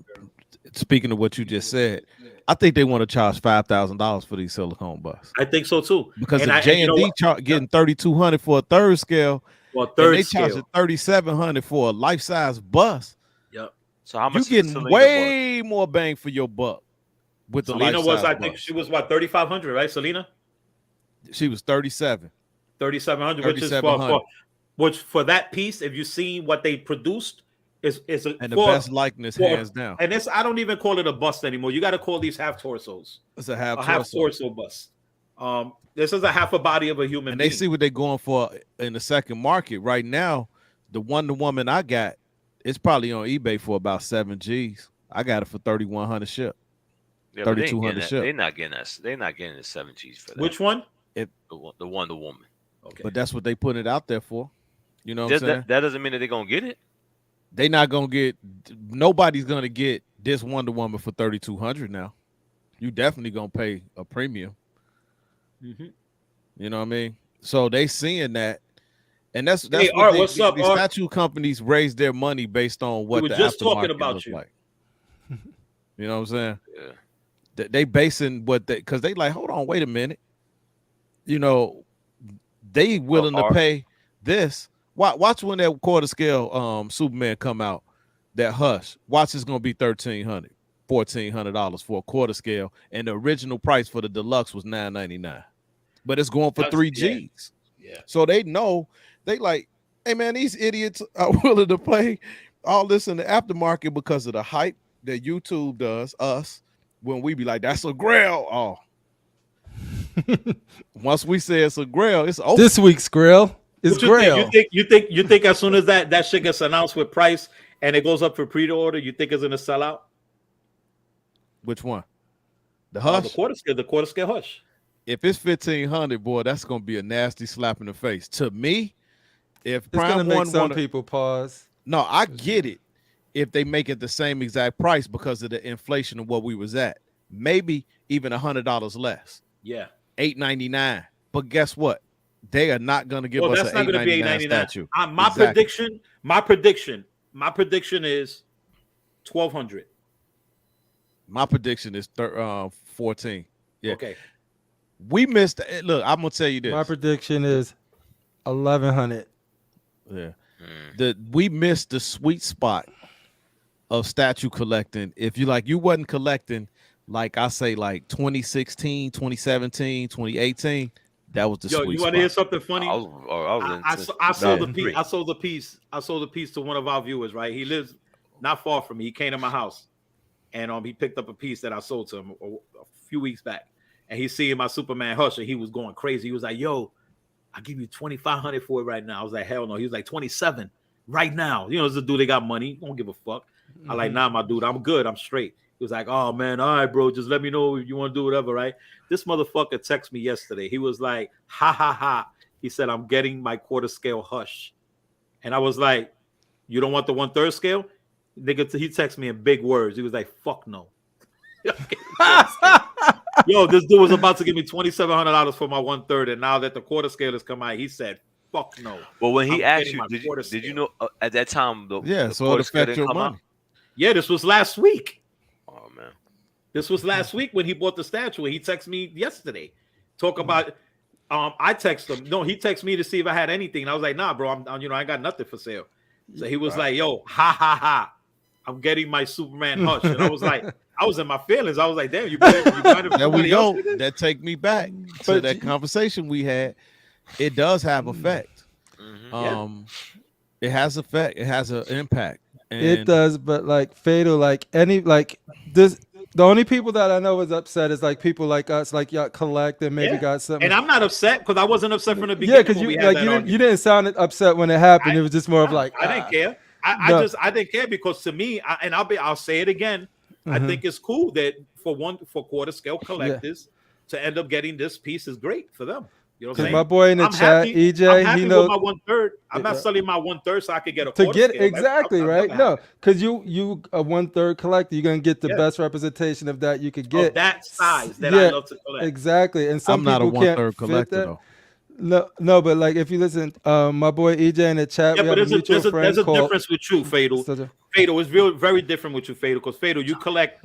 [SPEAKER 3] speaking of what you just said, I think they want to charge $5,000 for these silicone busts.
[SPEAKER 1] I think so too.
[SPEAKER 3] Because if J&D getting $3,200 for a third scale, they charging $3,700 for a life size bust.
[SPEAKER 1] Yep.
[SPEAKER 5] So how much?
[SPEAKER 3] You getting way more bang for your buck with the
[SPEAKER 1] Selena
[SPEAKER 3] life
[SPEAKER 1] was,
[SPEAKER 3] size
[SPEAKER 1] I think she was what, $3,500, right, Selena?
[SPEAKER 3] She was 37.
[SPEAKER 1] $3,700, which for that piece, if you see what they produced, is
[SPEAKER 3] the best likeness, hands down.
[SPEAKER 1] And this, I don't even call it a bust anymore. You got to call these half torsos.
[SPEAKER 3] It's a half
[SPEAKER 1] torso bust. This is a half a body of a human.
[SPEAKER 3] And
[SPEAKER 1] being.
[SPEAKER 3] They see what they're going for in the second market right now. The Wonder Woman I got, it's probably on eBay for about 7 G's. I got it for 3,100 ship.
[SPEAKER 5] Yeah,
[SPEAKER 3] 3,200 ship.
[SPEAKER 5] They're not getting us. They're not getting the 7 G's for that.
[SPEAKER 1] Which one?
[SPEAKER 5] The Wonder Woman.
[SPEAKER 1] Okay.
[SPEAKER 3] But that's what they put it out there for. You know what I'm saying?
[SPEAKER 5] That doesn't mean that they're gonna get it.
[SPEAKER 3] They not gonna get. Nobody's gonna get this Wonder Woman for 3,200 now. You definitely gonna pay a premium.
[SPEAKER 1] Mm-hmm.
[SPEAKER 3] You know what I mean? So they seeing that, and that's
[SPEAKER 1] hey,
[SPEAKER 3] what
[SPEAKER 1] Art, what's up?
[SPEAKER 3] These statue companies raise their money based on what
[SPEAKER 1] we were
[SPEAKER 3] the
[SPEAKER 1] just talking
[SPEAKER 3] aftermarket
[SPEAKER 1] about
[SPEAKER 3] looks
[SPEAKER 1] you.
[SPEAKER 3] like. You know what I'm saying?
[SPEAKER 5] Yeah.
[SPEAKER 3] They basing what they, because they like, hold on, wait a minute. You know, they willing to pay this. Watch when that quarter scale Superman come out, that Hush. Watch, it's gonna be $1,300, $1,400 for a quarter scale, and the original price for the deluxe was $999, but it's going for 3 G's.
[SPEAKER 1] Yeah.
[SPEAKER 3] So they know, they like, hey man, these idiots are willing to pay all this in the aftermarket because of the hype that YouTube does us when we be like, that's a grail. Oh. Once we say it's a grail, it's over.
[SPEAKER 2] This week's grill is
[SPEAKER 1] What you
[SPEAKER 2] Grail.
[SPEAKER 1] think? You think as soon as that shit gets announced with price and it goes up for pre-order, you think it's gonna sell out?
[SPEAKER 3] Which one? The Hush?
[SPEAKER 1] The quarter scale Hush.
[SPEAKER 3] If it's 1,500, boy, that's gonna be a nasty slap in the face. To me, if
[SPEAKER 2] It's gonna
[SPEAKER 3] Prime
[SPEAKER 2] make
[SPEAKER 3] One
[SPEAKER 2] some
[SPEAKER 3] wanna,
[SPEAKER 2] people pause.
[SPEAKER 3] no, I get it. If they make it the same exact price because of the inflation of what we was at, maybe even $100 less,
[SPEAKER 1] Yeah.
[SPEAKER 3] $8.99. But guess what? They are not gonna give us
[SPEAKER 1] That's
[SPEAKER 3] an
[SPEAKER 1] not gonna be
[SPEAKER 3] $8.99
[SPEAKER 1] $8.99.
[SPEAKER 3] statue.
[SPEAKER 1] My
[SPEAKER 3] Exactly.
[SPEAKER 1] prediction is 1,200.
[SPEAKER 3] My prediction is 14. Yeah.
[SPEAKER 1] Okay.
[SPEAKER 3] We missed. Look, I'm gonna tell you this.
[SPEAKER 2] My prediction is 1,100.
[SPEAKER 3] Yeah. We missed the sweet spot of statue collecting. If you wasn't collecting, like I say, like 2016, 2017, 2018, that was the
[SPEAKER 1] Yo,
[SPEAKER 3] sweet
[SPEAKER 1] you
[SPEAKER 3] spot.
[SPEAKER 1] want to hear something funny?
[SPEAKER 5] I
[SPEAKER 1] sold the piece to one of our viewers, right? He lives not far from me. He came to my house and he picked up a piece that I sold to him a few weeks back. And he's seeing my Superman Hush, and he was going crazy. He was like, yo, I'll give you 2,500 for it right now. I was like, hell no. He was like, 27 right now. You know, it's a dude that got money. Don't give a fuck. I like, nah, my dude, I'm good. I'm straight. He was like, oh man, all right, bro. Just let me know if you want to do whatever, right? This motherfucker texted me yesterday. He was like, ha ha ha. He said, I'm getting my quarter scale Hush. And I was like, you don't want the 1/3 scale? Nigga, he texted me in big words. He was like, fuck no. Yo, this dude was about to give me $2,700 for my 1/3, and now that the quarter scale has come out, he said, "Fuck no."
[SPEAKER 5] Well, when he
[SPEAKER 1] I'm
[SPEAKER 5] asked
[SPEAKER 1] getting
[SPEAKER 5] you,
[SPEAKER 1] my quarter
[SPEAKER 5] did you
[SPEAKER 1] scale.
[SPEAKER 5] know at that time the
[SPEAKER 3] So
[SPEAKER 5] quarter
[SPEAKER 3] it
[SPEAKER 5] scale
[SPEAKER 3] affects
[SPEAKER 5] didn't
[SPEAKER 3] your
[SPEAKER 5] come out?
[SPEAKER 3] money.
[SPEAKER 1] Yeah, this was last week.
[SPEAKER 5] Oh man,
[SPEAKER 1] This was last week when he bought the statue. He texted me yesterday. Talk about. I texted him. No, he texted me to see if I had anything. And I was like, nah, bro. I ain't got nothing for sale. So he was like, yo, ha ha ha. I'm getting my Superman Hush. And I was like, I was in my feelings. I was like, damn, you buying it for
[SPEAKER 3] There we
[SPEAKER 1] somebody
[SPEAKER 3] go.
[SPEAKER 1] else, nigga?
[SPEAKER 3] That take me back to that conversation we had. It does have effect. It has effect. It has an impact. And
[SPEAKER 2] It does, but like Fatal, this. The only people that I know is upset is like people like us, like y'all collect and maybe got something.
[SPEAKER 1] And I'm not upset because I wasn't upset from the
[SPEAKER 2] Yeah,
[SPEAKER 1] beginning.
[SPEAKER 2] because
[SPEAKER 1] when
[SPEAKER 2] you
[SPEAKER 1] we had
[SPEAKER 2] like
[SPEAKER 1] that
[SPEAKER 2] you
[SPEAKER 1] argument.
[SPEAKER 2] didn't sound upset when it happened. It was just more of like
[SPEAKER 1] I didn't care. I didn't care because to me, I'll say it again. I think it's cool that for quarter scale collectors to end up getting this piece is great for them. You know what I'm saying?
[SPEAKER 2] My boy in the chat, EJ,
[SPEAKER 1] I'm happy
[SPEAKER 2] he knows
[SPEAKER 1] with my 1/3. I'm not selling my 1/3 so I could get a
[SPEAKER 2] to
[SPEAKER 1] quarter
[SPEAKER 2] get
[SPEAKER 1] scale.
[SPEAKER 2] exactly
[SPEAKER 1] I'm
[SPEAKER 2] right.
[SPEAKER 1] happy.
[SPEAKER 2] No, because you a 1/3 collector, you're gonna get the best representation of that you could get.
[SPEAKER 1] Of that size that I love to collect.
[SPEAKER 2] Exactly. And some
[SPEAKER 3] I'm not a
[SPEAKER 2] people can't
[SPEAKER 3] 1/3
[SPEAKER 2] fit
[SPEAKER 3] collector
[SPEAKER 2] that.
[SPEAKER 3] though.
[SPEAKER 2] No, but like if you listen, my boy EJ in the chat,
[SPEAKER 1] Yeah,
[SPEAKER 2] we
[SPEAKER 1] but
[SPEAKER 2] have a mutual friend
[SPEAKER 1] there's a
[SPEAKER 2] called.
[SPEAKER 1] difference with you, Fatal. Fatal is very different with you, Fatal, because Fatal, you collect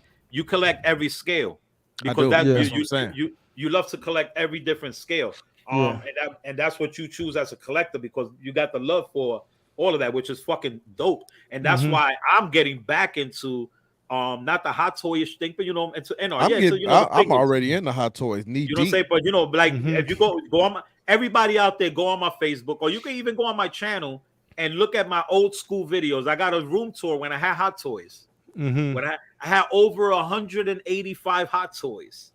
[SPEAKER 1] every scale because
[SPEAKER 3] that's what
[SPEAKER 1] you,
[SPEAKER 3] I'm saying.
[SPEAKER 1] you love to collect every different scale. And that's what you choose as a collector because you got the love for all of that, which is fucking dope. And that's why I'm getting back into not the hot toyish thing, but into NR.
[SPEAKER 3] I'm already in the hot toys. Knee
[SPEAKER 1] You know what I'm
[SPEAKER 3] deep.
[SPEAKER 1] saying? But like if you go on everybody out there, go on my Facebook, or you can even go on my channel and look at my old school videos. I got a room tour when I had hot toys. When I had over 185 hot toys.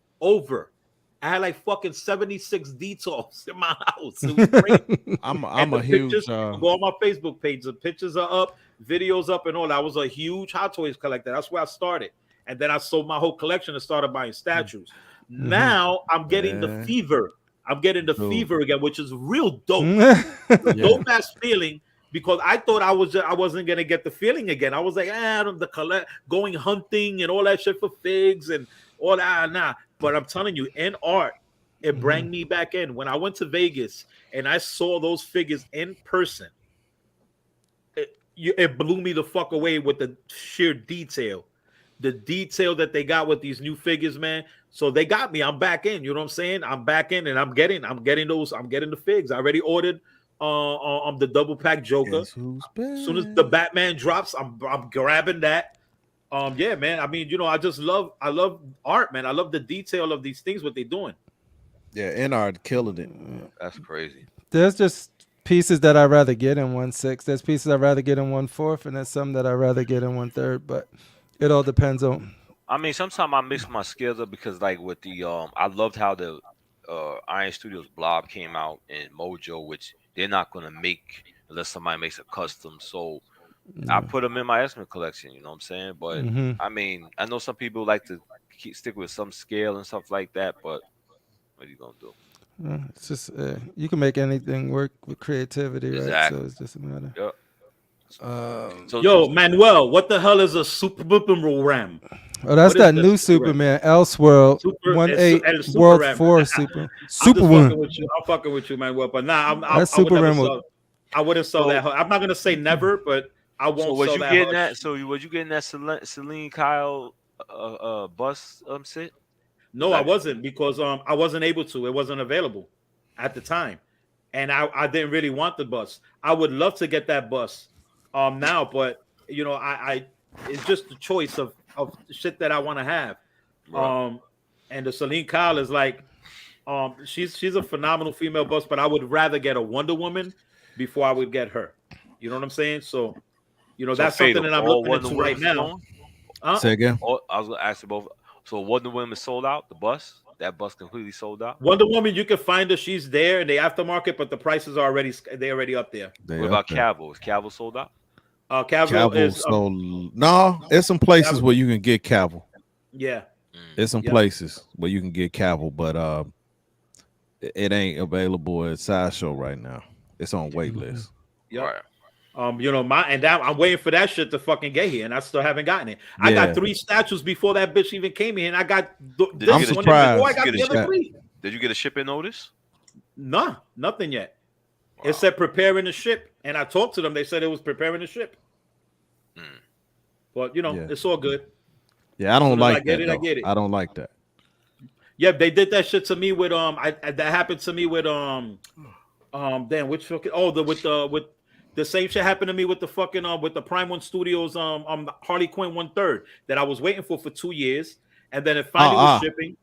[SPEAKER 1] I had like fucking 76 details in my house. It was great.
[SPEAKER 3] I'm a huge
[SPEAKER 1] go on my Facebook page. The pictures are up, videos up, and all. I was a huge Hot Toys collector. That's where I started. And then I sold my whole collection and started buying statues. Now I'm getting the fever. I'm getting the fever again, which is real dope. Dope ass feeling. Because I thought I wasn't gonna get the feeling again. I was like, going hunting and all that shit for figs and all that. Nah, but I'm telling you, in art, it brought me back in. When I went to Vegas and I saw those figures in person, it blew me the fuck away with the sheer detail, the detail that they got with these new figures, man. So they got me. I'm back in. You know what I'm saying? I'm back in, and I'm getting the figs. I already ordered. The double pack Joker. As soon as the Batman drops, I'm grabbing that. Yeah, man. I mean, I love art, man. I love the detail of these things, what they're doing.
[SPEAKER 3] Yeah, NR killing it.
[SPEAKER 5] That's crazy.
[SPEAKER 2] There's just pieces that I'd rather get in 1/6. There's pieces I'd rather get in 1/4, and there's some that I'd rather get in 1/3. But it all depends on.
[SPEAKER 5] I mean, sometimes I mix my skills up because, like, with the I loved how the Iron Studios Blob came out and Mojo, which they're not gonna make unless somebody makes a custom. So I put them in my X-Men collection. You know what I'm saying? But I mean, I know some people like to stick with some scale and stuff like that. But what are you gonna do?
[SPEAKER 2] It's just you can make anything work with creativity, right?
[SPEAKER 5] Exactly.
[SPEAKER 2] So it's just a matter.
[SPEAKER 5] Yep.
[SPEAKER 1] So, yo, Manuel, what the hell is a super ram?
[SPEAKER 2] Oh, that's that new Superman, Elseworld, 1/8 World 4 Super One.
[SPEAKER 1] I'm fucking with you, Manuel. But nah,
[SPEAKER 2] That Superman.
[SPEAKER 1] I wouldn't sell that. I'm not gonna say never, but I won't.
[SPEAKER 5] So was
[SPEAKER 1] sell
[SPEAKER 5] you
[SPEAKER 1] that
[SPEAKER 5] getting that? So was you getting that Celine Kyle bus set?
[SPEAKER 1] No, I wasn't because I wasn't able to. It wasn't available at the time, and I didn't really want the bus. I would love to get that bus now, but you know, I it's just the choice of shit that I want to have. Right. And the Celine Kyle is like, she's a phenomenal female bus, but I would rather get a Wonder Woman before I would get her. You know what I'm saying? So, you know, that's something that I'm looking into right now.
[SPEAKER 3] Say again.
[SPEAKER 5] I was gonna ask you both. So Wonder Woman sold out. The bus, that bus completely sold out.
[SPEAKER 1] Wonder Woman, you can find her. She's there in the aftermarket, but the prices are already up there.
[SPEAKER 5] What about Cavill? Is Cavill sold out?
[SPEAKER 1] Cavill is
[SPEAKER 3] no. There's some places where you can get Cavill.
[SPEAKER 1] Yeah,
[SPEAKER 3] there's some places where you can get Cavill, but it ain't available at Sideshow right now. It's on wait list.
[SPEAKER 1] Yeah. Right. You know, I'm waiting for that shit to fucking get here, and I still haven't gotten it. I got 3 statues before that bitch even came here, and I got this
[SPEAKER 3] I'm surprised.
[SPEAKER 1] before I got the other 3.
[SPEAKER 5] Did you get a shipping notice?
[SPEAKER 1] No, nothing yet. Wow. It said preparing to ship, and I talked to them. They said it was preparing to ship. But you know, it's all good.
[SPEAKER 3] Yeah, I don't like that. I get it. I don't like that.
[SPEAKER 1] Yeah, they did that shit to me with that happened to me with damn, which fucking with the same shit happened to me with the fucking with the Prime One Studios Harley Quinn 1/3 that I was waiting for 2 years, and then it finally was shipping.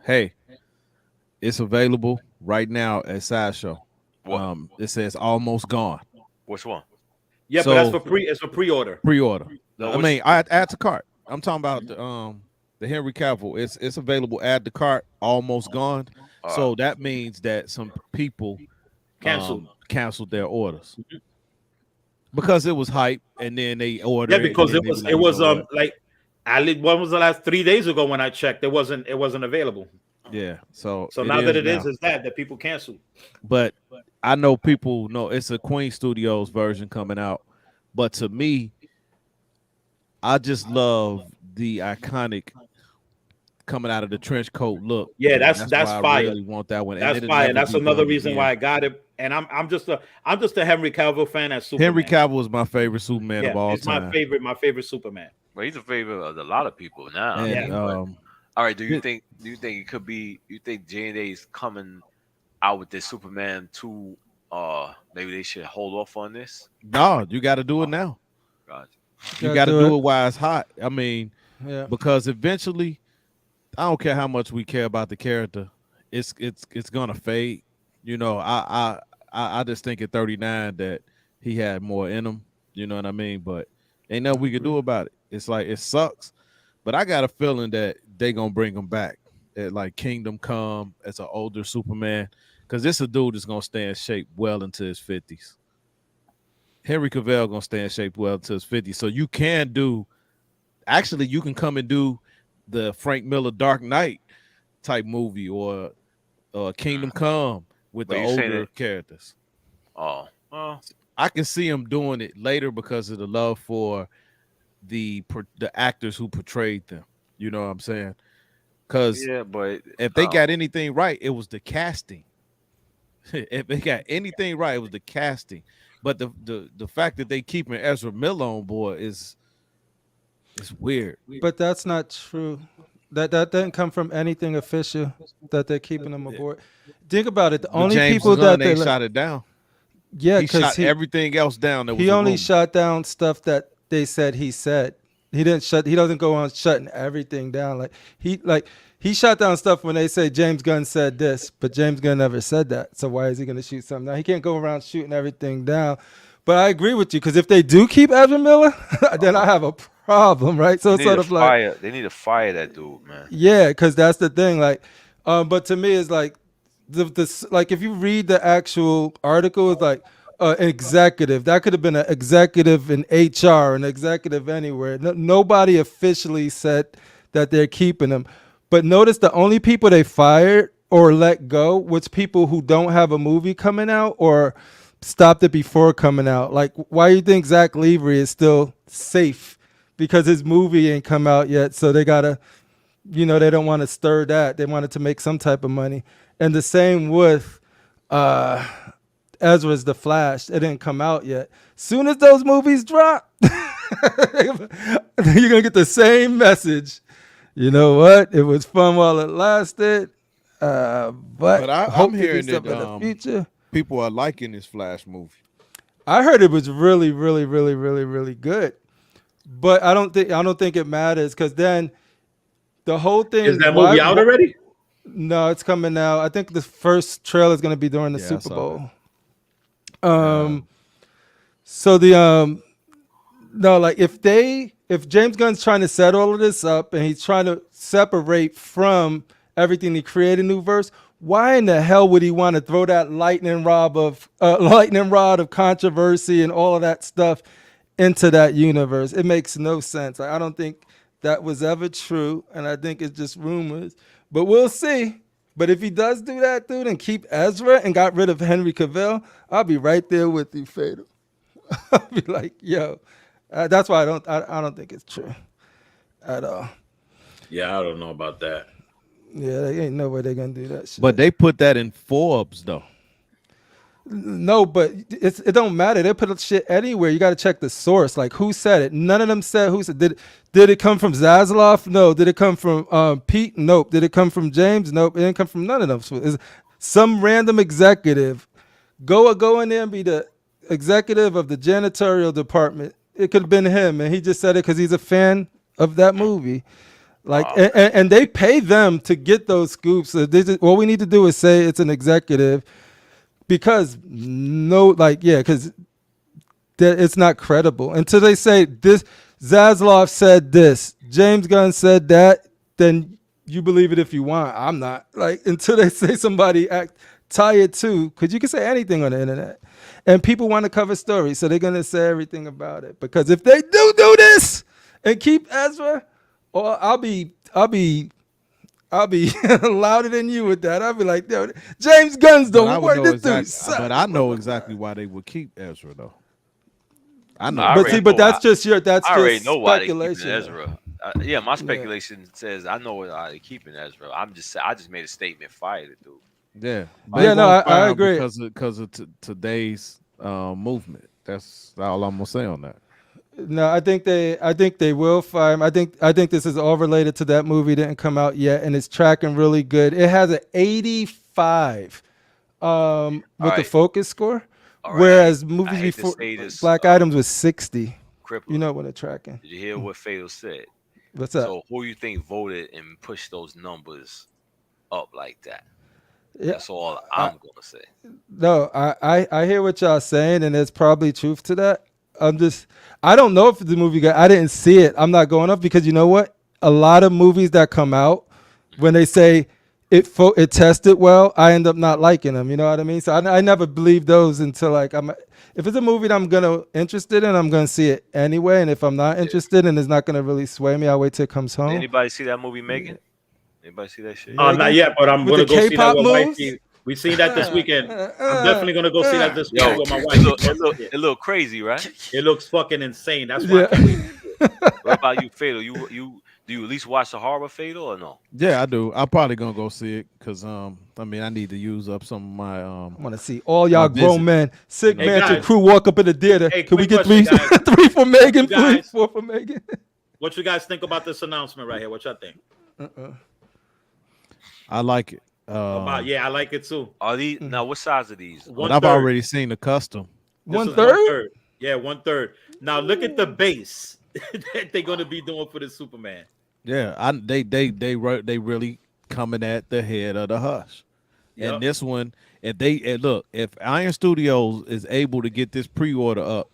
[SPEAKER 3] Hey, it's available right now at Sideshow. It says almost gone.
[SPEAKER 5] Which one?
[SPEAKER 1] Yeah, so, but it's for pre-order.
[SPEAKER 3] Pre-order. No, I mean, I add to cart. I'm talking about the Henry Cavill. It's available. Add to cart. Almost gone. So that means that some people canceled their orders. Because it was hype, and then they ordered.
[SPEAKER 1] Yeah, because it was like when was the last 3 days ago when I checked? It wasn't available.
[SPEAKER 3] Yeah, so
[SPEAKER 1] now that it is that people canceled.
[SPEAKER 3] But I know people know it's a Queen Studios version coming out. But to me, I just love the iconic coming out of the trench coat look.
[SPEAKER 1] Yeah, that's
[SPEAKER 3] fire.
[SPEAKER 1] I
[SPEAKER 3] really want that one.
[SPEAKER 1] That's fire. That's another reason why I got it. And I'm just a Henry Cavill fan as Superman.
[SPEAKER 3] Henry Cavill is my favorite Superman of all time.
[SPEAKER 1] My favorite Superman.
[SPEAKER 5] Well, he's a favorite of a lot of people now.
[SPEAKER 3] And,
[SPEAKER 5] all right. Do you think it could be? You think J&A is coming out with this Superman 2? Maybe they should hold off on this.
[SPEAKER 3] No, you got to do it now.
[SPEAKER 5] Gotcha.
[SPEAKER 3] You got to do it while it's hot. I mean, because eventually, I don't care how much we care about the character, it's gonna fade. You know, I just think at 39 that he had more in him. You know what I mean? But ain't nothing we can do about it. It's like it sucks, but I got a feeling that they gonna bring him back at like Kingdom Come as an older Superman, because this a dude that's gonna stay in shape well into his 50s. Henry Cavill gonna stay in shape well into his 50s. So you can come and do the Frank Miller Dark Knight type movie or Kingdom Come with the older characters. I can see him doing it later because of the love for the actors who portrayed them. You know what I'm saying? Because
[SPEAKER 5] but
[SPEAKER 3] if they got anything right, it was the casting. If they got anything right, it was the casting. But the fact that they keeping Ezra Miller on board is weird.
[SPEAKER 2] But that's not true. That didn't come from anything official that they're keeping them aboard. Think about it. The only
[SPEAKER 3] James
[SPEAKER 2] people
[SPEAKER 3] Gunn,
[SPEAKER 2] that
[SPEAKER 3] they shot it down.
[SPEAKER 2] Yeah,
[SPEAKER 3] he shot everything else down.
[SPEAKER 2] He only shot down stuff that they said he said. He didn't shut. He doesn't go on shutting everything down. he shot down stuff when they say James Gunn said this, but James Gunn never said that. So why is he going to shoot something down? He can't go around shooting everything down. But I agree with you, because if they do keep Ezra Miller, then I have a problem, right? So it's sort of like
[SPEAKER 5] they need to fire that dude, man.
[SPEAKER 2] yeah, because that's the thing. Like, but to me, it's like like if you read the actual article, it's like executive. That could have been an executive in HR, an executive anywhere. Nobody officially said that they're keeping him. But notice the only people they fired or let go was people who don't have a movie coming out or stopped it before coming out. Like, why do you think Zach Levery is still safe? Because his movie ain't come out yet, so they gotta, they don't want to stir that. They wanted to make some type of money. And the same with Ezra's The Flash. It didn't come out yet. Soon as those movies drop, you're gonna get the same message. You know what? It was fun while it lasted. But
[SPEAKER 3] I'm hearing that
[SPEAKER 2] in the future.
[SPEAKER 3] People are liking this Flash movie.
[SPEAKER 2] I heard it was really, really, really, really, really good. But I don't think it matters, because then the whole thing
[SPEAKER 1] is that movie out already?
[SPEAKER 2] No, it's coming out. I think the first trailer is going to be during the Super Bowl. So the no, like if James Gunn's trying to set all of this up and he's trying to separate from everything he created a new verse, why in the hell would he want to throw that lightning rod of controversy and all of that stuff into that universe? It makes no sense. I don't think that was ever true, and I think it's just rumors. But we'll see. But if he does do that, dude, and keep Ezra and got rid of Henry Cavill, I'll be right there with you, Fatal. I'll be like, yo, that's why I don't think it's true at all.
[SPEAKER 1] Yeah, I don't know about that.
[SPEAKER 2] Yeah, there ain't no way they're gonna do that shit.
[SPEAKER 3] But they put that in Forbes though.
[SPEAKER 2] No, but it don't matter. They put shit anywhere. You got to check the source. Like, who said it? None of them said who said. Did it come from Zaslav? No. Did it come from Pete? Nope. Did it come from James? Nope. It didn't come from none of them. So it's some random executive. Go in there and be the executive of the janitorial department. It could have been him, and he just said it because he's a fan of that movie. Like, and they pay them to get those scoops. So all we need to do is say it's an executive. Because because it's not credible until they say this. Zaslav said this. James Gunn said that. Then you believe it if you want. I'm not until they say somebody tie it to, because you can say anything on the internet, and people want to cover stories, so they're gonna say everything about it. Because if they do this and keep Ezra, or I'll be louder than you with that. I'll be like, yo, James Gunn's the word this dude.
[SPEAKER 3] But I know exactly why they would keep Ezra though. I know.
[SPEAKER 2] But that's just
[SPEAKER 5] speculation. Ezra. My speculation says I know why they're keeping Ezra. I just made a statement. Fire the dude.
[SPEAKER 3] Yeah.
[SPEAKER 2] I agree.
[SPEAKER 3] Because of today's movement. That's all I'm gonna say on that.
[SPEAKER 2] No, I think they will fire him. I think this is all related to that movie that didn't come out yet, and it's tracking really good. It has an 85 with the Focus score, whereas movies before Black Adams was 60.
[SPEAKER 5] Crippler.
[SPEAKER 2] You know what they're tracking.
[SPEAKER 5] Did you hear what Fatal said?
[SPEAKER 2] What's up?
[SPEAKER 5] So who you think voted and pushed those numbers up like that? Yeah. That's all I'm gonna say.
[SPEAKER 2] No, I hear what y'all saying, and there's probably truth to that. I don't know if the movie I didn't see it. I'm not going up because you know what? A lot of movies that come out, when they say it tested well, I end up not liking them. You know what I mean? So I never believe those until if it's a movie that I'm interested in, I'm gonna see it anyway. And if I'm not interested and it's not gonna really sway me, I'll wait till it comes home.
[SPEAKER 5] Did anybody see that movie, Megan? Anybody see that shit?
[SPEAKER 1] Not yet, but I'm gonna go see that with my wife. We seen that this weekend. I'm definitely gonna go see that this weekend with my wife.
[SPEAKER 5] It look crazy, right?
[SPEAKER 1] It looks fucking insane. That's why.
[SPEAKER 5] What about you, Fatal? Do you at least watch the horror, Fatal, or no?
[SPEAKER 3] Yeah, I do. I'm probably gonna go see it because I need to use up some of my
[SPEAKER 2] I want to see all y'all grown men, sick man, crew walk up in the theater. Can we get three for Megan, please? 4 for Megan.
[SPEAKER 1] What you guys think about this announcement right here? What y'all think?
[SPEAKER 3] I like it.
[SPEAKER 1] I like it too.
[SPEAKER 5] Are these now? What size are these?
[SPEAKER 3] But I've already seen the custom.
[SPEAKER 2] 1/3.
[SPEAKER 1] Yeah, 1/3. Now look at the base that they're gonna be doing for the Superman.
[SPEAKER 3] Yeah, they really coming at the head of the Hush.
[SPEAKER 1] Yep.
[SPEAKER 3] And this one, if Iron Studios is able to get this pre-order up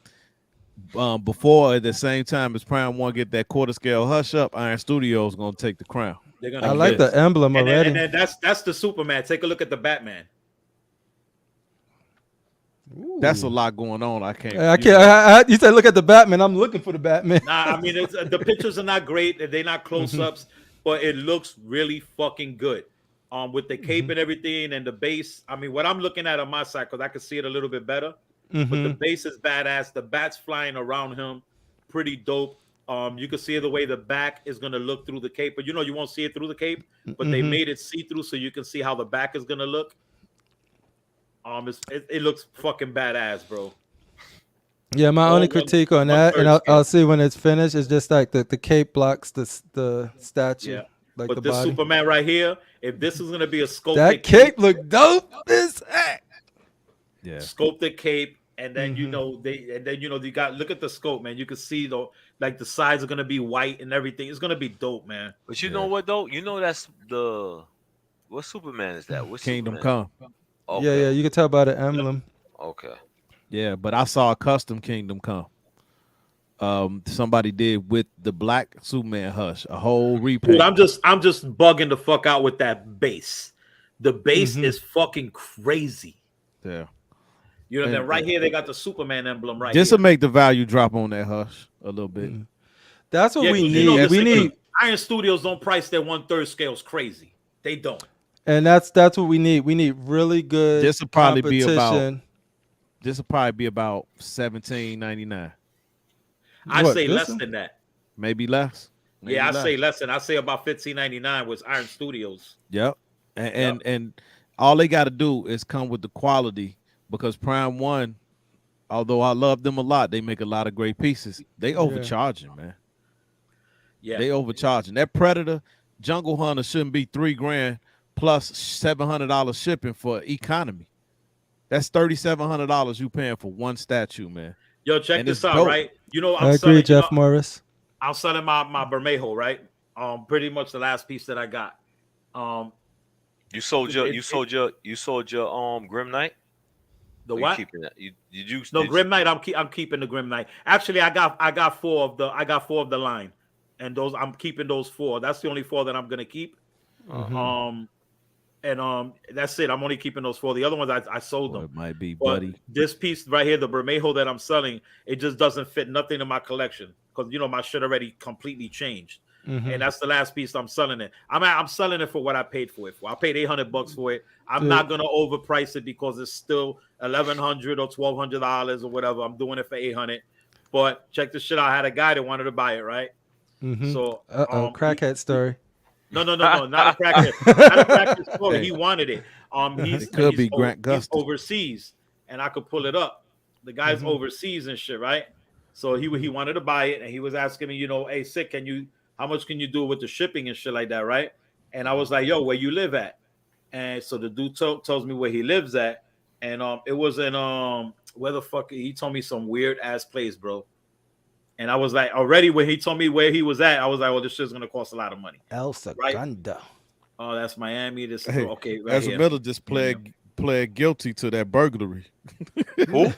[SPEAKER 3] before at the same time as Prime One get that quarter scale Hush up, Iron Studios gonna take the crown.
[SPEAKER 1] They're gonna
[SPEAKER 2] I like
[SPEAKER 1] kill it.
[SPEAKER 2] the emblem
[SPEAKER 1] And
[SPEAKER 2] already.
[SPEAKER 1] then that's the Superman. Take a look at the Batman.
[SPEAKER 3] That's a lot going on. I can't.
[SPEAKER 2] I can't. You said look at the Batman. I'm looking for the Batman.
[SPEAKER 1] Nah, I mean the pictures are not great. They're not close-ups, but it looks really fucking good. With the cape and everything and the base. I mean, what I'm looking at on my side, because I can see it a little bit better. But the base is badass. The bats flying around him, pretty dope. You can see the way the back is gonna look through the cape, but you won't see it through the cape. But they made it see-through, so you can see how the back is gonna look. It looks fucking badass, bro.
[SPEAKER 2] Yeah, my only critique on that, and I'll see when it's finished, is just like the cape blocks the statue.
[SPEAKER 1] Yeah.
[SPEAKER 2] Like
[SPEAKER 1] But
[SPEAKER 2] the
[SPEAKER 1] this
[SPEAKER 2] body.
[SPEAKER 1] Superman right here, if this is gonna be a sculpted
[SPEAKER 2] That cape look dope as heck.
[SPEAKER 3] Yeah.
[SPEAKER 1] sculpted cape, and then you got look at the scope, man. You can see the sides are gonna be white and everything. It's gonna be dope, man.
[SPEAKER 5] But you know what though? You know that's what Superman is that? What's
[SPEAKER 3] Kingdom
[SPEAKER 5] Superman?
[SPEAKER 3] Come.
[SPEAKER 5] Okay.
[SPEAKER 2] Yeah, you can tell by the emblem.
[SPEAKER 5] Okay.
[SPEAKER 3] Yeah, but I saw a custom Kingdom Come. Somebody did with the black Superman Hush, a whole repaint.
[SPEAKER 1] Dude, I'm just bugging the fuck out with that base. The base is fucking crazy.
[SPEAKER 3] Yeah.
[SPEAKER 1] You know, then right here they got the Superman emblem right
[SPEAKER 3] Just
[SPEAKER 1] here.
[SPEAKER 3] to make the value drop on that Hush a little bit.
[SPEAKER 2] That's what
[SPEAKER 1] Yeah,
[SPEAKER 2] we
[SPEAKER 1] 'cause
[SPEAKER 2] need. We need,
[SPEAKER 1] Iron Studios don't price their 1/3 scales crazy. They don't.
[SPEAKER 2] and that's what we need. We need really good.
[SPEAKER 3] This will probably be
[SPEAKER 2] competition.
[SPEAKER 3] about $17.99.
[SPEAKER 1] I
[SPEAKER 2] What,
[SPEAKER 1] say
[SPEAKER 2] this
[SPEAKER 1] less
[SPEAKER 2] one?
[SPEAKER 1] than that.
[SPEAKER 3] Maybe less. Maybe
[SPEAKER 1] Yeah, I
[SPEAKER 3] less.
[SPEAKER 1] say less than. I say about $15.99 was Iron Studios.
[SPEAKER 3] Yep. And all they got to do is come with the quality, because Prime One, although I love them a lot, they make a lot of great pieces. They overcharging, man.
[SPEAKER 1] Yeah,
[SPEAKER 3] They overcharging. That Predator Jungle Hunter shouldn't be $3,000 plus $700 shipping for economy. That's $3,700 you paying for one statue, man.
[SPEAKER 1] Yo, check
[SPEAKER 3] And
[SPEAKER 1] this
[SPEAKER 3] it's
[SPEAKER 1] out,
[SPEAKER 3] dope.
[SPEAKER 1] right? You know,
[SPEAKER 2] I agree, Jeff Morris.
[SPEAKER 1] I'm selling my Bermejo, right? Pretty much the last piece that I got.
[SPEAKER 5] You sold your Grim Knight?
[SPEAKER 1] The
[SPEAKER 5] Or you
[SPEAKER 1] what?
[SPEAKER 5] keeping that?
[SPEAKER 1] No, Grim Knight. I'm keeping the Grim Knight. Actually, I got four of the line, and those I'm keeping those four. That's the only four that I'm gonna keep. That's it. I'm only keeping those four. The other ones I sold them.
[SPEAKER 3] It might be,
[SPEAKER 1] But
[SPEAKER 3] buddy.
[SPEAKER 1] this piece right here, the Bermejo that I'm selling, it just doesn't fit nothing in my collection because my shit already completely changed. And that's the last piece I'm selling it. I'm selling it for what I paid for it for. I paid $800 for it. I'm not gonna overprice it because it's still $1,100 or $1,200 or whatever. I'm doing it for $800. But check this shit out. I had a guy that wanted to buy it, right? So
[SPEAKER 2] crackhead story.
[SPEAKER 1] No, not a crackhead. Not a crackhead story. He wanted it. He's overseas, and I could pull it up. The guy's overseas and shit, right? So he wanted to buy it, and he was asking me, hey, Sick, how much can you do with the shipping and shit like that, right? And I was like, yo, where you live at? And so the dude tells me where he lives at, and it was in where the fuck? He told me some weird ass place, bro. And I was like, already when he told me where he was at, I was like, well, this shit's gonna cost a lot of money.
[SPEAKER 2] El Segundo.
[SPEAKER 1] Oh, that's Miami. This
[SPEAKER 3] Hey,
[SPEAKER 1] okay. Right
[SPEAKER 3] Ezra
[SPEAKER 1] here.
[SPEAKER 3] Miller just pled guilty to that burglary.
[SPEAKER 5] Who?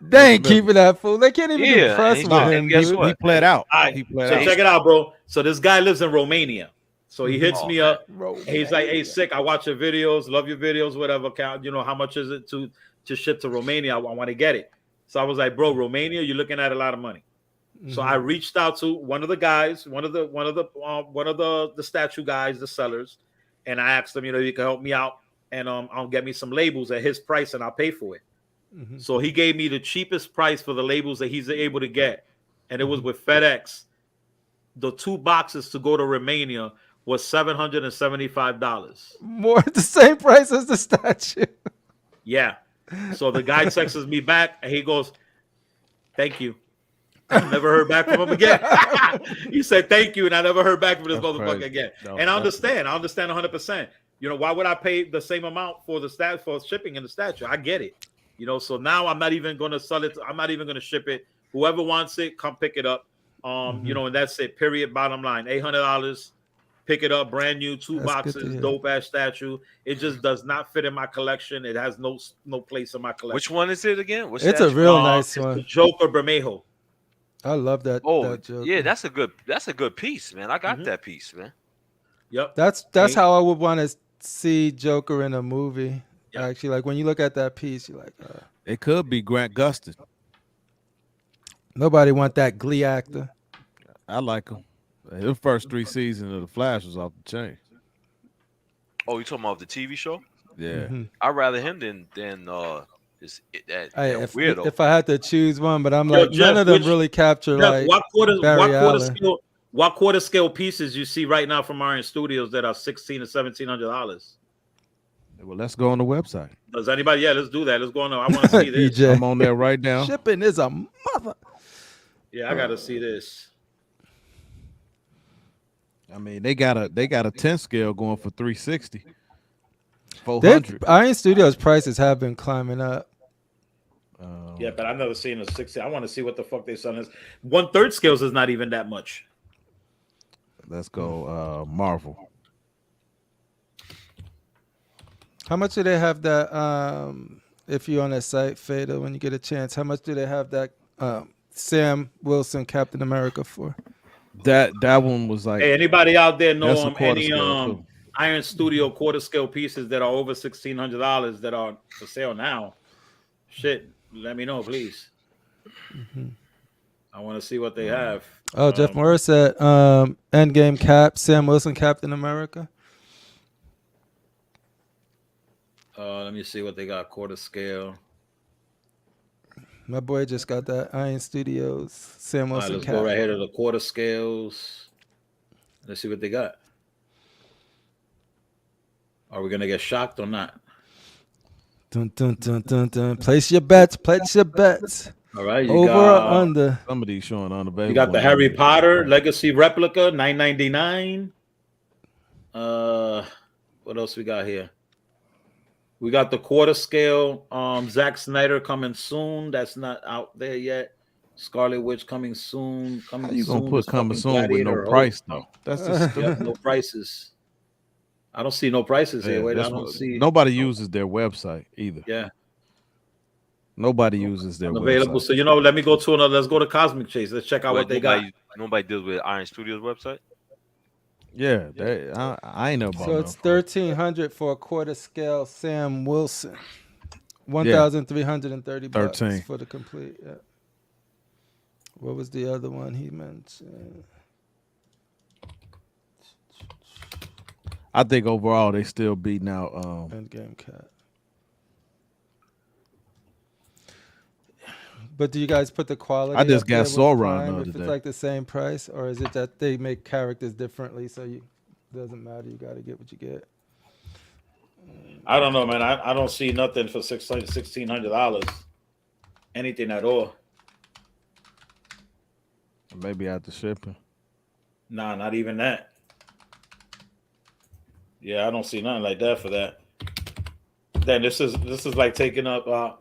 [SPEAKER 2] They ain't keeping that fool. They can't even
[SPEAKER 5] Yeah,
[SPEAKER 2] do press
[SPEAKER 5] and
[SPEAKER 2] with
[SPEAKER 5] he-
[SPEAKER 2] him.
[SPEAKER 5] and guess
[SPEAKER 2] dude.
[SPEAKER 5] what?
[SPEAKER 3] He pled out.
[SPEAKER 1] All right,
[SPEAKER 3] He pled
[SPEAKER 1] so
[SPEAKER 3] out.
[SPEAKER 1] check it out, bro. So this guy lives in Romania. So he hits
[SPEAKER 5] Oh,
[SPEAKER 1] me
[SPEAKER 5] man.
[SPEAKER 1] up. And he's like, hey, Sick, I watch your videos, love your videos, whatever. How much is it to ship to Romania? I want to get it. So I was like, bro, Romania, you're looking at a lot of money. So I reached out to one of the guys, one of the statue guys, the sellers, and I asked him, you can help me out and I'll get me some labels at his price and I'll pay for it. So he gave me the cheapest price for the labels that he's able to get, and it was with FedEx. The 2 boxes to go to Romania was $775.
[SPEAKER 2] More the same price as the statue.
[SPEAKER 1] Yeah. So the guy texts me back and he goes, "Thank you." I never heard back from him again. He said thank you, and I never heard back from this motherfucker
[SPEAKER 3] crazy.
[SPEAKER 1] again.
[SPEAKER 3] No,
[SPEAKER 1] and I
[SPEAKER 3] that's-
[SPEAKER 1] understand 100%. Why would I pay the same amount for for shipping in the statue? I get it. So now I'm not even going to sell it. I'm not even going to ship it. Whoever wants it, come pick it up. And that's it. Period. Bottom line. $800. pick it up, brand new, 2
[SPEAKER 2] That's good to
[SPEAKER 1] boxes,
[SPEAKER 2] hear.
[SPEAKER 1] dope ass statue. It just does not fit in my collection. It has no place in my collection.
[SPEAKER 5] Which one is it again? What's
[SPEAKER 2] It's a
[SPEAKER 5] statue?
[SPEAKER 2] real nice
[SPEAKER 1] It's the
[SPEAKER 2] one.
[SPEAKER 1] Joker Bermejo.
[SPEAKER 2] I love that.
[SPEAKER 5] Oh,
[SPEAKER 2] that Joker.
[SPEAKER 5] yeah, that's a good piece, man. I got
[SPEAKER 1] Mhm.
[SPEAKER 5] that piece, man.
[SPEAKER 1] Yep.
[SPEAKER 2] That's
[SPEAKER 1] Hey.
[SPEAKER 2] how I would want to see Joker in a movie.
[SPEAKER 1] Yeah.
[SPEAKER 2] Actually, like when you look at that piece, you're like,
[SPEAKER 3] It could be Grant Gustin.
[SPEAKER 2] nobody want that Glee actor.
[SPEAKER 3] I like him. His first 3 seasons of The Flash was off the chain.
[SPEAKER 5] Oh, you talking about the TV show?
[SPEAKER 3] Yeah.
[SPEAKER 2] Mhm.
[SPEAKER 5] I'd rather him than that
[SPEAKER 2] Hey,
[SPEAKER 5] weirdo.
[SPEAKER 2] if I had to choose one, but I'm
[SPEAKER 1] Yo,
[SPEAKER 2] like, none
[SPEAKER 1] Jeff,
[SPEAKER 2] of them
[SPEAKER 1] which-
[SPEAKER 2] really capture
[SPEAKER 1] Jeff,
[SPEAKER 2] like
[SPEAKER 1] what quarter
[SPEAKER 2] Barry
[SPEAKER 1] scale pieces you see right now from Iron Studios that are $1,600 to $1,700?
[SPEAKER 3] Well, let's go on the website.
[SPEAKER 1] Does anybody? Yeah, let's do that. Let's go on. I want to see this.
[SPEAKER 2] EJ.
[SPEAKER 3] I'm on there right now.
[SPEAKER 2] Shipping is a mother.
[SPEAKER 1] Yeah, I gotta see this.
[SPEAKER 3] I mean, they got a 10 scale going for 360. 400.
[SPEAKER 2] Iron Studios prices have been climbing up.
[SPEAKER 1] Yeah, but I've never seen a 60. I want to see what the fuck they selling is. 1/3 scales is not even that much.
[SPEAKER 3] Let's go Marvel.
[SPEAKER 2] How much do they have that? If you're on that site, Fader, when you get a chance, how much do they have that Sam Wilson Captain America for?
[SPEAKER 3] That one was like
[SPEAKER 1] Hey, anybody out there
[SPEAKER 3] that's
[SPEAKER 1] know
[SPEAKER 3] a quarter
[SPEAKER 1] any
[SPEAKER 3] scale, too.
[SPEAKER 1] Iron Studio quarter scale pieces that are over $1,600 that are for sale now? Shit, let me know, please. I want to see what they have.
[SPEAKER 2] Oh, Jeff Morris said Endgame Cap, Sam Wilson Captain America.
[SPEAKER 1] Let me see what they got quarter scale.
[SPEAKER 2] My boy just got that Iron Studios Sam
[SPEAKER 1] All right,
[SPEAKER 2] Wilson
[SPEAKER 1] let's
[SPEAKER 2] Cap.
[SPEAKER 1] go right here to the quarter scales. Let's see what they got. Are we gonna get shocked or not?
[SPEAKER 2] Dun, dun, dun, dun, dun. Place your bets. Place your bets.
[SPEAKER 1] All right, you
[SPEAKER 2] Over
[SPEAKER 1] got,
[SPEAKER 2] or under?
[SPEAKER 3] Some of these showing unavailable.
[SPEAKER 1] You got the Harry Potter Legacy replica, $9.99. What else we got here? We got the quarter scale Zack Snyder coming soon. That's not out there yet. Scarlet Witch coming soon.
[SPEAKER 3] How you gonna put coming soon with no price though? That's just
[SPEAKER 1] Yep, no prices. I don't see no prices here. Wait, I
[SPEAKER 3] that's
[SPEAKER 1] don't
[SPEAKER 3] what-
[SPEAKER 1] see.
[SPEAKER 3] Nobody uses their website either.
[SPEAKER 1] Yeah,
[SPEAKER 3] Nobody uses their
[SPEAKER 1] available.
[SPEAKER 3] website.
[SPEAKER 1] So let me go to another. Let's go to Cosmic Chase. Let's check out what they got.
[SPEAKER 5] Nobody deals with Iron Studios website.
[SPEAKER 3] Yeah, I ain't know about.
[SPEAKER 2] So it's $1,300 for a quarter scale Sam Wilson. 1,330 bucks
[SPEAKER 3] 13.
[SPEAKER 2] for the complete. Yeah. What was the other one he mentioned?
[SPEAKER 3] I think overall they still beating out.
[SPEAKER 2] Endgame Cat. But do you guys put the quality?
[SPEAKER 3] I just
[SPEAKER 2] up there
[SPEAKER 3] got
[SPEAKER 2] with
[SPEAKER 3] Sauron
[SPEAKER 2] Prime
[SPEAKER 3] the
[SPEAKER 2] if
[SPEAKER 3] other
[SPEAKER 2] it's
[SPEAKER 3] day.
[SPEAKER 2] like the same price, or is it that they make characters differently, so you doesn't matter? You got to get what you get.
[SPEAKER 1] I don't know, man. I don't see nothing for $1,600. Anything at all.
[SPEAKER 3] Maybe after shipping.
[SPEAKER 1] Nah, not even that. Yeah, I don't see nothing like that for that. Then this is like taking up our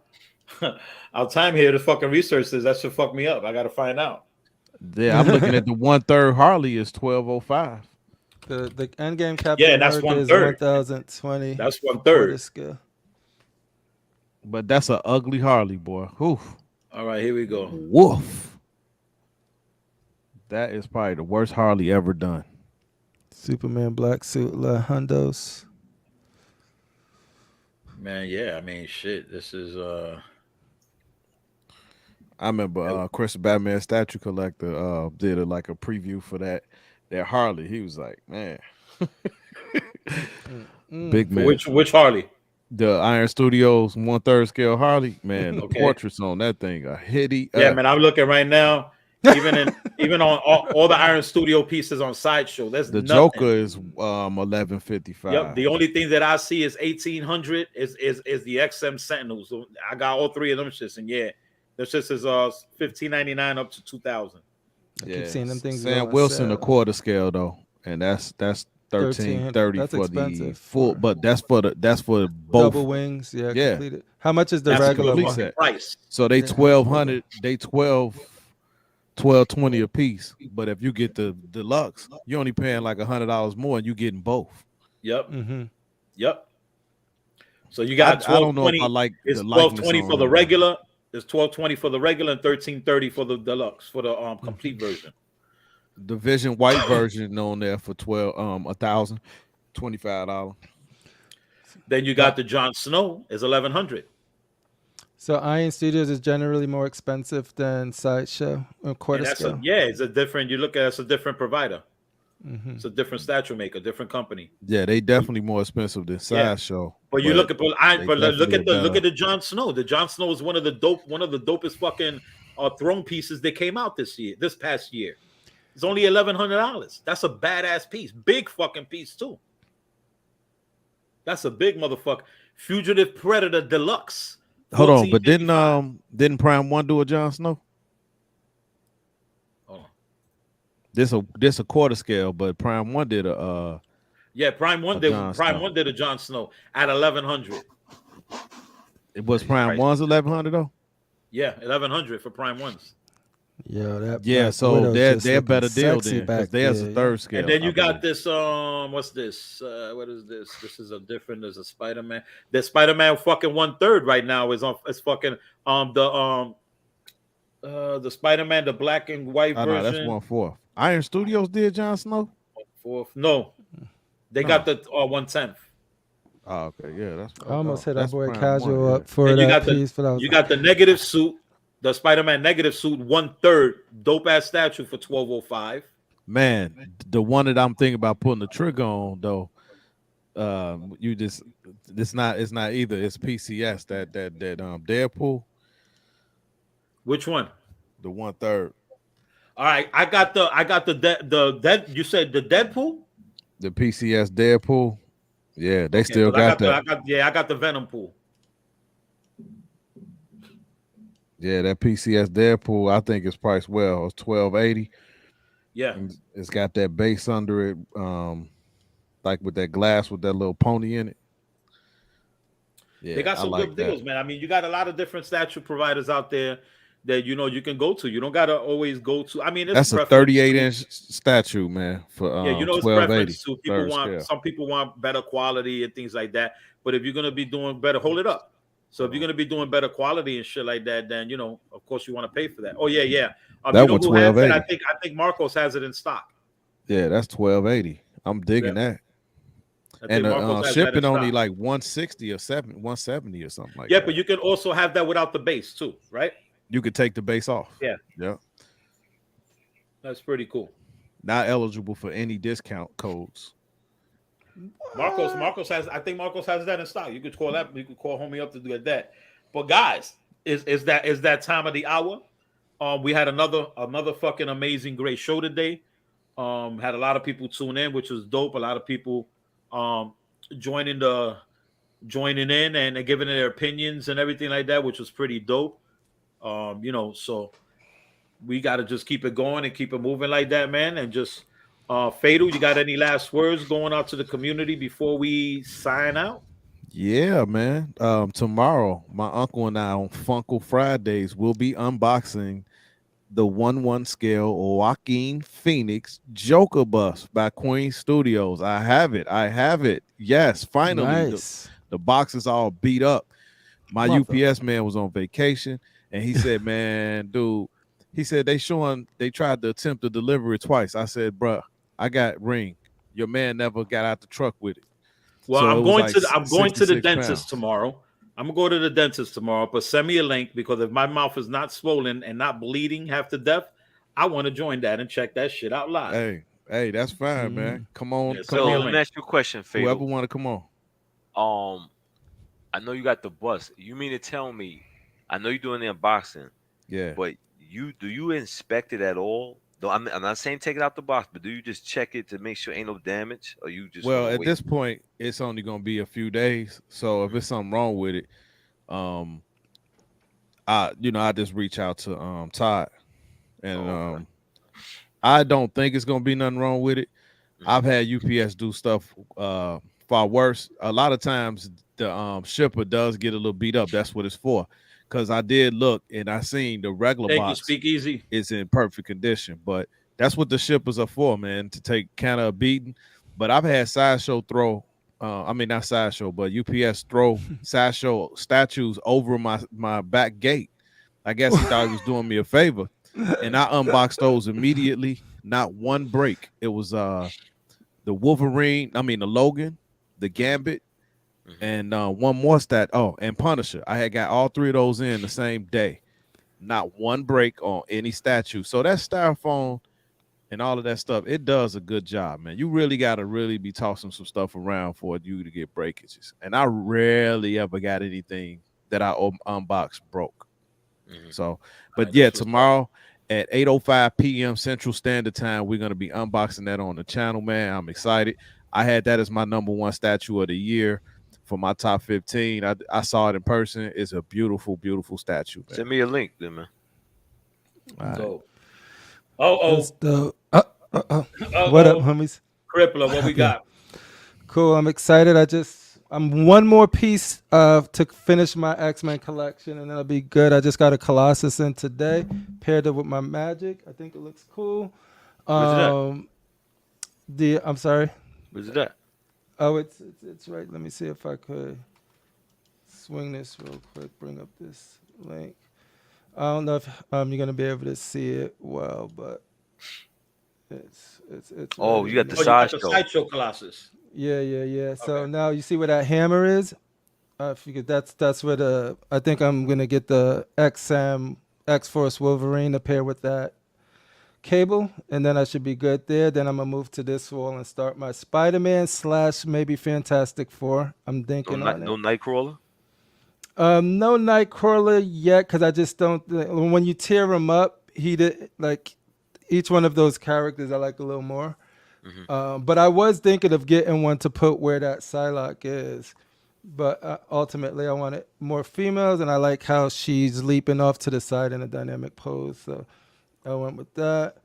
[SPEAKER 1] time here to fucking research this. That should fuck me up. I gotta find out.
[SPEAKER 3] Yeah, I'm looking at the 1/3 Harley is $1,205.
[SPEAKER 2] The Endgame Captain
[SPEAKER 1] Yeah, that's
[SPEAKER 2] America is
[SPEAKER 1] 1/3.
[SPEAKER 2] 1,020.
[SPEAKER 1] That's
[SPEAKER 2] quarter
[SPEAKER 1] 1/3.
[SPEAKER 2] scale.
[SPEAKER 3] But that's an ugly Harley, boy. Whew.
[SPEAKER 1] All right, here we go.
[SPEAKER 3] Woof. That is probably the worst Harley ever done.
[SPEAKER 2] Superman black suit, La Hundos.
[SPEAKER 1] Man, yeah, I mean, shit. This is
[SPEAKER 3] I remember Chris Batman statue collector did a preview for that Harley. He was like, man, big man.
[SPEAKER 1] which Harley?
[SPEAKER 3] The Iron Studios 1/3 scale Harley, man.
[SPEAKER 1] Okay.
[SPEAKER 3] The portraits on that thing are hitty.
[SPEAKER 1] Yeah, man, I'm looking right now. Even on all the Iron Studio pieces on Sideshow, there's
[SPEAKER 3] The
[SPEAKER 1] nothing.
[SPEAKER 3] Joker is 1155.
[SPEAKER 1] Yep. The only thing that I see is 1,800 is the XM Sentinels. So I got all three of them shits, and yeah, this shit is $1,599 up to $2,000.
[SPEAKER 2] I keep seeing them things.
[SPEAKER 3] Sam
[SPEAKER 2] on
[SPEAKER 3] Wilson,
[SPEAKER 2] sale.
[SPEAKER 3] a quarter scale though, and that's $1,330
[SPEAKER 2] That's
[SPEAKER 3] for
[SPEAKER 2] expensive.
[SPEAKER 3] the full. But that's for both.
[SPEAKER 2] Double wings. Yeah.
[SPEAKER 3] Yeah.
[SPEAKER 2] Completed. How much is the
[SPEAKER 1] That's
[SPEAKER 2] regular
[SPEAKER 1] the
[SPEAKER 3] complete
[SPEAKER 2] one?
[SPEAKER 3] set.
[SPEAKER 1] price.
[SPEAKER 3] So they
[SPEAKER 2] Yeah.
[SPEAKER 3] 1,200. They 12. $12.20 a piece. But if you get the deluxe, you're only paying like $100 more, and you getting both.
[SPEAKER 1] Yep.
[SPEAKER 2] Mm-hmm.
[SPEAKER 1] Yep. So you got
[SPEAKER 3] I don't know if I
[SPEAKER 1] 12.20.
[SPEAKER 3] like
[SPEAKER 1] It's
[SPEAKER 3] the likeness
[SPEAKER 1] 12.20
[SPEAKER 3] on
[SPEAKER 1] for the
[SPEAKER 3] it.
[SPEAKER 1] regular. It's 12.20 for the regular and 13.30 for the deluxe for the complete version.
[SPEAKER 3] The Vision White version on there for $1,025.
[SPEAKER 1] Then you got the Jon Snow is 1,100.
[SPEAKER 2] So Iron Studios is generally more expensive than Sideshow or quarter
[SPEAKER 1] And that's
[SPEAKER 2] scale.
[SPEAKER 1] it's a different. You look at it's a different provider.
[SPEAKER 2] Mm-hmm.
[SPEAKER 1] It's a different statue maker, different company.
[SPEAKER 3] Yeah, they definitely more expensive than Sideshow.
[SPEAKER 1] But you look at look
[SPEAKER 3] definitely
[SPEAKER 1] at the Jon Snow. The Jon Snow is one of the dopest fucking throne pieces that came out this past year. It's only $1,100. That's a badass piece, big fucking piece too. That's a big motherfucker. Fugitive Predator Deluxe.
[SPEAKER 3] Hold on, but
[SPEAKER 1] $14.55.
[SPEAKER 3] didn't Prime 1 do a Jon Snow?
[SPEAKER 1] Hold on.
[SPEAKER 3] This a quarter scale, but Prime 1 did a
[SPEAKER 1] Prime 1 did
[SPEAKER 3] Jon
[SPEAKER 1] Prime
[SPEAKER 3] Snow.
[SPEAKER 1] 1 did a Jon Snow at 1,100.
[SPEAKER 3] It was Prime 1's 1,100 though.
[SPEAKER 1] Yeah, 1,100 for Prime 1s.
[SPEAKER 2] Yeah, that
[SPEAKER 3] Yeah,
[SPEAKER 2] Black
[SPEAKER 3] so
[SPEAKER 2] Widow's
[SPEAKER 3] they're
[SPEAKER 2] just looking
[SPEAKER 3] better deal
[SPEAKER 2] sexy
[SPEAKER 3] then,
[SPEAKER 2] back
[SPEAKER 3] because there's
[SPEAKER 2] there.
[SPEAKER 3] a third scale.
[SPEAKER 1] And then you
[SPEAKER 3] I
[SPEAKER 1] got
[SPEAKER 3] believe.
[SPEAKER 1] this what's this? What is this? This is there's a Spider-Man. The Spider-Man fucking 1/3 right now is on it's fucking the Spider-Man, the black and white
[SPEAKER 3] Oh, no, that's
[SPEAKER 1] version.
[SPEAKER 3] 1/4. Iron Studios did Jon Snow.
[SPEAKER 1] 1/4. No. They got the 1/10.
[SPEAKER 3] Oh, okay, yeah, that's.
[SPEAKER 2] I almost hit our
[SPEAKER 3] that's
[SPEAKER 2] boy
[SPEAKER 3] Prime
[SPEAKER 2] Casual
[SPEAKER 3] 1, yeah.
[SPEAKER 2] up for
[SPEAKER 1] Then you
[SPEAKER 2] that
[SPEAKER 1] got
[SPEAKER 2] piece. But I was
[SPEAKER 1] you
[SPEAKER 2] like,
[SPEAKER 1] got the negative suit, the Spider-Man negative suit 1/3, dope ass statue for $1,205.
[SPEAKER 3] Man, the one that I'm thinking about putting the trigger on though, it's not either. It's PCS that Deadpool,
[SPEAKER 1] Which one?
[SPEAKER 3] the 1/3,
[SPEAKER 1] All right, I got the you said the Deadpool?
[SPEAKER 3] the PCS Deadpool. Yeah, they still
[SPEAKER 1] 'cause
[SPEAKER 3] got that.
[SPEAKER 1] I got the Venom pool.
[SPEAKER 3] Yeah, that PCS Deadpool, I think it's priced well. It's $1,280.
[SPEAKER 1] Yeah.
[SPEAKER 3] And it's got that base under it, like with that glass with that little pony in it. Yeah,
[SPEAKER 1] They got
[SPEAKER 3] I
[SPEAKER 1] some
[SPEAKER 3] like
[SPEAKER 1] good
[SPEAKER 3] that.
[SPEAKER 1] deals, man. I mean, you got a lot of different statue providers out there that you can go to. You don't gotta always go to. I mean,
[SPEAKER 3] That's a 38-inch statue, man. For
[SPEAKER 1] it's
[SPEAKER 3] $1,280.
[SPEAKER 1] preference too.
[SPEAKER 3] third scale.
[SPEAKER 1] Some people want better quality and things like that. But if you're gonna be doing better, hold it up. So if you're gonna be doing better quality and shit like that, then of course you want to pay for that. Oh yeah.
[SPEAKER 3] That
[SPEAKER 1] you know
[SPEAKER 3] was
[SPEAKER 1] who has it?
[SPEAKER 3] $1,280.
[SPEAKER 1] I think Marcos has it in stock.
[SPEAKER 3] Yeah, that's $1,280. I'm digging that.
[SPEAKER 1] I
[SPEAKER 3] And
[SPEAKER 1] think Marcos has that
[SPEAKER 3] shipping
[SPEAKER 1] in
[SPEAKER 3] only
[SPEAKER 1] stock.
[SPEAKER 3] like 160 or 170 or something like
[SPEAKER 1] Yeah,
[SPEAKER 3] that.
[SPEAKER 1] but you can also have that without the base too, right?
[SPEAKER 3] You could take the base off.
[SPEAKER 1] Yeah.
[SPEAKER 3] Yeah.
[SPEAKER 1] That's pretty cool.
[SPEAKER 3] Not eligible for any discount codes.
[SPEAKER 1] Marcos has. I think Marcos has that in stock. You could call that. You could call homie up to do that. But guys, is that time of the hour? We had another fucking amazing, great show today. Had a lot of people tune in, which was dope. A lot of people joining in and giving their opinions and everything like that, which was pretty dope. So we got to just keep it going and keep it moving like that, man. And just Fatal, you got any last words going out to the community before we sign out?
[SPEAKER 3] Yeah, man. Tomorrow, my uncle and I on Funkle Fridays will be unboxing the 1/1 scale Joaquin Phoenix Joker bust by Queen Studios. I have it. Yes, finally.
[SPEAKER 2] nice.
[SPEAKER 3] The box is all beat up. My
[SPEAKER 2] Mother.
[SPEAKER 3] UPS man was on vacation, and he said, "Man, dude," he said they tried to attempt to deliver it twice. I said, "Bruh, I got ring. Your man never got out the truck with it."
[SPEAKER 1] Well,
[SPEAKER 3] So
[SPEAKER 1] I'm
[SPEAKER 3] it was
[SPEAKER 1] going
[SPEAKER 3] like
[SPEAKER 1] to the
[SPEAKER 3] 66
[SPEAKER 1] dentist
[SPEAKER 3] pounds.
[SPEAKER 1] tomorrow. I'm gonna go to the dentist tomorrow, but send me a link because if my mouth is not swollen and not bleeding half to death, I want to join that and check that shit out live.
[SPEAKER 3] Hey, that's fine, man. Come on,
[SPEAKER 1] Yeah,
[SPEAKER 3] come
[SPEAKER 5] So
[SPEAKER 1] me a
[SPEAKER 3] on.
[SPEAKER 5] let me ask you a question,
[SPEAKER 3] Whoever
[SPEAKER 5] Fatal.
[SPEAKER 3] want to come on.
[SPEAKER 5] I know you got the bus. You mean to tell me? I know you're doing the unboxing,
[SPEAKER 3] Yeah.
[SPEAKER 5] but do you inspect it at all? Though I'm not saying take it out the box, but do you just check it to make sure ain't no damage, or you just
[SPEAKER 3] Well,
[SPEAKER 5] gonna
[SPEAKER 3] at
[SPEAKER 5] wait?
[SPEAKER 3] this point, it's only gonna be a few days. So if there's something wrong with it, I just reach out to Todd, and
[SPEAKER 5] Okay.
[SPEAKER 3] I don't think it's gonna be nothing wrong with it. I've had UPS do stuff far worse. A lot of times the shipper does get a little beat up. That's what it's for. Because I did look and I seen the regular
[SPEAKER 1] Thank you,
[SPEAKER 3] box
[SPEAKER 1] Speakeasy.
[SPEAKER 3] is in perfect condition, but that's what the shippers are for, man, to take kind of a beating. But I've had Sideshow throw, I mean not Sideshow, but UPS throw Sideshow statues over my back gate. I guess he thought he was doing me a favor, and I unboxed those immediately. Not one break. It was the Wolverine, I mean the Logan, the Gambit, and one more stat. Oh, and Punisher. I had got all three of those in the same day. Not one break on any statue. So that styrofoam and all of that stuff, it does a good job, man. You really got to really be tossing some stuff around for you to get breakages. And I rarely ever got anything that I unboxed broke. So, but yeah, tomorrow at 8:05 p.m. Central Standard Time, we're going to be unboxing that on the channel, man. I'm excited. I had that as my '1 statue of the year for my top 15. I saw it in person. It's a beautiful, beautiful statue, man.
[SPEAKER 5] Send me a link, then, man.
[SPEAKER 3] All right.
[SPEAKER 1] So,
[SPEAKER 2] That's dope. What up, homies?
[SPEAKER 1] Crippler, what we got?
[SPEAKER 2] Cool. I'm excited. I'm one more piece to finish my X-Men collection, and then I'll be good. I just got a Colossus in today, paired it with my Magic. I think it looks cool.
[SPEAKER 5] Where's
[SPEAKER 2] I'm sorry.
[SPEAKER 5] Where's it at?
[SPEAKER 2] Oh, it's right. Let me see if I could swing this real quick. Bring up this link. I don't know if you're gonna be able to see it well, but it's.
[SPEAKER 5] Oh,
[SPEAKER 2] right
[SPEAKER 5] you got
[SPEAKER 2] in
[SPEAKER 5] the
[SPEAKER 2] there.
[SPEAKER 1] Sideshow Colossus.
[SPEAKER 2] Yeah. So now you see where that hammer is. If you could, that's where I think I'm gonna get the X-Force Wolverine to pair with that cable, and then I should be good there. Then I'm gonna move to this wall and start my Spider-Man / maybe Fantastic Four. I'm thinking on it.
[SPEAKER 5] No Nightcrawler.
[SPEAKER 2] No Nightcrawler yet, because I just don't. When you tear him up, he did like each one of those characters I like a little more. But I was thinking of getting one to put where that Psylocke is. But ultimately, I wanted more females, and I like how she's leaping off to the side in a dynamic pose. So I went with that.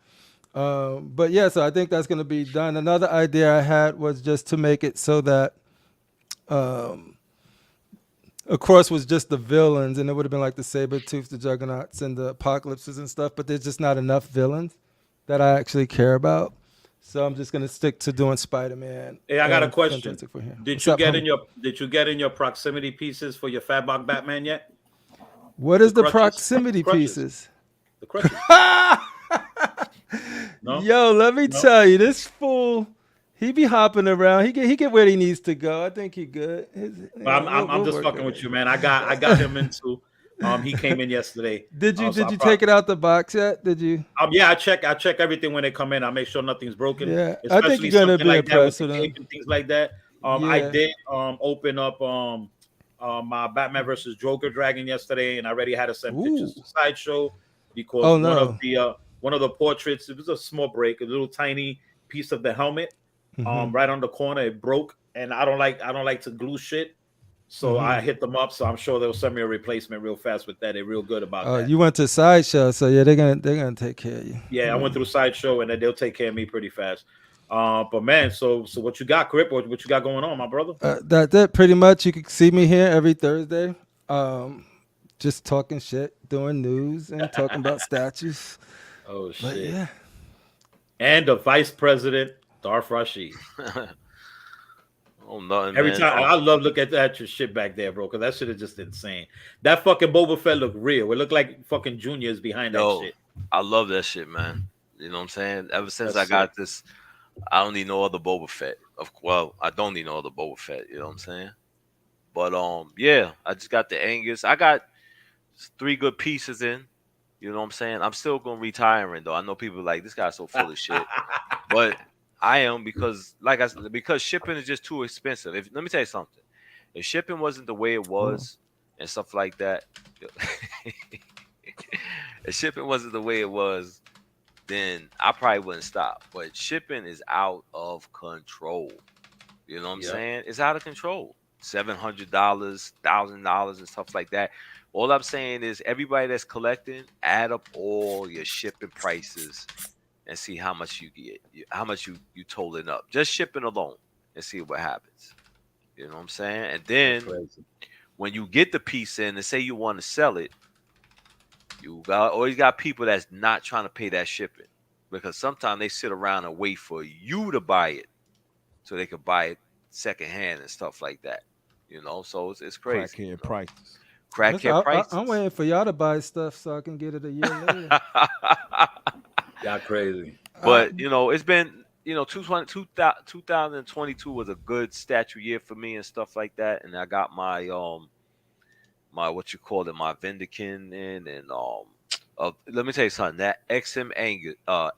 [SPEAKER 2] But yeah, so I think that's going to be done. Another idea I had was just to make it so that Across was just the villains, and it would have been like the Sabretooth, the Juggernauts, and the Apocalypses and stuff, but there's just not enough villains that I actually care about. So I'm just gonna stick to doing Spider-Man.
[SPEAKER 1] Hey, I got a question.
[SPEAKER 2] Fantastic Four here.
[SPEAKER 1] Did
[SPEAKER 2] What's
[SPEAKER 1] you
[SPEAKER 2] up,
[SPEAKER 1] get
[SPEAKER 2] homie?
[SPEAKER 1] in your proximity pieces for your Fatbox Batman yet?
[SPEAKER 2] What is the
[SPEAKER 1] crutches.
[SPEAKER 2] proximity
[SPEAKER 1] Crutches.
[SPEAKER 2] pieces?
[SPEAKER 1] The crutches. No?
[SPEAKER 2] Yo, let me
[SPEAKER 1] No?
[SPEAKER 2] tell you, this fool, he be hopping around. He get where he needs to go. I think he good.
[SPEAKER 1] I'm just fucking with you, man. I got him into. He came in yesterday.
[SPEAKER 2] Did you take it out the box yet? Did you?
[SPEAKER 1] Yeah, I check everything when they come in. I make sure nothing's broken.
[SPEAKER 2] Yeah, I
[SPEAKER 1] especially
[SPEAKER 2] think you're gonna
[SPEAKER 1] something
[SPEAKER 2] be
[SPEAKER 1] like that with
[SPEAKER 2] impressed
[SPEAKER 1] the
[SPEAKER 2] with
[SPEAKER 1] cape
[SPEAKER 2] him.
[SPEAKER 1] and things like that. I
[SPEAKER 2] Yeah.
[SPEAKER 1] did open up my Batman versus Joker Dragon yesterday, and I already had to send pictures to Sideshow because
[SPEAKER 2] Oh, no.
[SPEAKER 1] one of the portraits, it was a small break, a little tiny piece of the helmet, right on the corner, it broke, and I don't like to glue shit. So I hit them up, so I'm sure they'll send me a replacement real fast with that. They're real good about that.
[SPEAKER 2] You went to Sideshow, so yeah, they're gonna take care of you.
[SPEAKER 1] Yeah, I went through Sideshow, and then they'll take care of me pretty fast. But man, so what you got, Crip? What you got going on, my brother?
[SPEAKER 2] That pretty much. You can see me here every Thursday, just talking shit, doing news, and talking about statues.
[SPEAKER 1] Oh shit!
[SPEAKER 2] But yeah,
[SPEAKER 1] and the Vice President, Darth Rashid.
[SPEAKER 5] Oh, nothing.
[SPEAKER 1] Every
[SPEAKER 5] man.
[SPEAKER 1] time I love look at that your shit back there, bro, because that shit is just insane. That fucking Boba Fett look real. It looked like fucking Junior is behind that shit.
[SPEAKER 5] I love that shit, man. You know what I'm saying? Ever since
[SPEAKER 1] That's
[SPEAKER 5] I got this, I don't need no other Boba Fett. Well, I don't need no other Boba Fett. You know what I'm saying? But yeah, I just got the Angus. I got 3 good pieces in. You know what I'm saying? I'm still gonna retiring though. I know people are like this guy's so full of shit, but I am because because shipping is just too expensive. Let me tell you something. If shipping wasn't the way it was and stuff like that, if shipping wasn't the way it was, then I probably wouldn't stop. But shipping is out of control. You know what I'm saying? It's out of control. $700, $1,000, and stuff like that. All I'm saying is everybody that's collecting, add up all your shipping prices and see how much you get, how much you total it up. Just shipping alone and see what happens. You know what I'm saying? And then when you get the piece in and say you want to sell it, you always got people that's not trying to pay that shipping, because sometimes they sit around and wait for you to buy it so they can buy it secondhand and stuff like that. You know, so it's crazy.
[SPEAKER 3] Crackhead prices.
[SPEAKER 5] Crackhead prices.
[SPEAKER 2] I'm waiting for y'all to buy stuff so I can get it a year later.
[SPEAKER 1] Y'all crazy.
[SPEAKER 5] But you know, it's been 2022 was a good statue year for me and stuff like that, and I got my my my Vindican in, and let me tell you something, that XM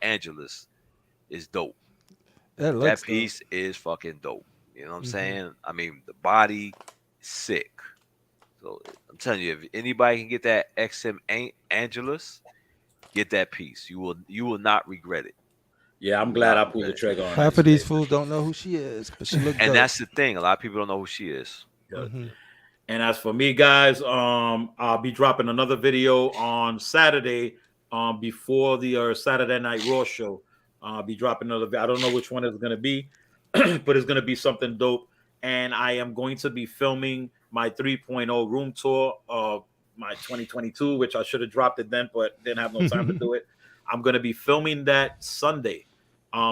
[SPEAKER 5] Angelus is dope. That piece is fucking dope. You know what I'm saying? I mean, the body is sick. So I'm telling you, if anybody can get that XM Angelus, get that piece. You will not regret it.
[SPEAKER 1] Yeah, I'm glad I pulled the trigger on
[SPEAKER 2] Half of these fools don't know who she is, but she looks.
[SPEAKER 5] And that's the thing. A lot of people don't know who she is.
[SPEAKER 1] And as for me, guys, I'll be dropping another video on Saturday, before the Saturday Night Raw show. I'll be dropping another video. I don't know which one it's going to be, but it's going to be something dope. And I am going to be filming my 3.0 room tour of my 2022, which I should have dropped it then, but didn't have no time to do it. I'm going to be filming that Sunday.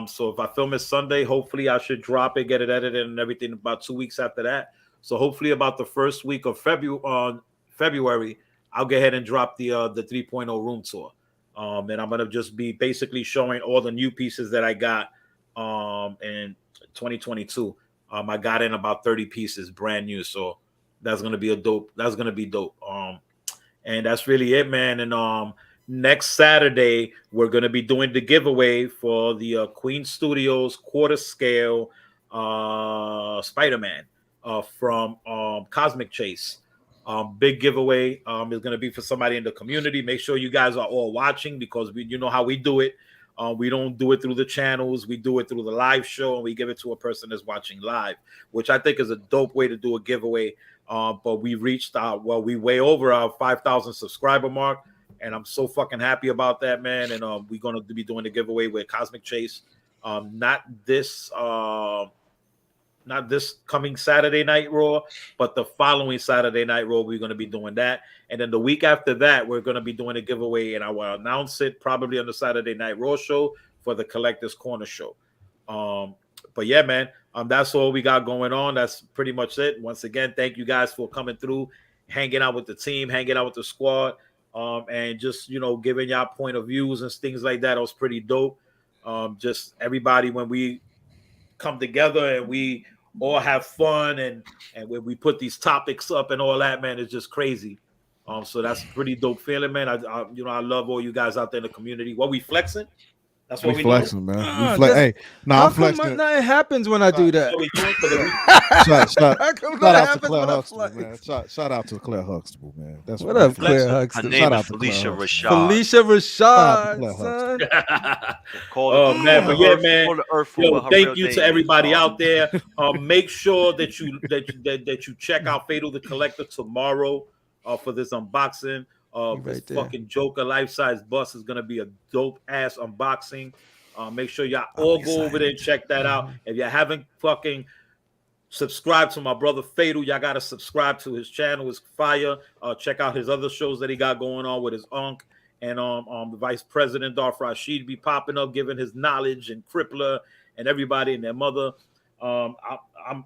[SPEAKER 1] So if I film it Sunday, hopefully I should drop it, get it edited and everything about 2 weeks after that. So hopefully about the first week of February, I'll go ahead and drop the 3.0 room tour. And I'm going to just be basically showing all the new pieces that I got in 2022. I got in about 30 pieces brand new. So that's going to be dope. And that's really it, man. And next Saturday, we're going to be doing the giveaway for the Queen Studios quarter scale Spider-Man from Cosmic Chase. Big giveaway is going to be for somebody in the community. Make sure you guys are all watching, because you know how we do it. We don't do it through the channels. We do it through the live show, and we give it to a person that's watching live, which I think is a dope way to do a giveaway. But we reached we way over our 5,000 subscriber mark, and I'm so fucking happy about that, man. And we're going to be doing the giveaway with Cosmic Chase. Not this coming Saturday Night Raw, but the following Saturday Night Raw, we're going to be doing that. And then the week after that, we're going to be doing a giveaway, and I will announce it probably on the Saturday Night Raw show for the Collector's Corner show. But yeah, man, that's all we got going on. That's pretty much it. Once again, thank you guys for coming through, hanging out with the team, hanging out with the squad, and just, giving y'all point of views and things like that. It was pretty dope. Just everybody, when we come together and we all have fun, and when we put these topics up and all that, man, it's just crazy. So that's pretty dope feeling, man. I love all you guys out there in the community. What we flexing? That's what we
[SPEAKER 3] flexing,
[SPEAKER 1] doing.
[SPEAKER 3] Man. Hey, I'm flexing.
[SPEAKER 2] Nothing happens when I do that.
[SPEAKER 3] Shout out to Claire Huxtable, man. That's
[SPEAKER 2] what up, Claire
[SPEAKER 5] Her
[SPEAKER 2] Huxtable.
[SPEAKER 5] name is Felicia Rashad.
[SPEAKER 2] Felicia Rashad, son.
[SPEAKER 1] Oh man, but yeah, man. Thank you to everybody out there. Make sure that you check out Fatal the Collector tomorrow for this unboxing. This fucking Joker life-size bust is gonna be a dope ass unboxing. Make sure y'all all go over there and check that out. If you haven't fucking subscribed to my brother Fatal, y'all gotta subscribe to his channel. It's fire. Check out his other shows that he got going on with his unc and the Vice President Darth Rashid be popping up, giving his knowledge, and Crippler and everybody and their mother. I'm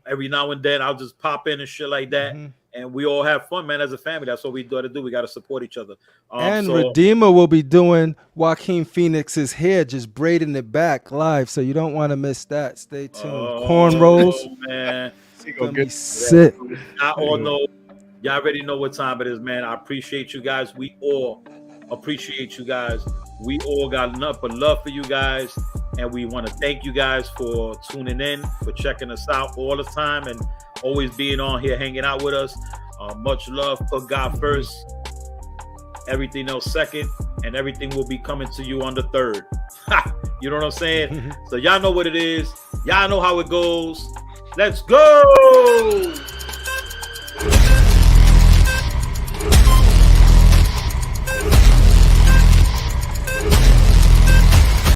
[SPEAKER 1] every now and then I'll just pop in and shit like that. And we all have fun, man, as a family. That's what we got to do. We got to support each other.
[SPEAKER 2] And Redeemer will be doing Joaquin Phoenix's hair, just braiding it back live. So you don't want to miss that. Stay tuned. Cornrows.
[SPEAKER 1] Man.
[SPEAKER 2] Gonna be sick.
[SPEAKER 1] I all know. Y'all already know what time it is, man. I appreciate you guys. We all appreciate you guys. We all got enough but love for you guys. And we want to thank you guys for tuning in, for checking us out all the time, and always being on here, hanging out with us. Much love. Put God first. Everything else second. And everything will be coming to you on the third. You know what I'm saying? So y'all know what it is. Y'all know how it goes. Let's go!